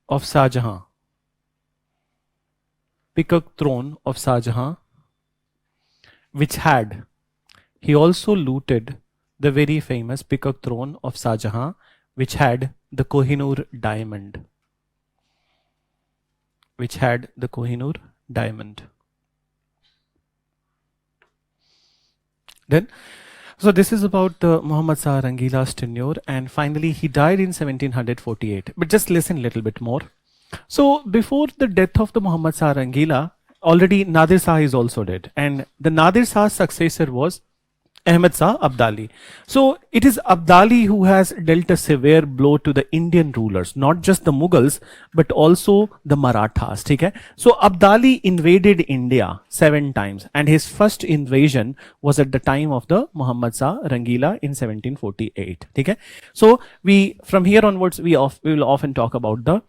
of Shah Jahan. Peacock throne of Shah Jahan, which had, he also looted the very famous peacock throne of Shah Jahan, which had the Kohinoor diamond. Which had the Kohinoor diamond. Then, so this is about the Muhammad Shah Rangila's tenure, and finally he died in 1748. But just listen a little bit more. So before the death of the Muhammad Shah Rangila, already Nadir Shah is also dead, and the Nadir Shah's successor was Ahmad Shah Abdali. So it is Abdali who has dealt a severe blow to the Indian rulers, not just the Mughals, but also the Marathas. Okay? So Abdali invaded India 7 times, and his first invasion was at the time of the Muhammad Shah Rangila in 1748. Okay? So from here onwards, we will often talk about the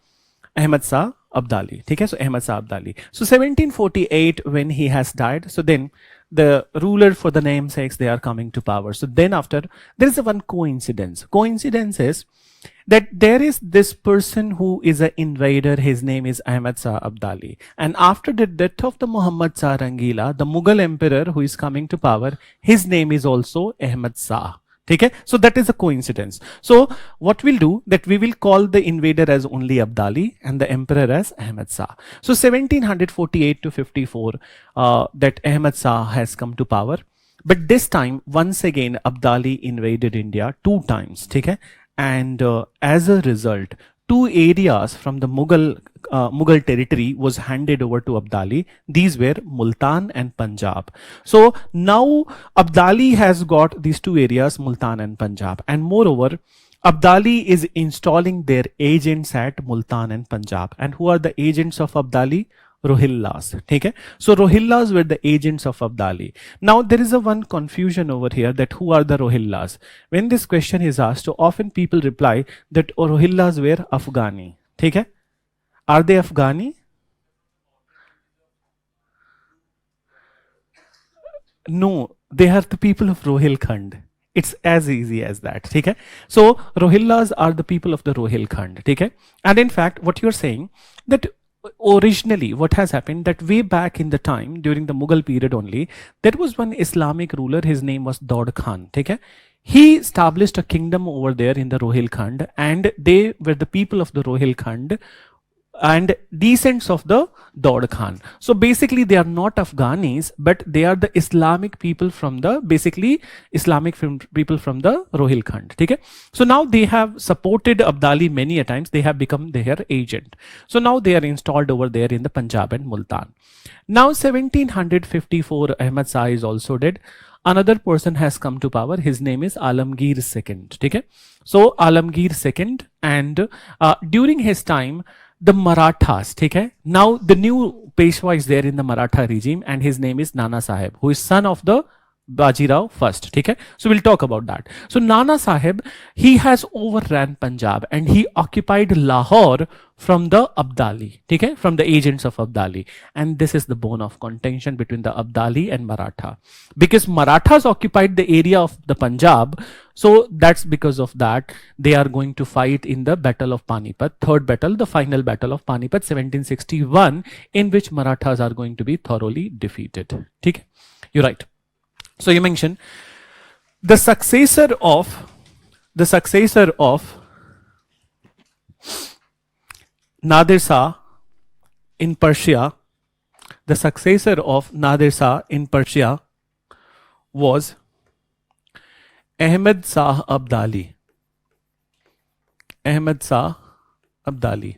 Ahmad Shah Abdali. Okay? So Ahmad Shah Abdali. So 1748, when he has died, so then the ruler for the namesakes, they are coming to power. So then after, there is one coincidence. Coincidence is that there is this person who is an invader. His name is Ahmad Shah Abdali. And after the death of the Muhammad Shah Rangila, the Mughal emperor who is coming to power, his name is also Ahmad Shah. Okay? So that is a coincidence. So what we'll do, that we will call the invader as only Abdali and the emperor as Ahmad Shah. So 1748 to 54, that Ahmad Shah has come to power. But this time, once again, Abdali invaded India 2 times. Okay? And as a result, 2 areas from the Mughal territory was handed over to Abdali. These were Multan and Punjab. So now Abdali has got these 2 areas, Multan and Punjab. And moreover, Abdali is installing their agents at Multan and Punjab. And who are the agents of Abdali? Rohillas. Okay? So Rohillas were the agents of Abdali. Now there is one confusion over here, that who are the Rohillas? When this question is asked, so often people reply that Rohillas were Afghani. Okay? Are they Afghani? No, they are the people of Rohilkhand. It's as easy as that. Okay? So Rohillas are the people of the Rohilkhand. Okay? And in fact, what you're saying, that originally what has happened, that way back in the time during the Mughal period only, there was one Islamic ruler. His name was Daud Khan. Okay? He established a kingdom over there in the Rohilkhand, and they were the people of the Rohilkhand and descendants of the Daud Khan. So basically they are not Afghanis, but they are the Islamic people from the, people from the Rohilkhand. Okay? So now they have supported Abdali many a times. They have become their agent. So now they are installed over there in the Punjab and Multan. Now 1754, Ahmad Shah is also dead. Another person has come to power. His name is Alamgir II. Okay? So Alamgir II, and during his time, the Marathas, okay? Now the new Peshwa is there in the Maratha regime, and his name is Nana Sahib, who is son of the Bajirao first. Okay? So we'll talk about that. So Nana Sahib, he has overran Punjab, and he occupied Lahore from the Abdali, okay? From the agents of Abdali. And this is the bone of contention between the Abdali and Maratha. Because Marathas occupied the area of the Punjab, so that's because of that they are going to fight in the Battle of Panipat, 3rd battle, the final battle of Panipat 1761, in which Marathas are going to be thoroughly defeated. Okay? You're right. So you mentioned the successor of Nadir Shah in Persia, the successor of Nadir Shah in Persia was Ahmad Shah Abdali. Ahmad Shah Abdali.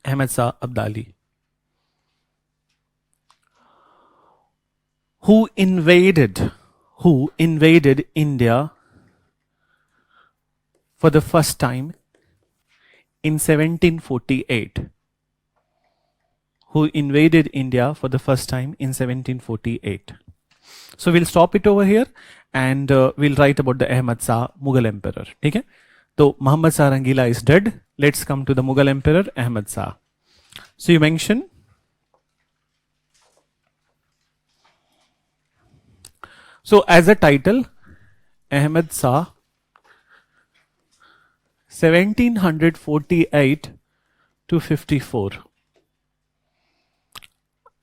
Ahmad Shah Abdali. Who invaded India for the first time in 1748. Who invaded India for the first time in 1748. So we'll stop it over here and we'll write about the Ahmad Shah Mughal emperor. Okay? So Muhammad Shah Rangila is dead. Let's come to the Mughal emperor Ahmad Shah. So you mention so as a title, Ahmad Shah 1748 to 54.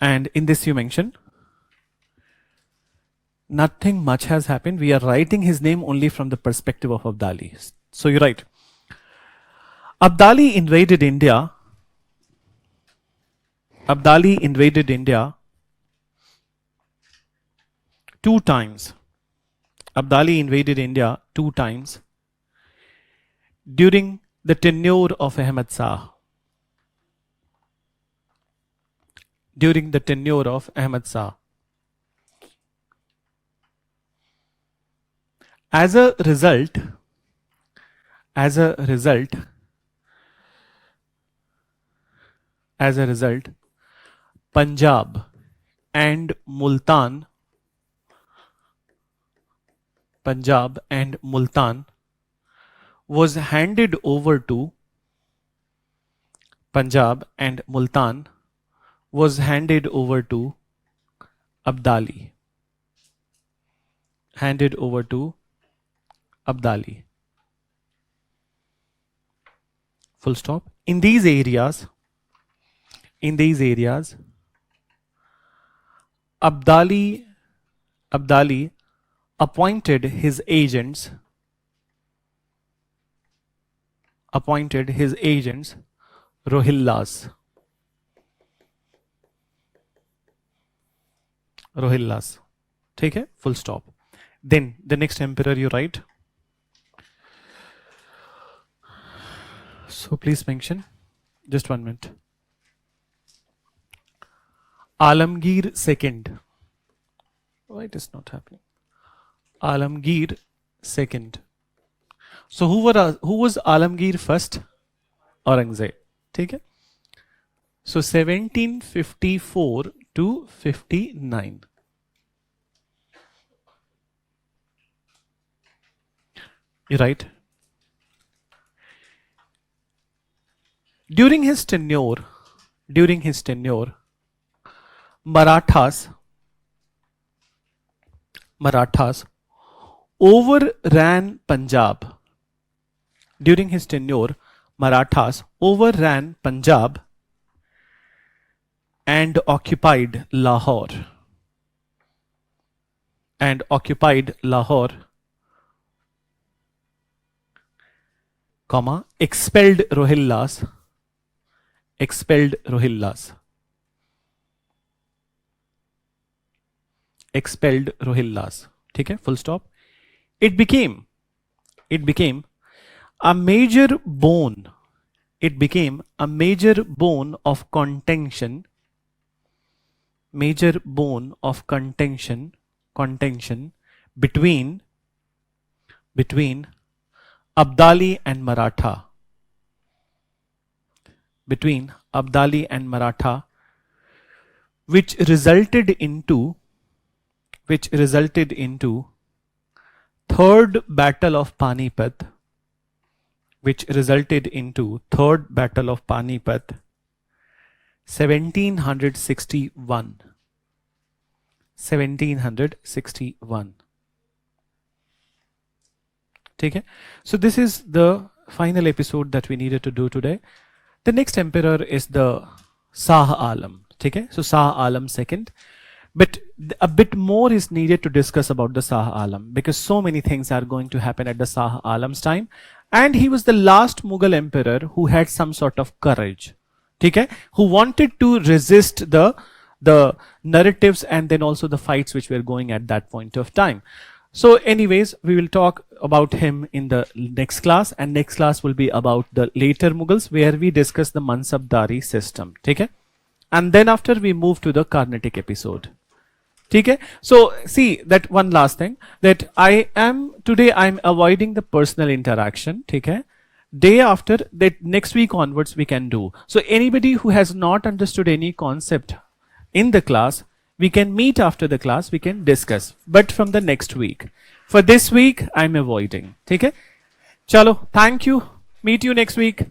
And in this you mention nothing much has happened. We are writing his name only from the perspective of Abdali. So you write Abdali invaded India. Abdali invaded India 2 times. Abdali invaded India 2 times during the tenure of Ahmad Shah. During the tenure of Ahmad Shah. As a result, Punjab and Multan was handed over to Abdali. Full stop. In these areas, Abdali appointed his agents Rohillas. ठीक है, full stop. Then the next emperor you write. So please mention, just 1 minute. Alamgir II. Why it is not happening? Alamgir II. So who was Alamgir first? Aurangzeb. ठीक है? So 1754 to 59. You write. During his tenure, Marathas overran Punjab. During his tenure, Marathas overran Punjab and occupied Lahore. Comma, expelled Rohillas. ठीक है, full stop. It became a major bone. Of contention. Between Abdali and Maratha. Which resulted into Third Battle of Panipat. 1761. Okay? So this is the final episode that we needed to do today. The next emperor is the Shah Alam. ठीक है. So Shah Alam second. But a bit more is needed to discuss about the Shah Alam, because so many things are going to happen at the Shah Alam's time. And he was the last Mughal emperor who had some sort of courage, okay, who wanted to resist the narratives and then also the fights which were going at that point of time. So anyways, we will talk about him in the next class, and next class will be about the later Mughals, where we discuss the Mansabdari system, okay? And then after we move to the Carnatic episode. Okay, so see that one last thing, that I'm avoiding the personal interaction. Okay, day after that, next week onwards we can do. So anybody who has not understood any concept in the class, we can meet after the class, we can discuss, but from the next week. For this week I'm avoiding. Okay, chalo, thank you, meet you next week.